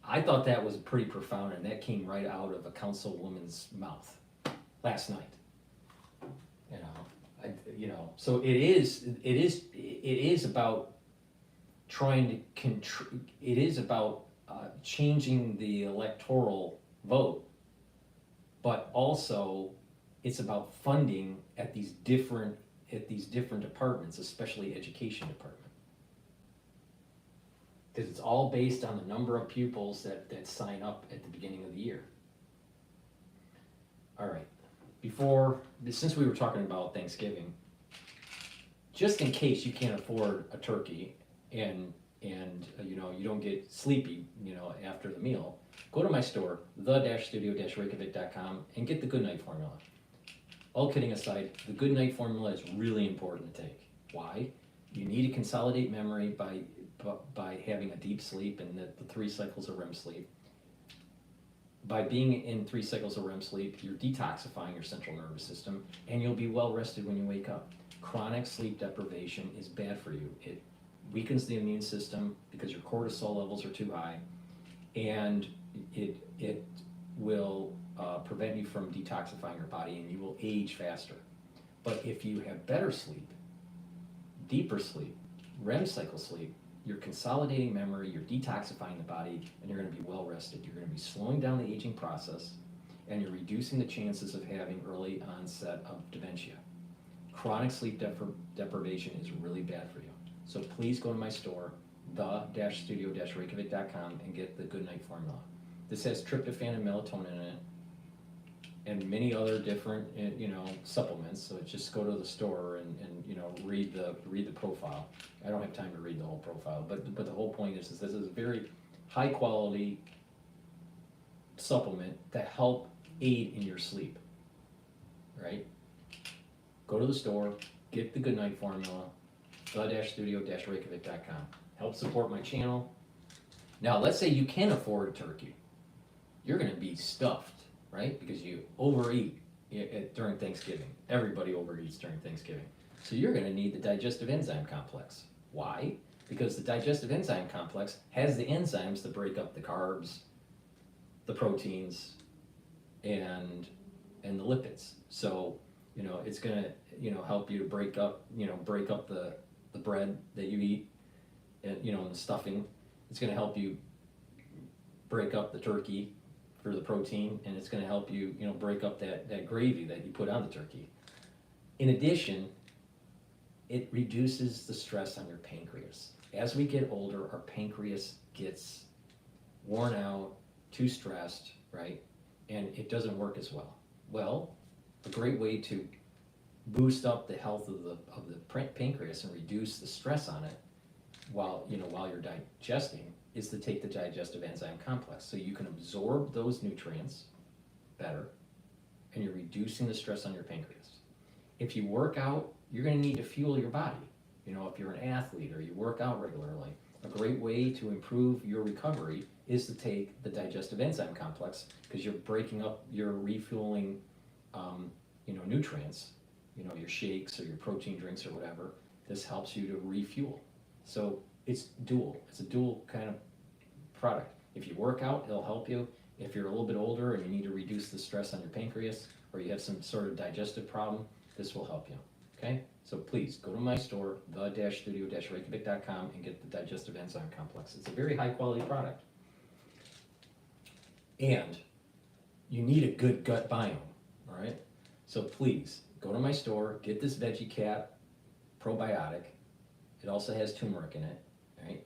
I thought that was pretty profound, and that came right out of a councilwoman's mouth last night. So it is about trying to it is about changing the electoral vote, but also it's about funding at these different departments, especially education department. Because it's all based on the number of pupils that sign up at the beginning of the year. All right, since we were talking about Thanksgiving, just in case you can't afford a turkey and you don't get sleepy after the meal, go to my store, the-studio-reykjavik.com, and get the Goodnight Formula. All kidding aside, the Goodnight Formula is really important to take. Why? You need to consolidate memory by having a deep sleep and the 3 cycles of REM sleep. By being in 3 cycles of REM sleep, you're detoxifying your central nervous system, and you'll be well rested when you wake up. Chronic sleep deprivation is bad for you. It weakens the immune system because your cortisol levels are too high, and it will prevent you from detoxifying your body, and you will age faster. But if you have better sleep, deeper sleep, REM cycle sleep, you're consolidating memory, you're detoxifying the body, and you're going to be well rested. You're going to be slowing down the aging process, and you're reducing the chances of having early onset of dementia. Chronic sleep deprivation is really bad for you. So please go to my store, the-studio-reykjavik.com, and get the Goodnight Formula. This has tryptophan and melatonin in it, and many other different supplements. So just go to the store and read the profile. I don't have time to read the whole profile, but the whole point is this is a very high quality supplement that help aid in your sleep. Right? Go to the store, get the Goodnight Formula, the-studio-reykjavik.com. Help support my channel. Now, let's say you can afford turkey. You're going to be stuffed, right? Because you overeat during Thanksgiving. Everybody overeats during Thanksgiving. So you're going to need the digestive enzyme complex. Why? Because the digestive enzyme complex has the enzymes to break up the carbs, the proteins, and the lipids. So, it's going to, help you to break up the bread that you eat, and, and the stuffing. It's going to help you break up the turkey for the protein, and it's going to help you, break up that gravy that you put on the turkey. In addition, it reduces the stress on your pancreas. As we get older, our pancreas gets worn out, too stressed, right? And it doesn't work as well. Well, a great way to boost up the health of the pancreas and reduce the stress on it while you're digesting is to take the digestive enzyme complex. So you can absorb those nutrients better and you're reducing the stress on your pancreas. If you work out, you're going to need to fuel your body. If you're an athlete or you work out regularly, a great way to improve your recovery is to take the digestive enzyme complex, because you're breaking up, you're refueling nutrients, your shakes or your protein drinks or whatever. This helps you to refuel. So it's a dual kind of product. If you work out, it'll help you. If you're a little bit older and you need to reduce the stress on your pancreas, or you have some sort of digestive problem, this will help you. Okay? So please go to my store, the-studio-reykjavik.com, and get the digestive enzyme complex. It's a very high quality product. And you need a good gut biome, all right? So please go to my store, get this Veggie Cap probiotic. It also has turmeric in it, right?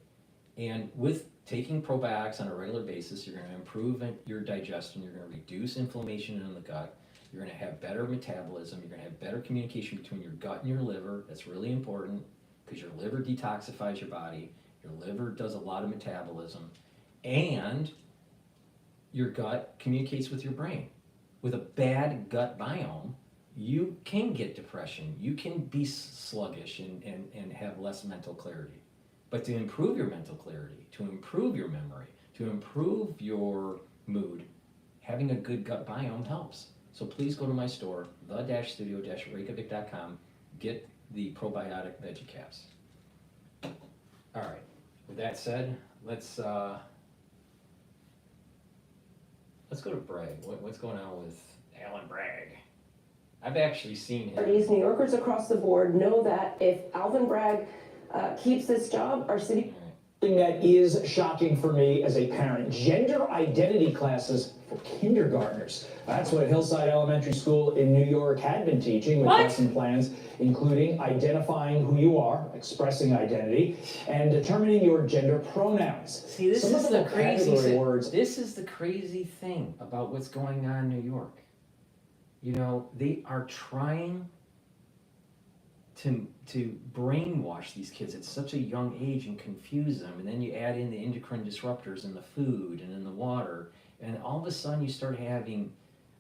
And with taking probiotics on a regular basis, you're going to improve your digestion, you're going to reduce inflammation in the gut, you're going to have better metabolism, you're going to have better communication between your gut and your liver. That's really important because your liver detoxifies your body, your liver does a lot of metabolism, and your gut communicates with your brain. With a bad gut biome, you can get depression, you can be sluggish and have less mental clarity. But to improve your mental clarity, to improve your memory, to improve your mood, having a good gut biome helps. So please go to my store, the-studio-reykjavik.com, get the probiotic Veggie Caps. All right, with that said, let's go to Bragg. What's going on with Alan Bragg? I've actually seen him. New Yorkers across the board know that if Alvin Bragg keeps this job, our city... Something that is shocking for me as a parent, gender identity classes for kindergartners. That's what Hillside Elementary School in New York had been teaching, with lesson plans including identifying who you are, expressing identity, and determining your gender pronouns. See, this is the crazy thing. This is the crazy thing about what's going on in New York. They are trying to brainwash these kids at such a young age and confuse them, and then you add in the endocrine disruptors in the food and in the water, and all of a sudden you start having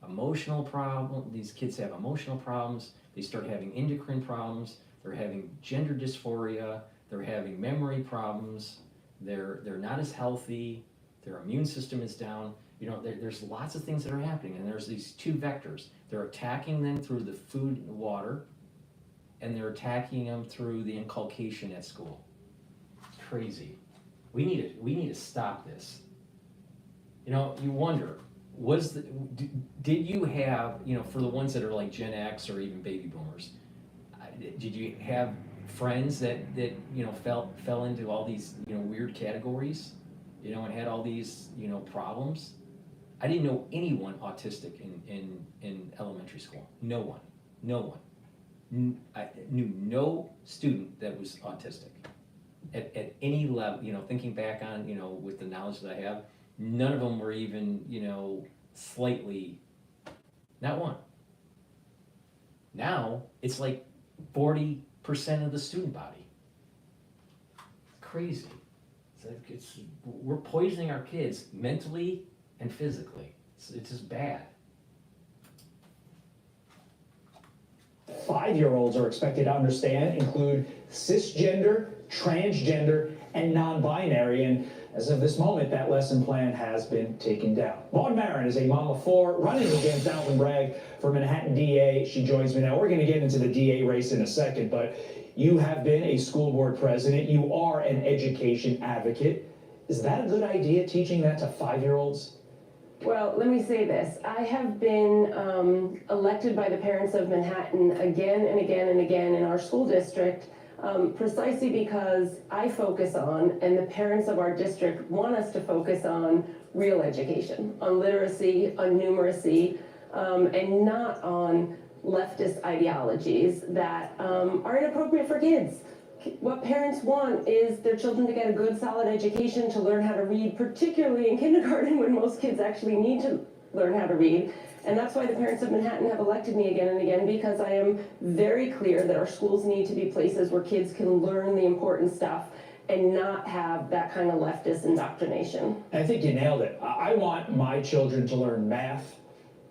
emotional problems. These kids have emotional problems, they start having endocrine problems, they're having gender dysphoria, they're having memory problems, they're not as healthy, their immune system is down. There's lots of things that are happening, and there's these two vectors. They're attacking them through the food and water, and they're attacking them through the inculcation at school. It's crazy. We need to stop this. You wonder, did you have, for the ones that are like Gen X or even baby boomers, did you have friends that fell into all these weird categories, and had all these problems? I didn't know anyone autistic in elementary school. No one. I knew no student that was autistic at any level. Thinking back on, with the knowledge that I have, none of them were even, slightly, not one. Now it's like 40% of the student body. Crazy. We're poisoning our kids mentally and physically. It's just bad. 5-year-olds are expected to understand include cisgender, transgender, and non-binary. And as of this moment, that lesson plan has been taken down. Vaughn Marin is a mom of 4 running against Alvin Bragg for Manhattan DA. She joins me now. We're going to get into the DA race in a second, but you have been a school board president. You are an education advocate. Is that a good idea, teaching that to 5-year-olds? Well, let me say this. I have been elected by the parents of Manhattan again and again and again in our school district, precisely because I focus on, and the parents of our district want us to focus on, real education, on literacy, on numeracy, and not on leftist ideologies that are inappropriate for kids. what parents want is their children to get a good, solid education, to learn how to read, particularly in kindergarten when most kids actually need to learn how to read. And that's why the parents of Manhattan have elected me again and again, because I am very clear that our schools need to be places where kids can learn the important stuff and not have that kind of leftist indoctrination. I think you nailed it. I want my children to learn math,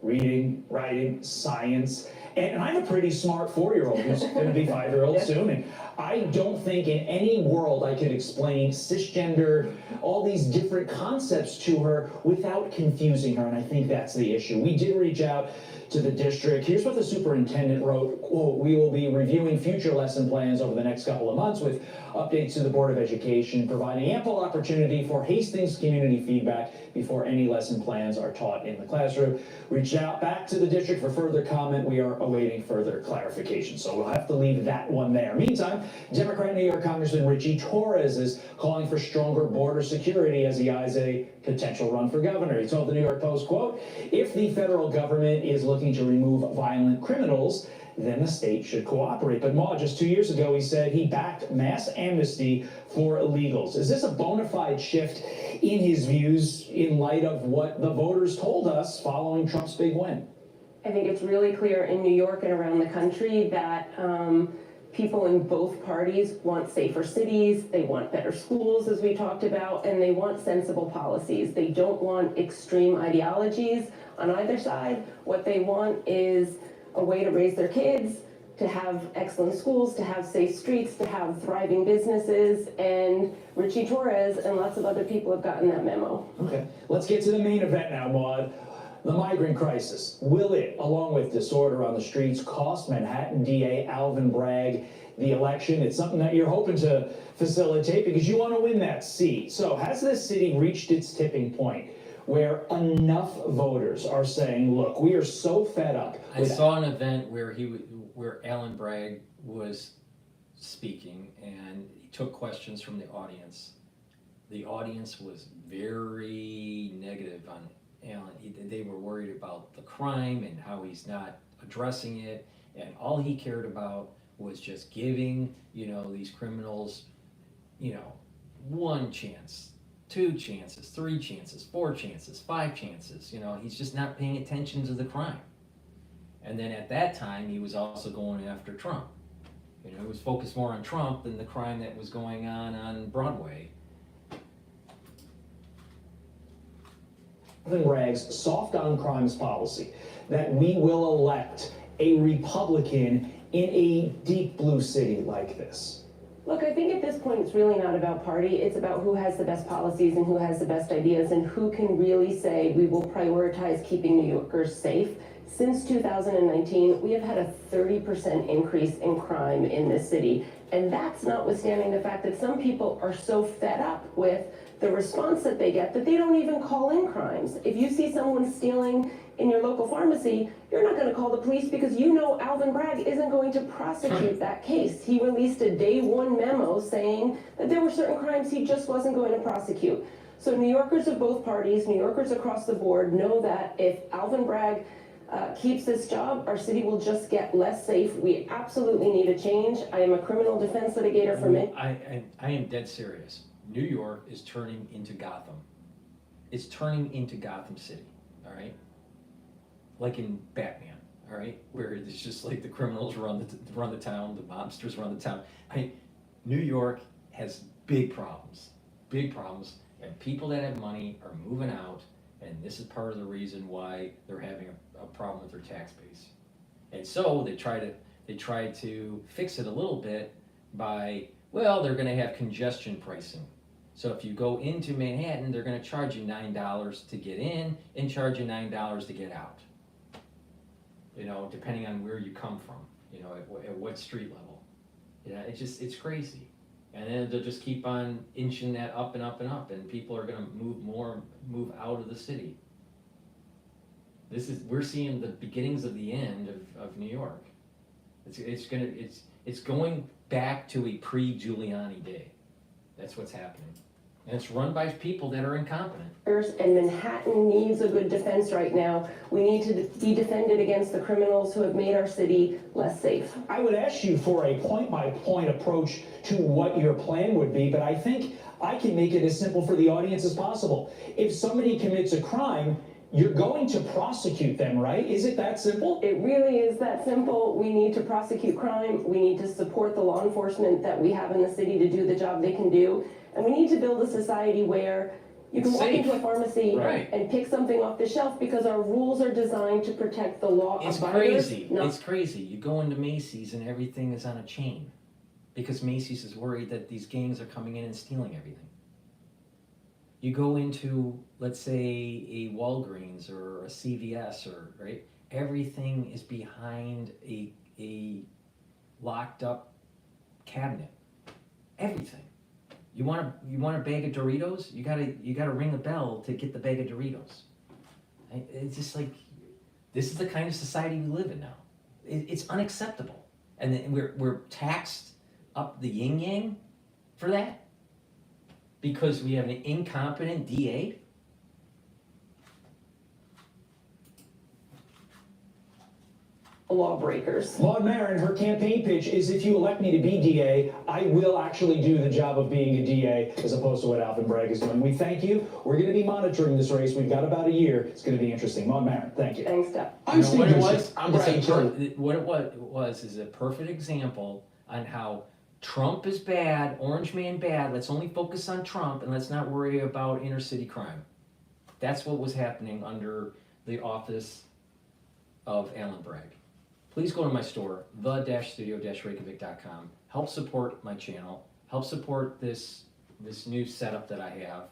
reading, writing, science, and I'm a pretty smart 4-year-old who's going to be 5-year-old soon. And I don't think in any world I could explain cisgender, all these different concepts to her without confusing her, and I think that's the issue. We did reach out to the district. Here's what the superintendent wrote, quote, "We will be reviewing future lesson plans over the next couple of months with updates to the Board of Education, providing ample opportunity for Hastings community feedback before any lesson plans are taught in the classroom." Reached out back to the district for further comment. We are awaiting further clarification, so we'll have to leave that one there. Meantime, Democrat New York Congressman Richie Torres is calling for stronger border security as he eyes a potential run for governor. He told the New York Post, quote, "If the federal government is looking to remove violent criminals, then the state should cooperate." But Ma, just 2 years ago, he said he backed mass amnesty for illegals. Is this a bona fide shift in his views in light of what the voters told us following Trump's big win? I think it's really clear in New York and around the country that people in both parties want safer cities, they want better schools, as we talked about, and they want sensible policies. They don't want extreme ideologies on either side. What they want is a way to raise their kids, to have excellent schools, to have safe streets, to have thriving businesses, and Richie Torres and lots of other people have gotten that memo. Okay, let's get to the main event now, Maude. The migrant crisis. Will it, along with disorder on the streets, cost Manhattan DA Alvin Bragg the election? It's something that you're hoping to facilitate because you want to win that seat. So has this city reached its tipping point where enough voters are saying, look, we are so fed up? I saw an event where where Alvin Bragg was speaking and he took questions from the audience. The audience was very negative on Allen. They were worried about the crime and how he's not addressing it, and all he cared about was just giving, these criminals, one chance, 2 chances, 3 chances, 4 chances, 5 chances. He's just not paying attention to the crime. And then at that time, he was also going after Trump. He was focused more on Trump than the crime that was going on Broadway. Alvin Bragg's soft on crimes policy that we will elect a Republican in a deep blue city like this. Look, I think at this point it's really not about party. It's about who has the best policies and who has the best ideas and who can really say we will prioritize keeping New Yorkers safe. Since 2019, we have had a 30% increase in crime in this city. And that's notwithstanding the fact that some people are so fed up with the response that they get that they don't even call in crimes. If you see someone stealing in your local pharmacy, you're not going to call the police because Alvin Bragg isn't going to prosecute that case. He released a day 1 memo saying that there were certain crimes he just wasn't going to prosecute. So New Yorkers of both parties, New Yorkers across the board know that if Alvin Bragg keeps this job, our city will just get less safe. We absolutely need a change. I am a criminal defense litigator for many. I am dead serious. New York is turning into Gotham. It's turning into Gotham City, all right? Like in Batman, all right? Where it's just like the criminals run the town, the mobsters run the town. New York has big problems, and people that have money are moving out, and this is part of the reason why they're having a problem with their tax base. And so they try to fix it a little bit by, they're going to have congestion pricing. So if you go into Manhattan, they're going to charge you $9 to get in and charge you $9 to get out. Depending on where you come from, at what street level. It's crazy. And then they'll just keep on inching that up and up and up, and people are going to move out of the city. We're seeing the beginnings of the end of New York. It's going back to a pre-Giuliani day. That's what's happening. And it's run by people that are incompetent. And Manhattan needs a good defense right now. We need to be defended against the criminals who have made our city less safe. I would ask you for a point-by-point approach to what your plan would be, but I think I can make it as simple for the audience as possible. If somebody commits a crime, you're going to prosecute them, right? Is it that simple? It really is that simple. We need to prosecute crime. We need to support the law enforcement that we have in the city to do the job they can do. And we need to build a society where you can walk into a pharmacy and pick something off the shelf because our rules are designed to protect the law abiders. It's crazy. It's crazy. You go into Macy's and everything is on a chain because Macy's is worried that these gangs are coming in and stealing everything. You go into, let's say, a Walgreens or a CVS right? Everything is behind a locked up cabinet. Everything. You want a bag of Doritos? You gotta ring a bell to get the bag of Doritos. It's just like, this is the kind of society we live in now. It's unacceptable, and then we're taxed up the yin yang for that because we have an incompetent DA. Lawbreakers. Maud Marin, her campaign pitch is, if you elect me to be DA, I will actually do the job of being a DA, as opposed to what Alvin Bragg is doing. We thank you. We're going to be monitoring this race. We've got about a year. It's going to be interesting. Maud Marin, thank you. Thanks, Steph. What it was is a perfect example on how Trump is bad, Orange Man bad. Let's only focus on Trump and let's not worry about inner city crime. That's what was happening under the office of Alvin Bragg. Please go to my store, the-studio-reykjavik.com. Help support my channel. Help support this new setup that I have,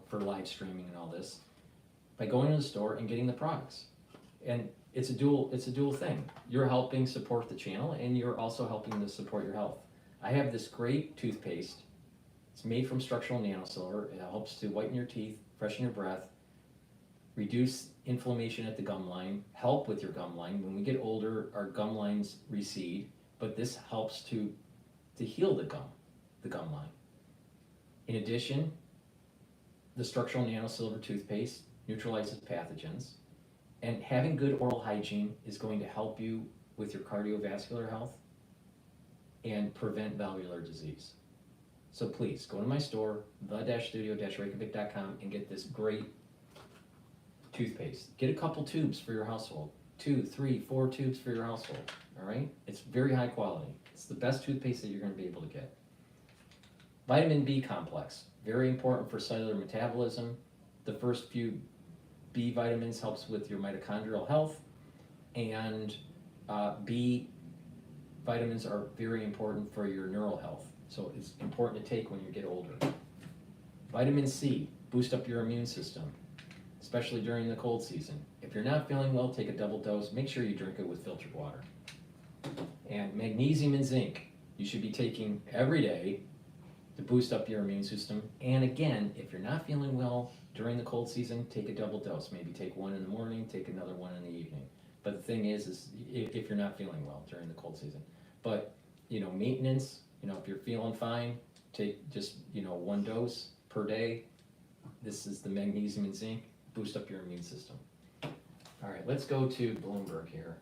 for live streaming and all this, by going to the store and getting the products. And it's a dual thing. You're helping support the channel, and you're also helping to support your health. I have this great toothpaste. It's made from structural nanosilver. It helps to whiten your teeth, freshen your breath, reduce inflammation at the gum line, help with your gum line. When we get older, our gum lines recede, but this helps to heal the gum line. In addition, the structural nanosilver toothpaste neutralizes pathogens, and having good oral hygiene is going to help you with your cardiovascular health and prevent valvular disease. So please go to my store, the-studio-reykjavik.com, and get this great toothpaste. Get a couple tubes for your household. 2, 3, 4 tubes for your household. All right? It's very high quality. It's the best toothpaste that you're going to be able to get. Vitamin B complex, very important for cellular metabolism. The first few B vitamins helps with your mitochondrial health, and B vitamins are very important for your neural health. So it's important to take when you get older. Vitamin C, boost up your immune system, especially during the cold season. If you're not feeling well, take a double dose. Make sure you drink it with filtered water. And magnesium and zinc, you should be taking every day to boost up your immune system. And again, if you're not feeling well during the cold season, take a double dose. Maybe take one in the morning, take another one in the evening. But the thing is if you're not feeling well during the cold season. But, maintenance, if you're feeling fine, take just, 1 dose per day. This is the magnesium and zinc. Boost up your immune system. All right, let's go to Bloomberg here.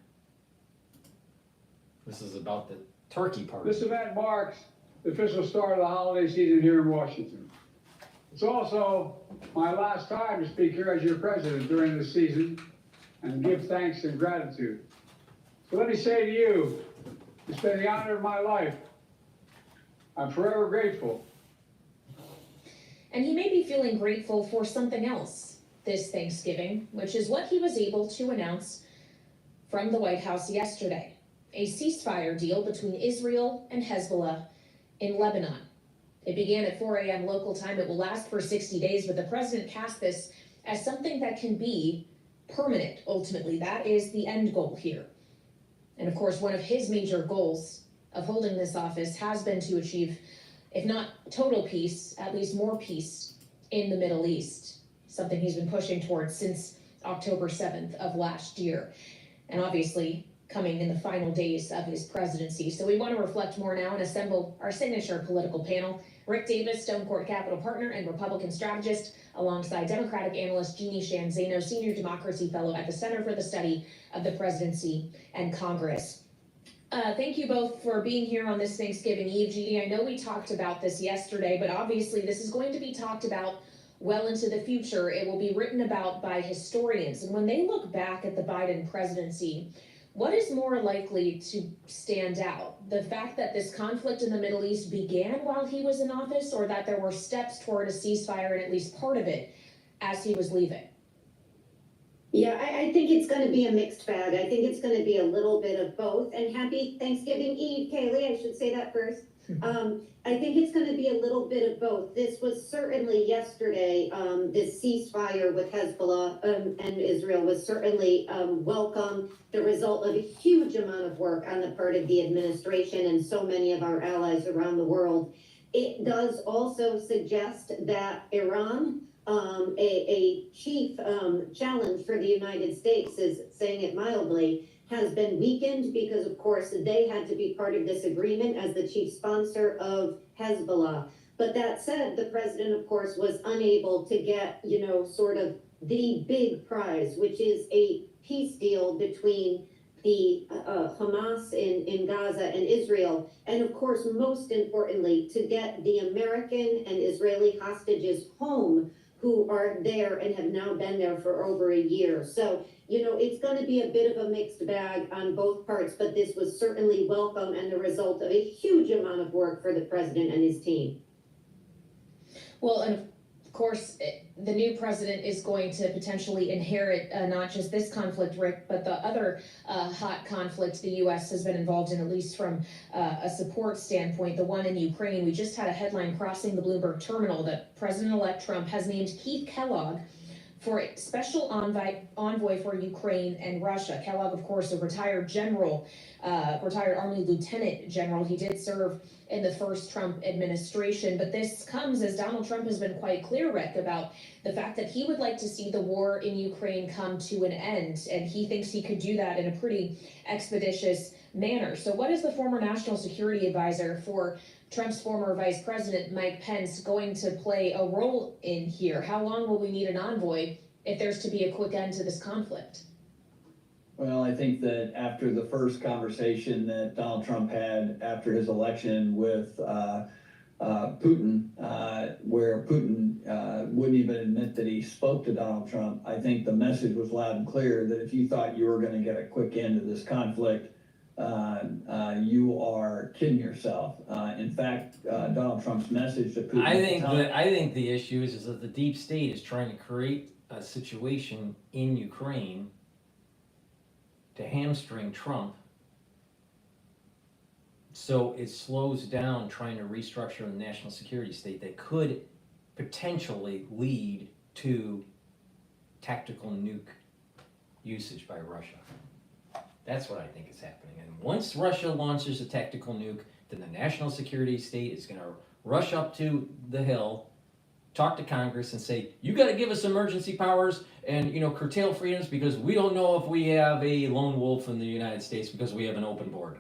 This is about the turkey party. This event marks the official start of the holiday season here in Washington. It's also my last time to speak here as your president during this season and give thanks and gratitude. So let me say to you, it's been the honor of my life. I'm forever grateful. And he may be feeling grateful for something else this Thanksgiving, which is what he was able to announce from the White House yesterday. A ceasefire deal between Israel and Hezbollah in Lebanon. It began at 4 a.m. local time. It will last for 60 days, but the president cast this as something that can be permanent, ultimately. That is the end goal here. And of course, one of his major goals of holding this office has been to achieve, if not total peace, at least more peace in the Middle East. Something he's been pushing towards since October 7th of last year. And obviously, coming in the final days of his presidency. So we want to reflect more now and assemble our signature political panel. Rick Davis, Stone Court Capital partner and Republican strategist, alongside Democratic analyst Jeannie Shanzano, senior democracy fellow at the Center for the Study of the Presidency and Congress. Thank you both for being here on this Thanksgiving Eve. Jeannie, I know we talked about this yesterday, but obviously this is going to be talked about well into the future. It will be written about by historians. And when they look back at the Biden presidency, what is more likely to stand out? The fact that this conflict in the Middle East began while he was in office, or that there were steps toward a ceasefire and at least part of it as he was leaving? Yeah, I think it's going to be a mixed bag. I think it's going to be a little bit of both. And happy Thanksgiving Eve, Kaylee. I should say that first. I think it's going to be a little bit of both. This was certainly yesterday, this ceasefire with Hezbollah and Israel was certainly welcome, the result of a huge amount of work on the part of the administration and so many of our allies around the world. It does also suggest that Iran, a chief challenge for the United States, is saying it mildly, has been weakened because, of course, they had to be part of this agreement as the chief sponsor of Hezbollah. But that said, the president, of course, was unable to get, sort of the big prize, which is a peace deal between the Hamas in Gaza and Israel. And of course, most importantly, to get the American and Israeli hostages home who are there and have now been there for over a year. So, it's going to be a bit of a mixed bag on both parts, but this was certainly welcome and the result of a huge amount of work for the president and his team. Well, and of course, the new president is going to potentially inherit not just this conflict, Rick, but the other hot conflict the U.S. has been involved in, at least from a support standpoint, the one in Ukraine. We just had a headline crossing the Bloomberg terminal that President-elect Trump has named Keith Kellogg for a special envoy for Ukraine and Russia. Kellogg, of course, a retired general, retired Army lieutenant general. He did serve in the first Trump administration, but this comes as Donald Trump has been quite clear, Rick, about the fact that he would like to see the war in Ukraine come to an end, and he thinks he could do that in a pretty expeditious manner. So what is the former national security advisor for Trump's former vice president, Mike Pence, going to play a role in here? How long will we need an envoy if there's to be a quick end to this conflict? Well, I think that after the first conversation that Donald Trump had after his election with Putin, where Putin wouldn't even admit that he spoke to Donald Trump, I think the message was loud and clear that if you thought you were going to get a quick end to this conflict, you are kidding yourself. In fact, Donald Trump's message to Putin. I think the issue is that the deep state is trying to create a situation in Ukraine to hamstring Trump, so it slows down trying to restructure the national security state that could potentially lead to tactical nuke usage by Russia. That's what I think is happening. And once Russia launches a tactical nuke, then the national security state is going to rush up to the Hill, talk to Congress and say, you got to give us emergency powers and, curtail freedoms because we don't know if we have a lone wolf in the United States because we have an open border.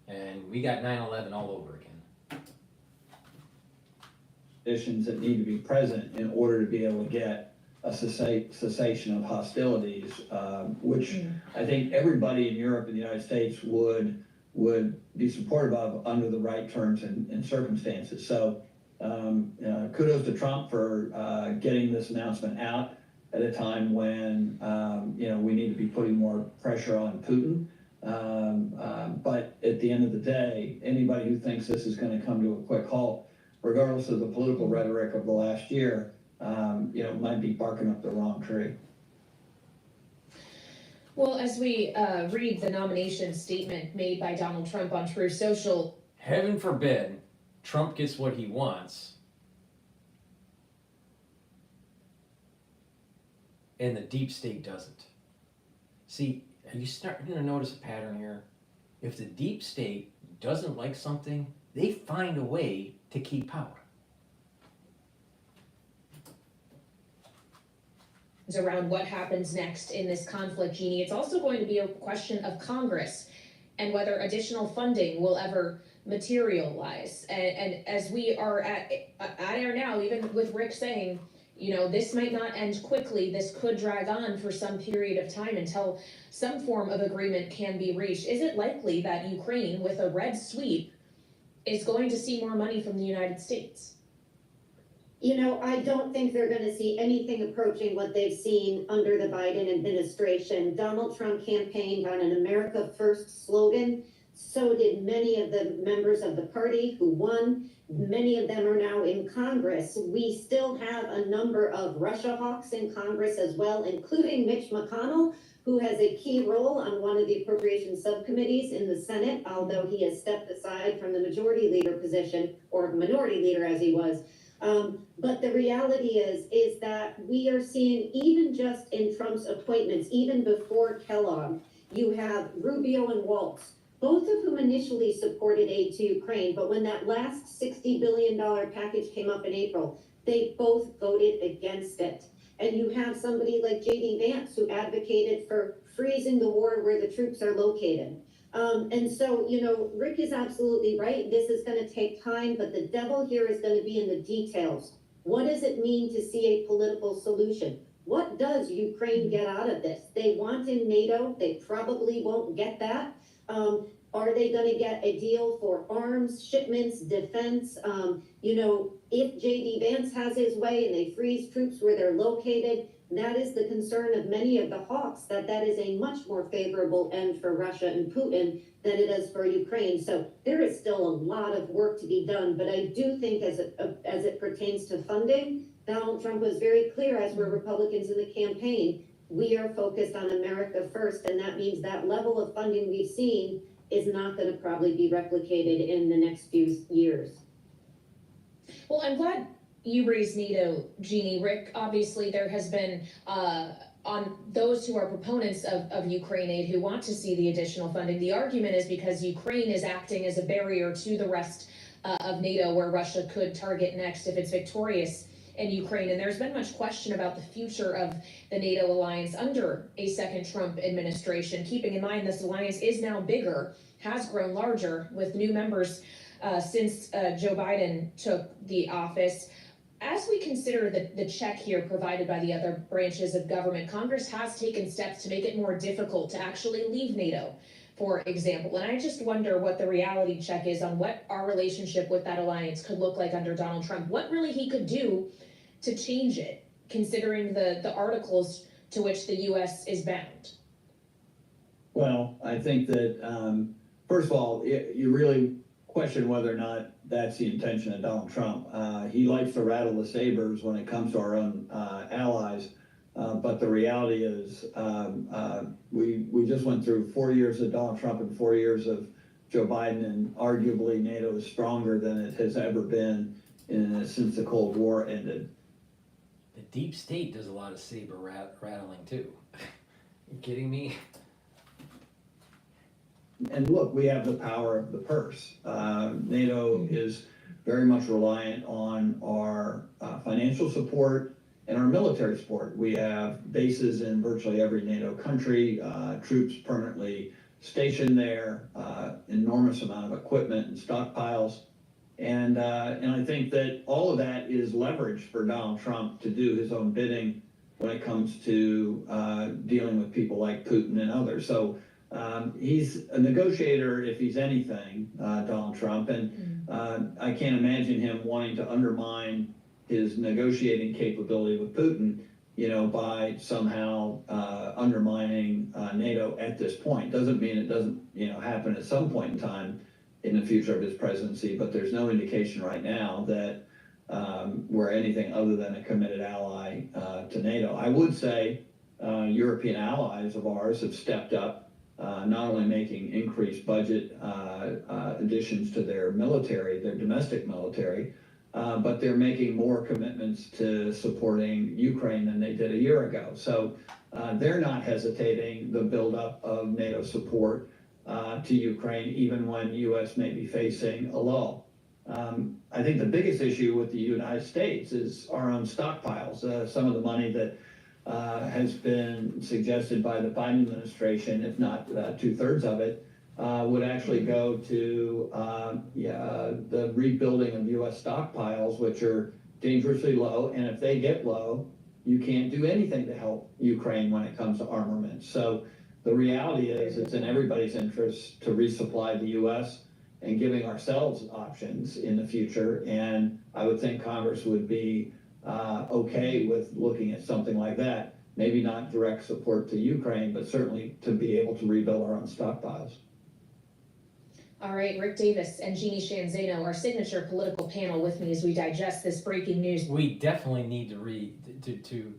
And we got 9/11 all over again. Conditions that need to be present in order to be able to get a cessation of hostilities, which I think everybody in Europe and the United States would be supportive of under the right terms and circumstances. So kudos to Trump for getting this announcement out at a time when we need to be putting more pressure on Putin. But at the end of the day, anybody who thinks this is going to come to a quick halt, regardless of the political rhetoric of the last year, might be barking up the wrong tree. Well, as we read the nomination statement made by Donald Trump on Truth Social, heaven forbid Trump gets what he wants and the deep state doesn't. See, are you starting to notice a pattern here? If the deep state doesn't like something, they find a way to keep power. Around what happens next in this conflict, Jeannie, it's also going to be a question of Congress and whether additional funding will ever materialize. And as we are at are now, even with Rick saying, you know, this might not end quickly, this could drag on for some period of time until some form of agreement can be reached. Is it likely that Ukraine, with a red sweep, is going to see more money from the United States? You know, I don't think they're going to see anything approaching what they've seen under the Biden administration. Donald Trump campaigned on an America First slogan. So did many of the members of the party who won. Many of them are now in Congress. We still have a number of Russia hawks in Congress as well, including Mitch McConnell, who has a key role on one of the appropriations subcommittees in the Senate, although he has stepped aside from the majority leader position, or minority leader as he was. But the reality is that we are seeing, even just in Trump's appointments, even before Kellogg, you have Rubio and Waltz, both of whom initially supported aid to Ukraine, but when that last $60 billion package came up in April, they both voted against it. And you have somebody like J.D. Vance, who advocated for freezing the war where the troops are located. And so, you know, Rick is absolutely right. This is going to take time, but the devil here is going to be in the details. What does it mean to see a political solution? What does Ukraine get out of this? They want in NATO. They probably won't get that. Are they going to get a deal for arms, shipments, defense? You know, if J.D. Vance has his way and they freeze troops where they're located, that is the concern of many of the hawks, that is a much more favorable end for Russia and Putin than it is for Ukraine. So there is still a lot of work to be done. But I do think as it pertains to funding, Donald Trump was very clear, as were Republicans in the campaign, we are focused on America first. And that means that level of funding we've seen is not going to probably be replicated in the next few years. Well, I'm glad you raised NATO, Jeannie. Rick, obviously there has been, on those who are proponents of Ukraine aid who want to see the additional funding, the argument is because Ukraine is acting as a barrier to the rest of NATO, where Russia could target next if it's victorious in Ukraine. And there's been much question about the future of the NATO alliance under a second Trump administration, keeping in mind this alliance is now bigger, has grown larger with new members since Joe Biden took the office. As we consider the check here provided by the other branches of government, Congress has taken steps to make it more difficult to actually leave NATO, for example. And I just wonder what the reality check is on what our relationship with that alliance could look like under Donald Trump, what really he could do to change it, considering the articles to which the U.S. is bound. Well, I think that, first of all, you really question whether or not that's the intention of Donald Trump. He likes to rattle the sabers when it comes to our own allies, but the reality is we just went through 4 years of Donald Trump and 4 years of Joe Biden, and arguably NATO is stronger than it has ever been since the Cold War ended. The deep state does a lot of saber rattling too. You kidding me? And look, we have the power of the purse. NATO is very much reliant on our financial support and our military support. We have bases in virtually every NATO country, troops permanently stationed there, enormous amount of equipment and stockpiles. And I think that all of that is leverage for Donald Trump to do his own bidding when it comes to dealing with people like Putin and others. So he's a negotiator if he's anything, Donald Trump, and I can't imagine him wanting to undermine his negotiating capability with Putin, you know, by somehow undermining NATO at this point. Doesn't mean it doesn't, you know, happen at some point in time in the future of his presidency, but there's no indication right now that we're anything other than a committed ally to NATO. I would say European allies of ours have stepped up, not only making increased budget additions to their military, their domestic military, but they're making more commitments to supporting Ukraine than they did a year ago. So they're not hesitating the buildup of NATO support to Ukraine, even when the U.S. may be facing a lull. I think the biggest issue with the United States is our own stockpiles. Some of the money that has been suggested by the Biden administration, if not 2/3 of it, would actually go to the rebuilding of U.S. stockpiles, which are dangerously low, and if they get low, you can't do anything to help Ukraine when it comes to armament. So the reality is it's in everybody's interest to resupply the U.S. and giving ourselves options in the future. And I would think Congress would be okay with looking at something like that. Maybe not direct support to Ukraine, but certainly to be able to rebuild our own stockpiles. All right, Rick Davis and Jeannie Shanzano, our signature political panel, with me as we digest this breaking news. We definitely need to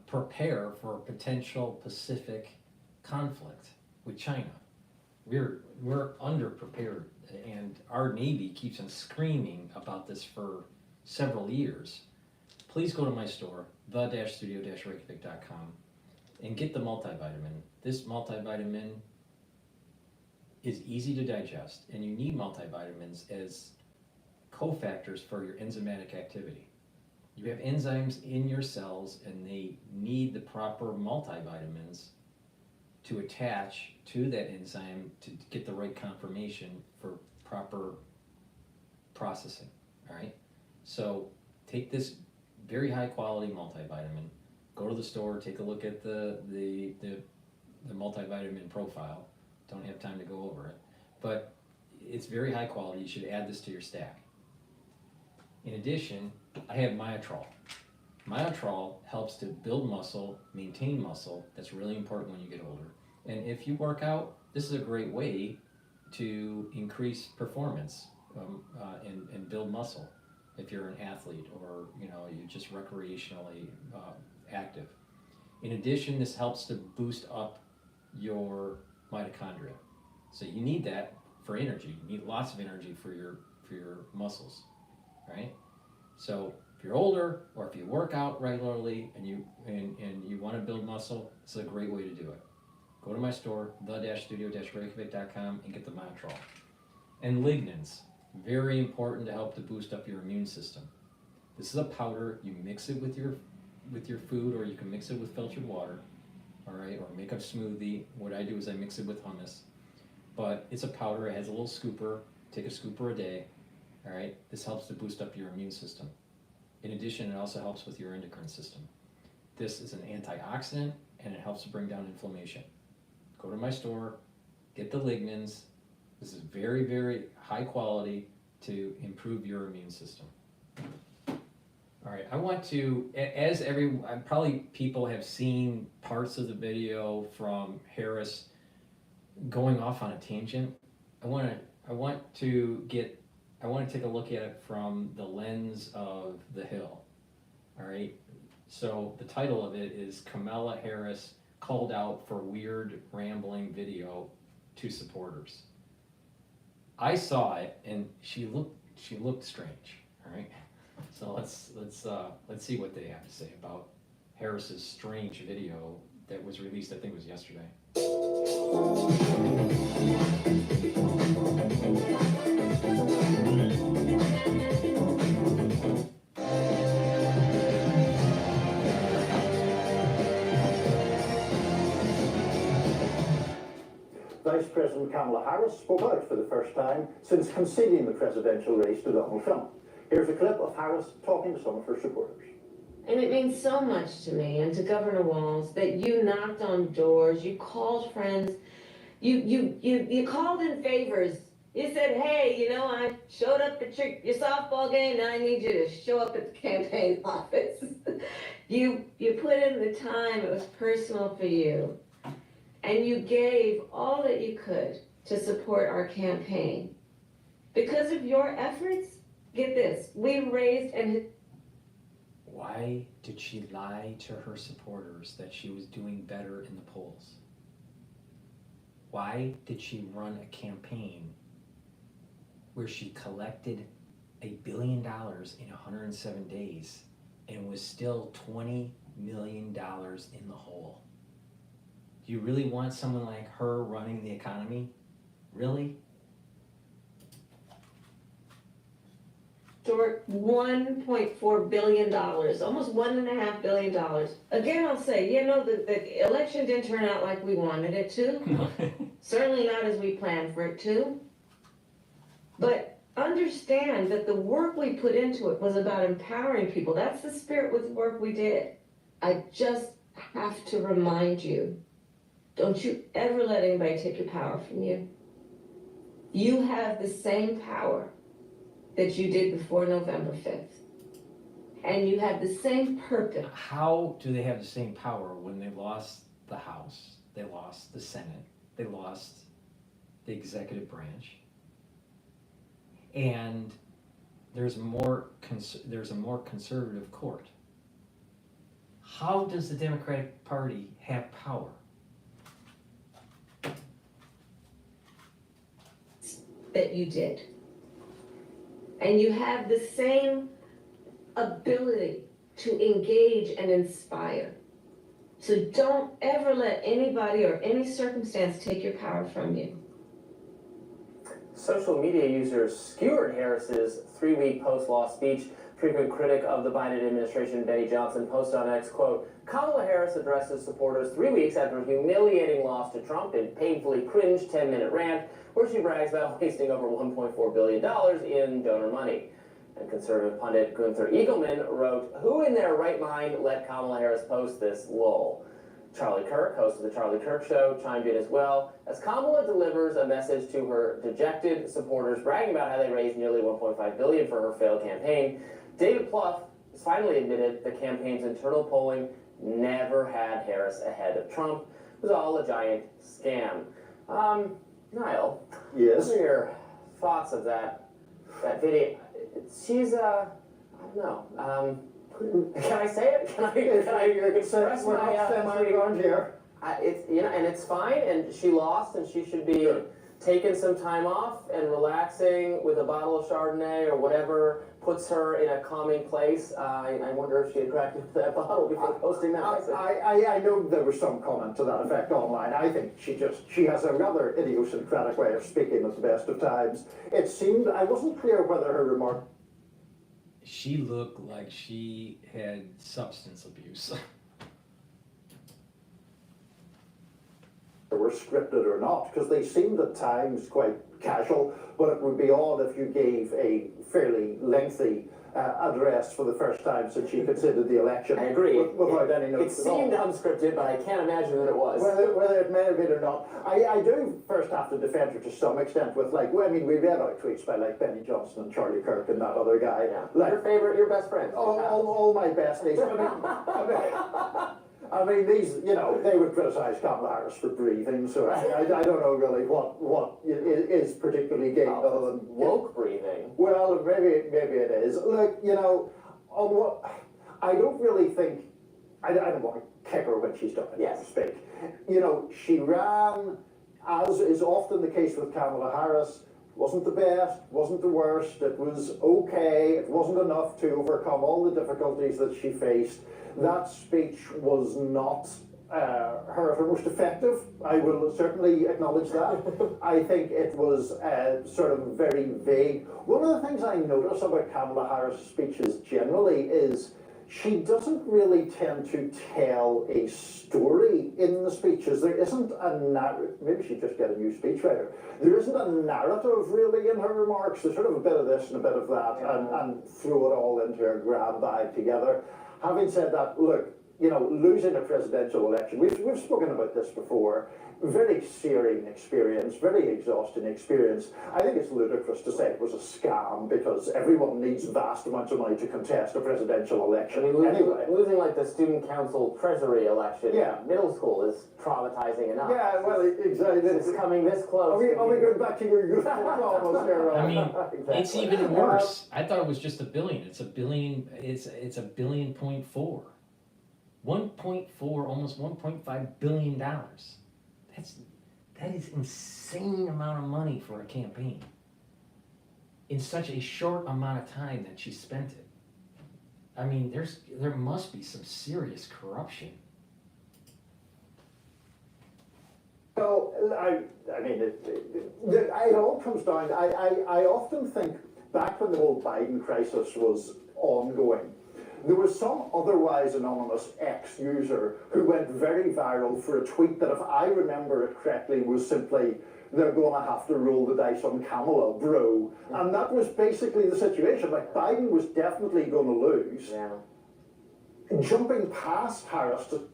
prepare for a potential Pacific conflict with China. We're underprepared, and our Navy keeps on screaming about this for several years. Please go to my store, the-studio-reykjavik.com, and get the multivitamin. This multivitamin is easy to digest, and you need multivitamins as cofactors for your enzymatic activity. You have enzymes in your cells, and they need the proper multivitamins to attach to that enzyme to get the right conformation for proper processing, all right? So take this very high quality multivitamin, go to the store, take a look at the multivitamin profile. Don't have time to go over it, but it's very high quality. You should add this to your stack. In addition, I have Myotrol. Myotrol helps to build muscle, maintain muscle. That's really important when you get older. And if you work out, this is a great way to increase performance and build muscle if you're an athlete or you're just recreationally active. In addition, this helps to boost up your mitochondria. So you need that for energy. You need lots of energy for your muscles, right? So if you're older or if you work out regularly and you want to build muscle, it's a great way to do it. Go to my store, the-studio-reykjavik.com, and get the Myotrol. And lignans, very important to help to boost up your immune system. This is a powder. You mix it with your food, or you can mix it with filtered water, all right, or make a smoothie. What I do is I mix it with hummus, but it's a powder. It has a little scooper. Take a scooper a day, all right. This helps to boost up your immune system. In addition, it also helps with your endocrine system. This is an antioxidant, and it helps to bring down inflammation. Go to my store, get the lignans. This is very, very high quality to improve your immune system. All right, I want to, probably people have seen parts of the video from Harris going off on a tangent. I want to take a look at it from the lens of the Hill. All right, so the title of it is Kamala Harris called out for weird rambling video to supporters. I saw it and she looked strange. All right, so let's see what they have to say about Harris's strange video that was released. I think it was yesterday. Vice President Kamala Harris spoke out for the first time since conceding the presidential race to Donald Trump. Here's a clip of Harris talking to some of her supporters. And it means so much to me and to Governor Walz that you knocked on doors, you called friends, you called in favors. You said, hey, I showed up at your softball game, now I need you to show up at the campaign office. You put in the time, it was personal for you. And you gave all that you could to support our campaign. Because of your efforts, get this, we raised and... Why did she lie to her supporters that she was doing better in the polls? Why did she run a campaign where she collected $1 billion in 107 days and was still $20 million in the hole? Do you really want someone like her running the economy? Really? Short $1.4 billion, almost $1.5 billion. Again, I'll say, the election didn't turn out like we wanted it to. Certainly not as we planned for it to. But understand that the work we put into it was about empowering people. That's the spirit with the work we did. I just have to remind you, don't you ever let anybody take your power from you. You have the same power that you did before November 5th. And you have the same purpose. How do they have the same power when they lost the House, they lost the Senate, they lost the executive branch, and there's a more conservative court? How does the Democratic Party have power? That you did. And you have the same ability to engage and inspire. So don't ever let anybody or any circumstance take your power from you. Social media user skewered Harris's 3-week post-law speech. Frequent critic of the Biden administration, Benny Johnson, posted on X, quote, Kamala Harris addresses supporters 3 weeks after a humiliating loss to Trump in painfully cringe 10-minute rant where she brags about wasting over $1.4 billion in donor money. And conservative pundit Gunther Eagleman wrote, who in their right mind let Kamala Harris post this? Lol. Charlie Kirk, host of The Charlie Kirk Show, chimed in as well, as Kamala delivers a message to her dejected supporters, bragging about how they raised nearly $1.5 billion for her failed campaign. David Plouffe has finally admitted the campaign's internal polling never had Harris ahead of Trump. It was all a giant scam. Niall, yes. What are your thoughts of that video? She's I don't know. Can I say it? Can I express my around here? It's and it's fine. And she lost, and she should be taking some time off and relaxing with a bottle of Chardonnay or whatever puts her in a calming place. I wonder if she had cracked that bottle before posting that message. I know there was some comment to that effect online. I think she has a rather idiosyncratic way of speaking at the best of times. It seemed, I wasn't clear whether her remark. She looked like she had substance abuse. Were scripted or not, because they seemed at times quite casual, but it would be odd if you gave a fairly lengthy address for the first time since she considered the election. I agree. Without any notes It seemed unscripted, but I can't imagine that it was. Whether it may have been or not, I do first have to defend her to some extent with, like, well, I mean, we read out tweets by, like, Benny Johnson and Charlie Kirk and that other guy. Yeah. Like, your best friend. All my besties. I mean, these, they would criticize Kamala Harris for breathing, so I don't know really what is particularly gay other than woke breathing. Well, maybe it is. Look, on what I don't really think. I don't want to kick her when she's done it, so to speak. She ran, as is often the case with Kamala Harris. Wasn't the best, wasn't the worst. It was okay. It wasn't enough to overcome all the difficulties that she faced. That speech was not her most effective. I will certainly acknowledge that. I think it was sort of very vague. One of the things I notice about Kamala Harris' speeches generally is she doesn't really tend to tell a story in the speeches. There isn't a narrative. Maybe she'd just get a new speechwriter. There isn't a narrative really in her remarks. There's sort of a bit of this and a bit of that, and throw it all into a grab bag together. Having said that, look, losing a presidential election, we've spoken about this before, very searing experience, very exhausting experience. I think it's ludicrous to say it was a scam because everyone needs vast amounts of money to contest a presidential election. Losing like the student council treasury election in middle school is traumatizing enough. Yeah, well, exactly. It's coming this close. Are we going back to your youth almost here? I mean, it's even worse. I thought it was just $1 billion. It's $1 billion. It's $1.4 billion. 1.4, almost $1.5 billion. That is insane amount of money for a campaign in such a short amount of time that she spent it. I mean, there must be some serious corruption. So, I mean, it all comes down, I often think back when the whole Biden crisis was ongoing, There was some otherwise anonymous ex-user who went very viral for a tweet that, if I remember it correctly, was simply, "They're going to have to roll the dice on Kamala, bro." And that was basically the situation. Like, Biden was definitely going to lose. Yeah. Jumping past Harris to...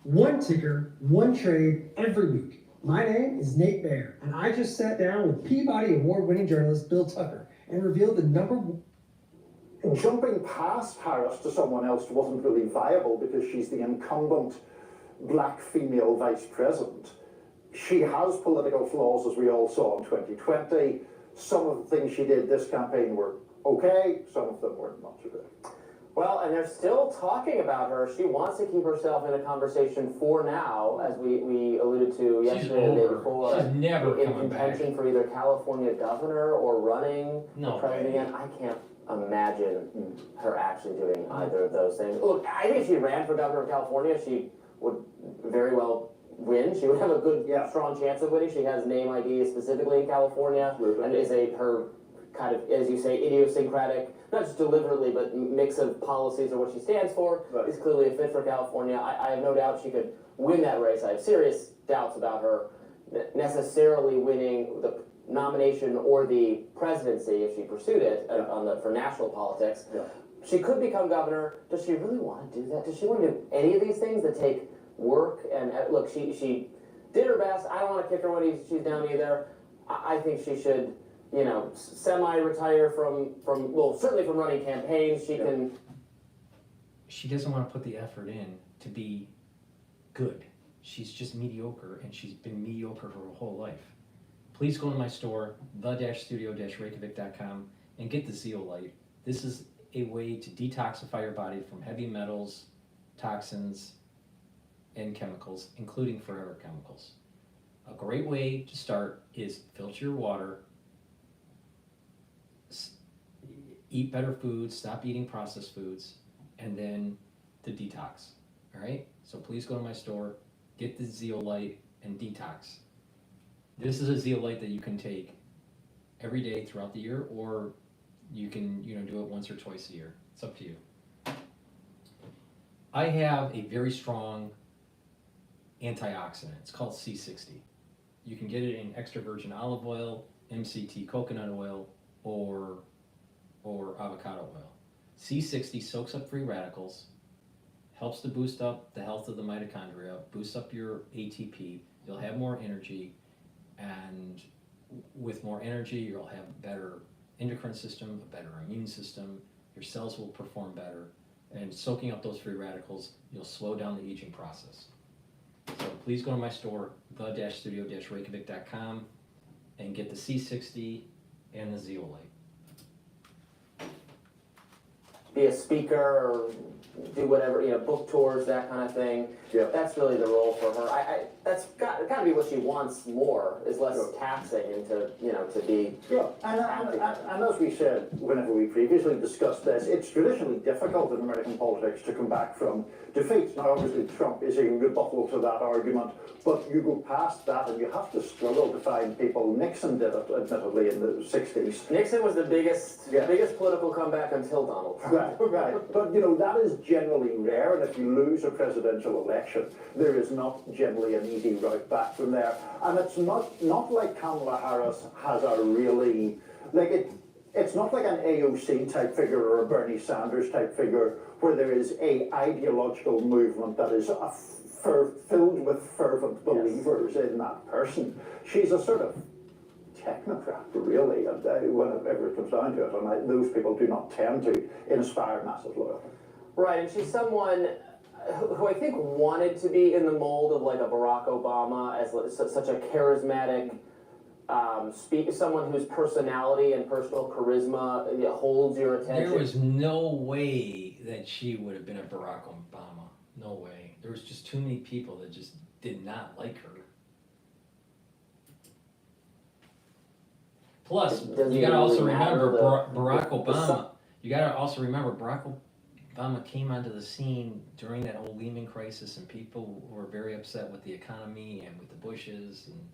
One ticker, one trade, every week. My name is Nate Baer, and I just sat down with Peabody Award-winning journalist Bill Tucker and revealed the number... Jumping past Harris to someone else wasn't really viable because she's the incumbent black female vice president. She has political flaws, as we all saw in 2020. Some of the things she did this campaign were okay, some of them were not so good. Well, and they're still talking about her. She wants to keep herself in a conversation for now, as we alluded to yesterday and the day before. She's never in coming back. contention for either California governor or running No for president way. again. I can't imagine her actually doing either of those things. Look, I think if she ran for governor of California, she would very well win. She would have a good, strong chance of winning. She has name ID specifically in California, and is her kind of, as you say, idiosyncratic, not just deliberately, but mix of policies or what she stands for, is clearly a fit for California. I have no doubt she could win that race. I have serious doubts about her necessarily winning the nomination or the presidency if she pursued it for national politics. She could become governor. Does she really want to do that? Does she want to do any of these things that take work? And look, she did her best. I don't want to kick her when she's down either. I think she should, you know, semi-retire from well, certainly from running campaigns. She can. She doesn't want to put the effort in to be good. She's just mediocre, and she's been mediocre her whole life. Please go to my store, the-studio-reykjavik.com, and get the zeolite. This is a way to detoxify your body from heavy metals, toxins, and chemicals, including forever chemicals. A great way to start is filter your water, eat better foods, stop eating processed foods, and then the detox. All right? So please go to my store, get the zeolite, and detox. This is a zeolite that you can take every day throughout the year, or you can, do it once or twice a year. It's up to you. I have a very strong antioxidant. It's called C60. You can get it in extra virgin olive oil, MCT coconut oil, or avocado oil. C60 soaks up free radicals, helps to boost up the health of the mitochondria, boosts up your ATP. You'll have more energy, and with more energy, you'll have a better endocrine system, a better immune system. Your cells will perform better, and soaking up those free radicals, you'll slow down the aging process. So please go to my store, the-studio-reykjavik.com, and get the C60 and the zeolite. Be a speaker or do whatever, book tours, that kind of thing. That's really the role for her. That's got to be what she wants more, is less taxing and to be. And as we said whenever we previously discussed this, it's traditionally difficult in American politics to come back from defeats. Now, obviously, Trump is a rebuttal to that argument, but you go past that and you have to struggle to find people. Nixon did it, admittedly, in the 60s. Nixon was the biggest political comeback until Donald Trump. Right. But, that is generally rare, and if you lose a presidential election, there is not generally an easy route back from there. And it's not like Kamala Harris has a really, it's not like an AOC type figure or a Bernie Sanders type figure where there is a ideological movement that is filled with fervent believers in that person. She's a sort of technocrat, really, and whenever it comes down to it, and those people do not tend to inspire massive loyalty. Right, and she's someone who I think wanted to be in the mold of like a Barack Obama, as such a charismatic speaker, someone whose personality and personal charisma holds your attention. There was no way that she would have been a Barack Obama. No way. There was just too many people that just did not like her. Plus, you gotta also remember Barack Obama. You gotta also remember Barack Obama came onto the scene during that whole Lehman crisis, and people were very upset with the economy and with the Bushes, and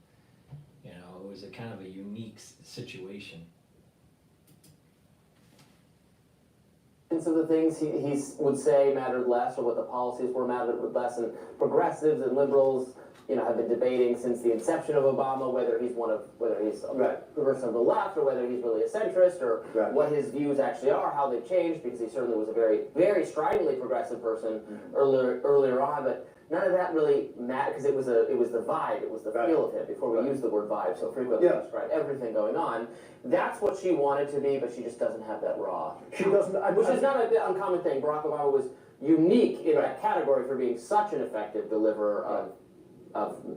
it was a kind of a unique situation. of the things he would say mattered less, or what the policies were mattered less, and progressives and liberals, you know, have been debating since the inception of Obama whether he's a person of the left, or whether he's really a centrist, or what his views actually are, how they've changed, because he certainly was a very, very stridently progressive person earlier on, but none of that really mattered, because it was the vibe, it was the feel of him, before we use the word vibe so frequently to describe everything going on. That's what she wanted to be, but she just doesn't have that raw. She doesn't, which is not an uncommon thing. Barack Obama was unique in that category for being such an effective deliverer of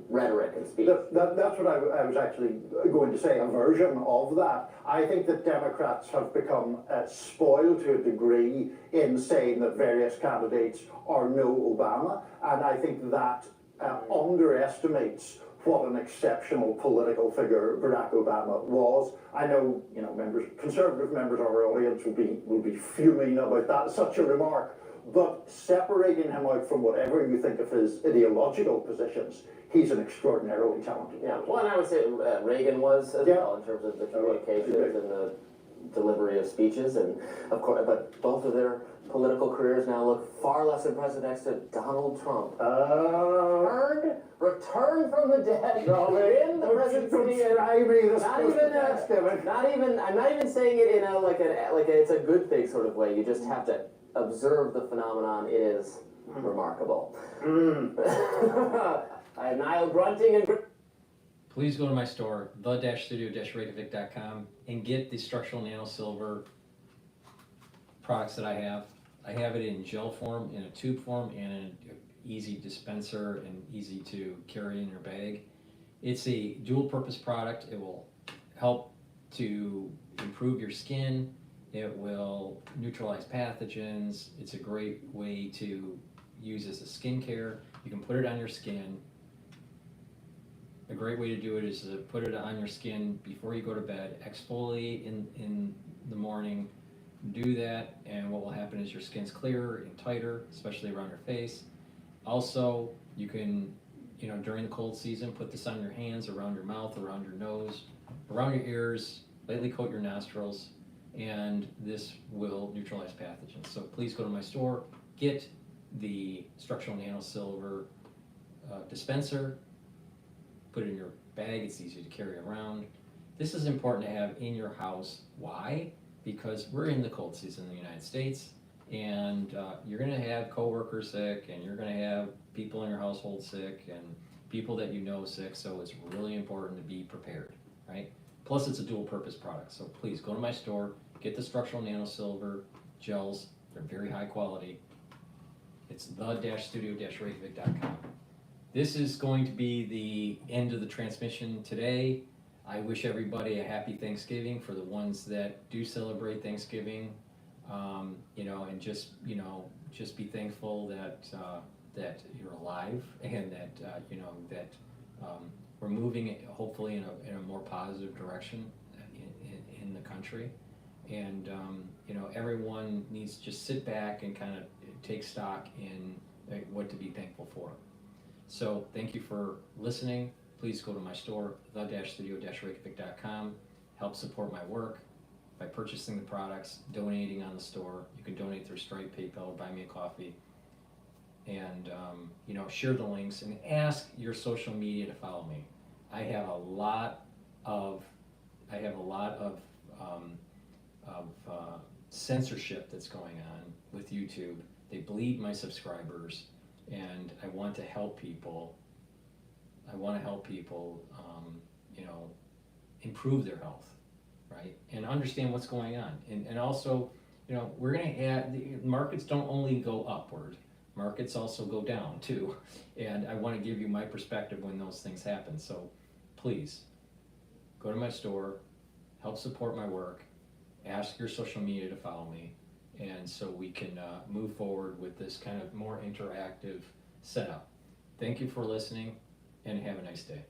rhetoric and speech. That's what I was actually going to say, a version of that. I think that Democrats have become spoiled to a degree in saying that various candidates are no Obama, and I think that underestimates what an exceptional political figure Barack Obama was. I know, you know, conservative members of our audience will be fuming about that, such a remark. But separating him out from whatever you think of his ideological positions, he's an extraordinarily talented person. Well, and I would say Reagan was as well, in terms of the communications and the delivery of speeches, and of course, but both of their political careers now look far less impressive next to Donald Trump. Returned from the dead, in the presidency. I'm not even saying it in a it's a good thing sort of way. You just have to observe the phenomenon. It is remarkable. I annihilate grunting and. Please go to my store, the-studio-reykjavik.com, and get the structural nanosilver products that I have. I have it in gel form, in a tube form, and in an easy dispenser and easy to carry in your bag. It's a dual-purpose product. It will help to improve your skin. It will neutralize pathogens. It's a great way to use as a skincare. You can put it on your skin. A great way to do it is to put it on your skin before you go to bed, exfoliate in the morning, do that, and what will happen is your skin's clearer and tighter, especially around your face. Also, you can, you know, during the cold season, put this on your hands, around your mouth, around your nose, around your ears, lightly coat your nostrils, and this will neutralize pathogens. So please go to my store, get the structural nanosilver dispenser, put it in your bag, it's easy to carry around. This is important to have in your house. Why? Because we're in the cold season in the United States, and you're gonna have coworkers sick, and you're gonna have people in your household sick, and people that you know sick, so it's really important to be prepared, right? Plus it's a dual purpose product, so please go to my store, get the structural nanosilver gels, they're very high quality. It's the-studio-reykjavik.com. This is going to be the end of the transmission today. I wish everybody a happy Thanksgiving for the ones that do celebrate Thanksgiving. You know, and just be thankful that that you're alive, and that we're moving hopefully in a more positive direction in the country. And you know, everyone needs to just sit back and kind of take stock in what to be thankful for. So thank you for listening. Please go to my store, the-studio-reykjavik.com. Help support my work by purchasing the products, donating on the store. You can donate through Stripe, PayPal, or buy me a coffee. And you know, share the links and ask your social media to follow me. I have a lot of censorship that's going on with YouTube. They bleed my subscribers, and I want to help people. You know, improve their health, right? And understand what's going on. And also, you know, we're gonna add, the markets don't only go upward, markets also go down too. And I wanna give you my perspective when those things happen. So please, go to my store, help support my work, ask your social media to follow me, and so we can move forward with this kind of more interactive setup. Thank you for listening, and have a nice day.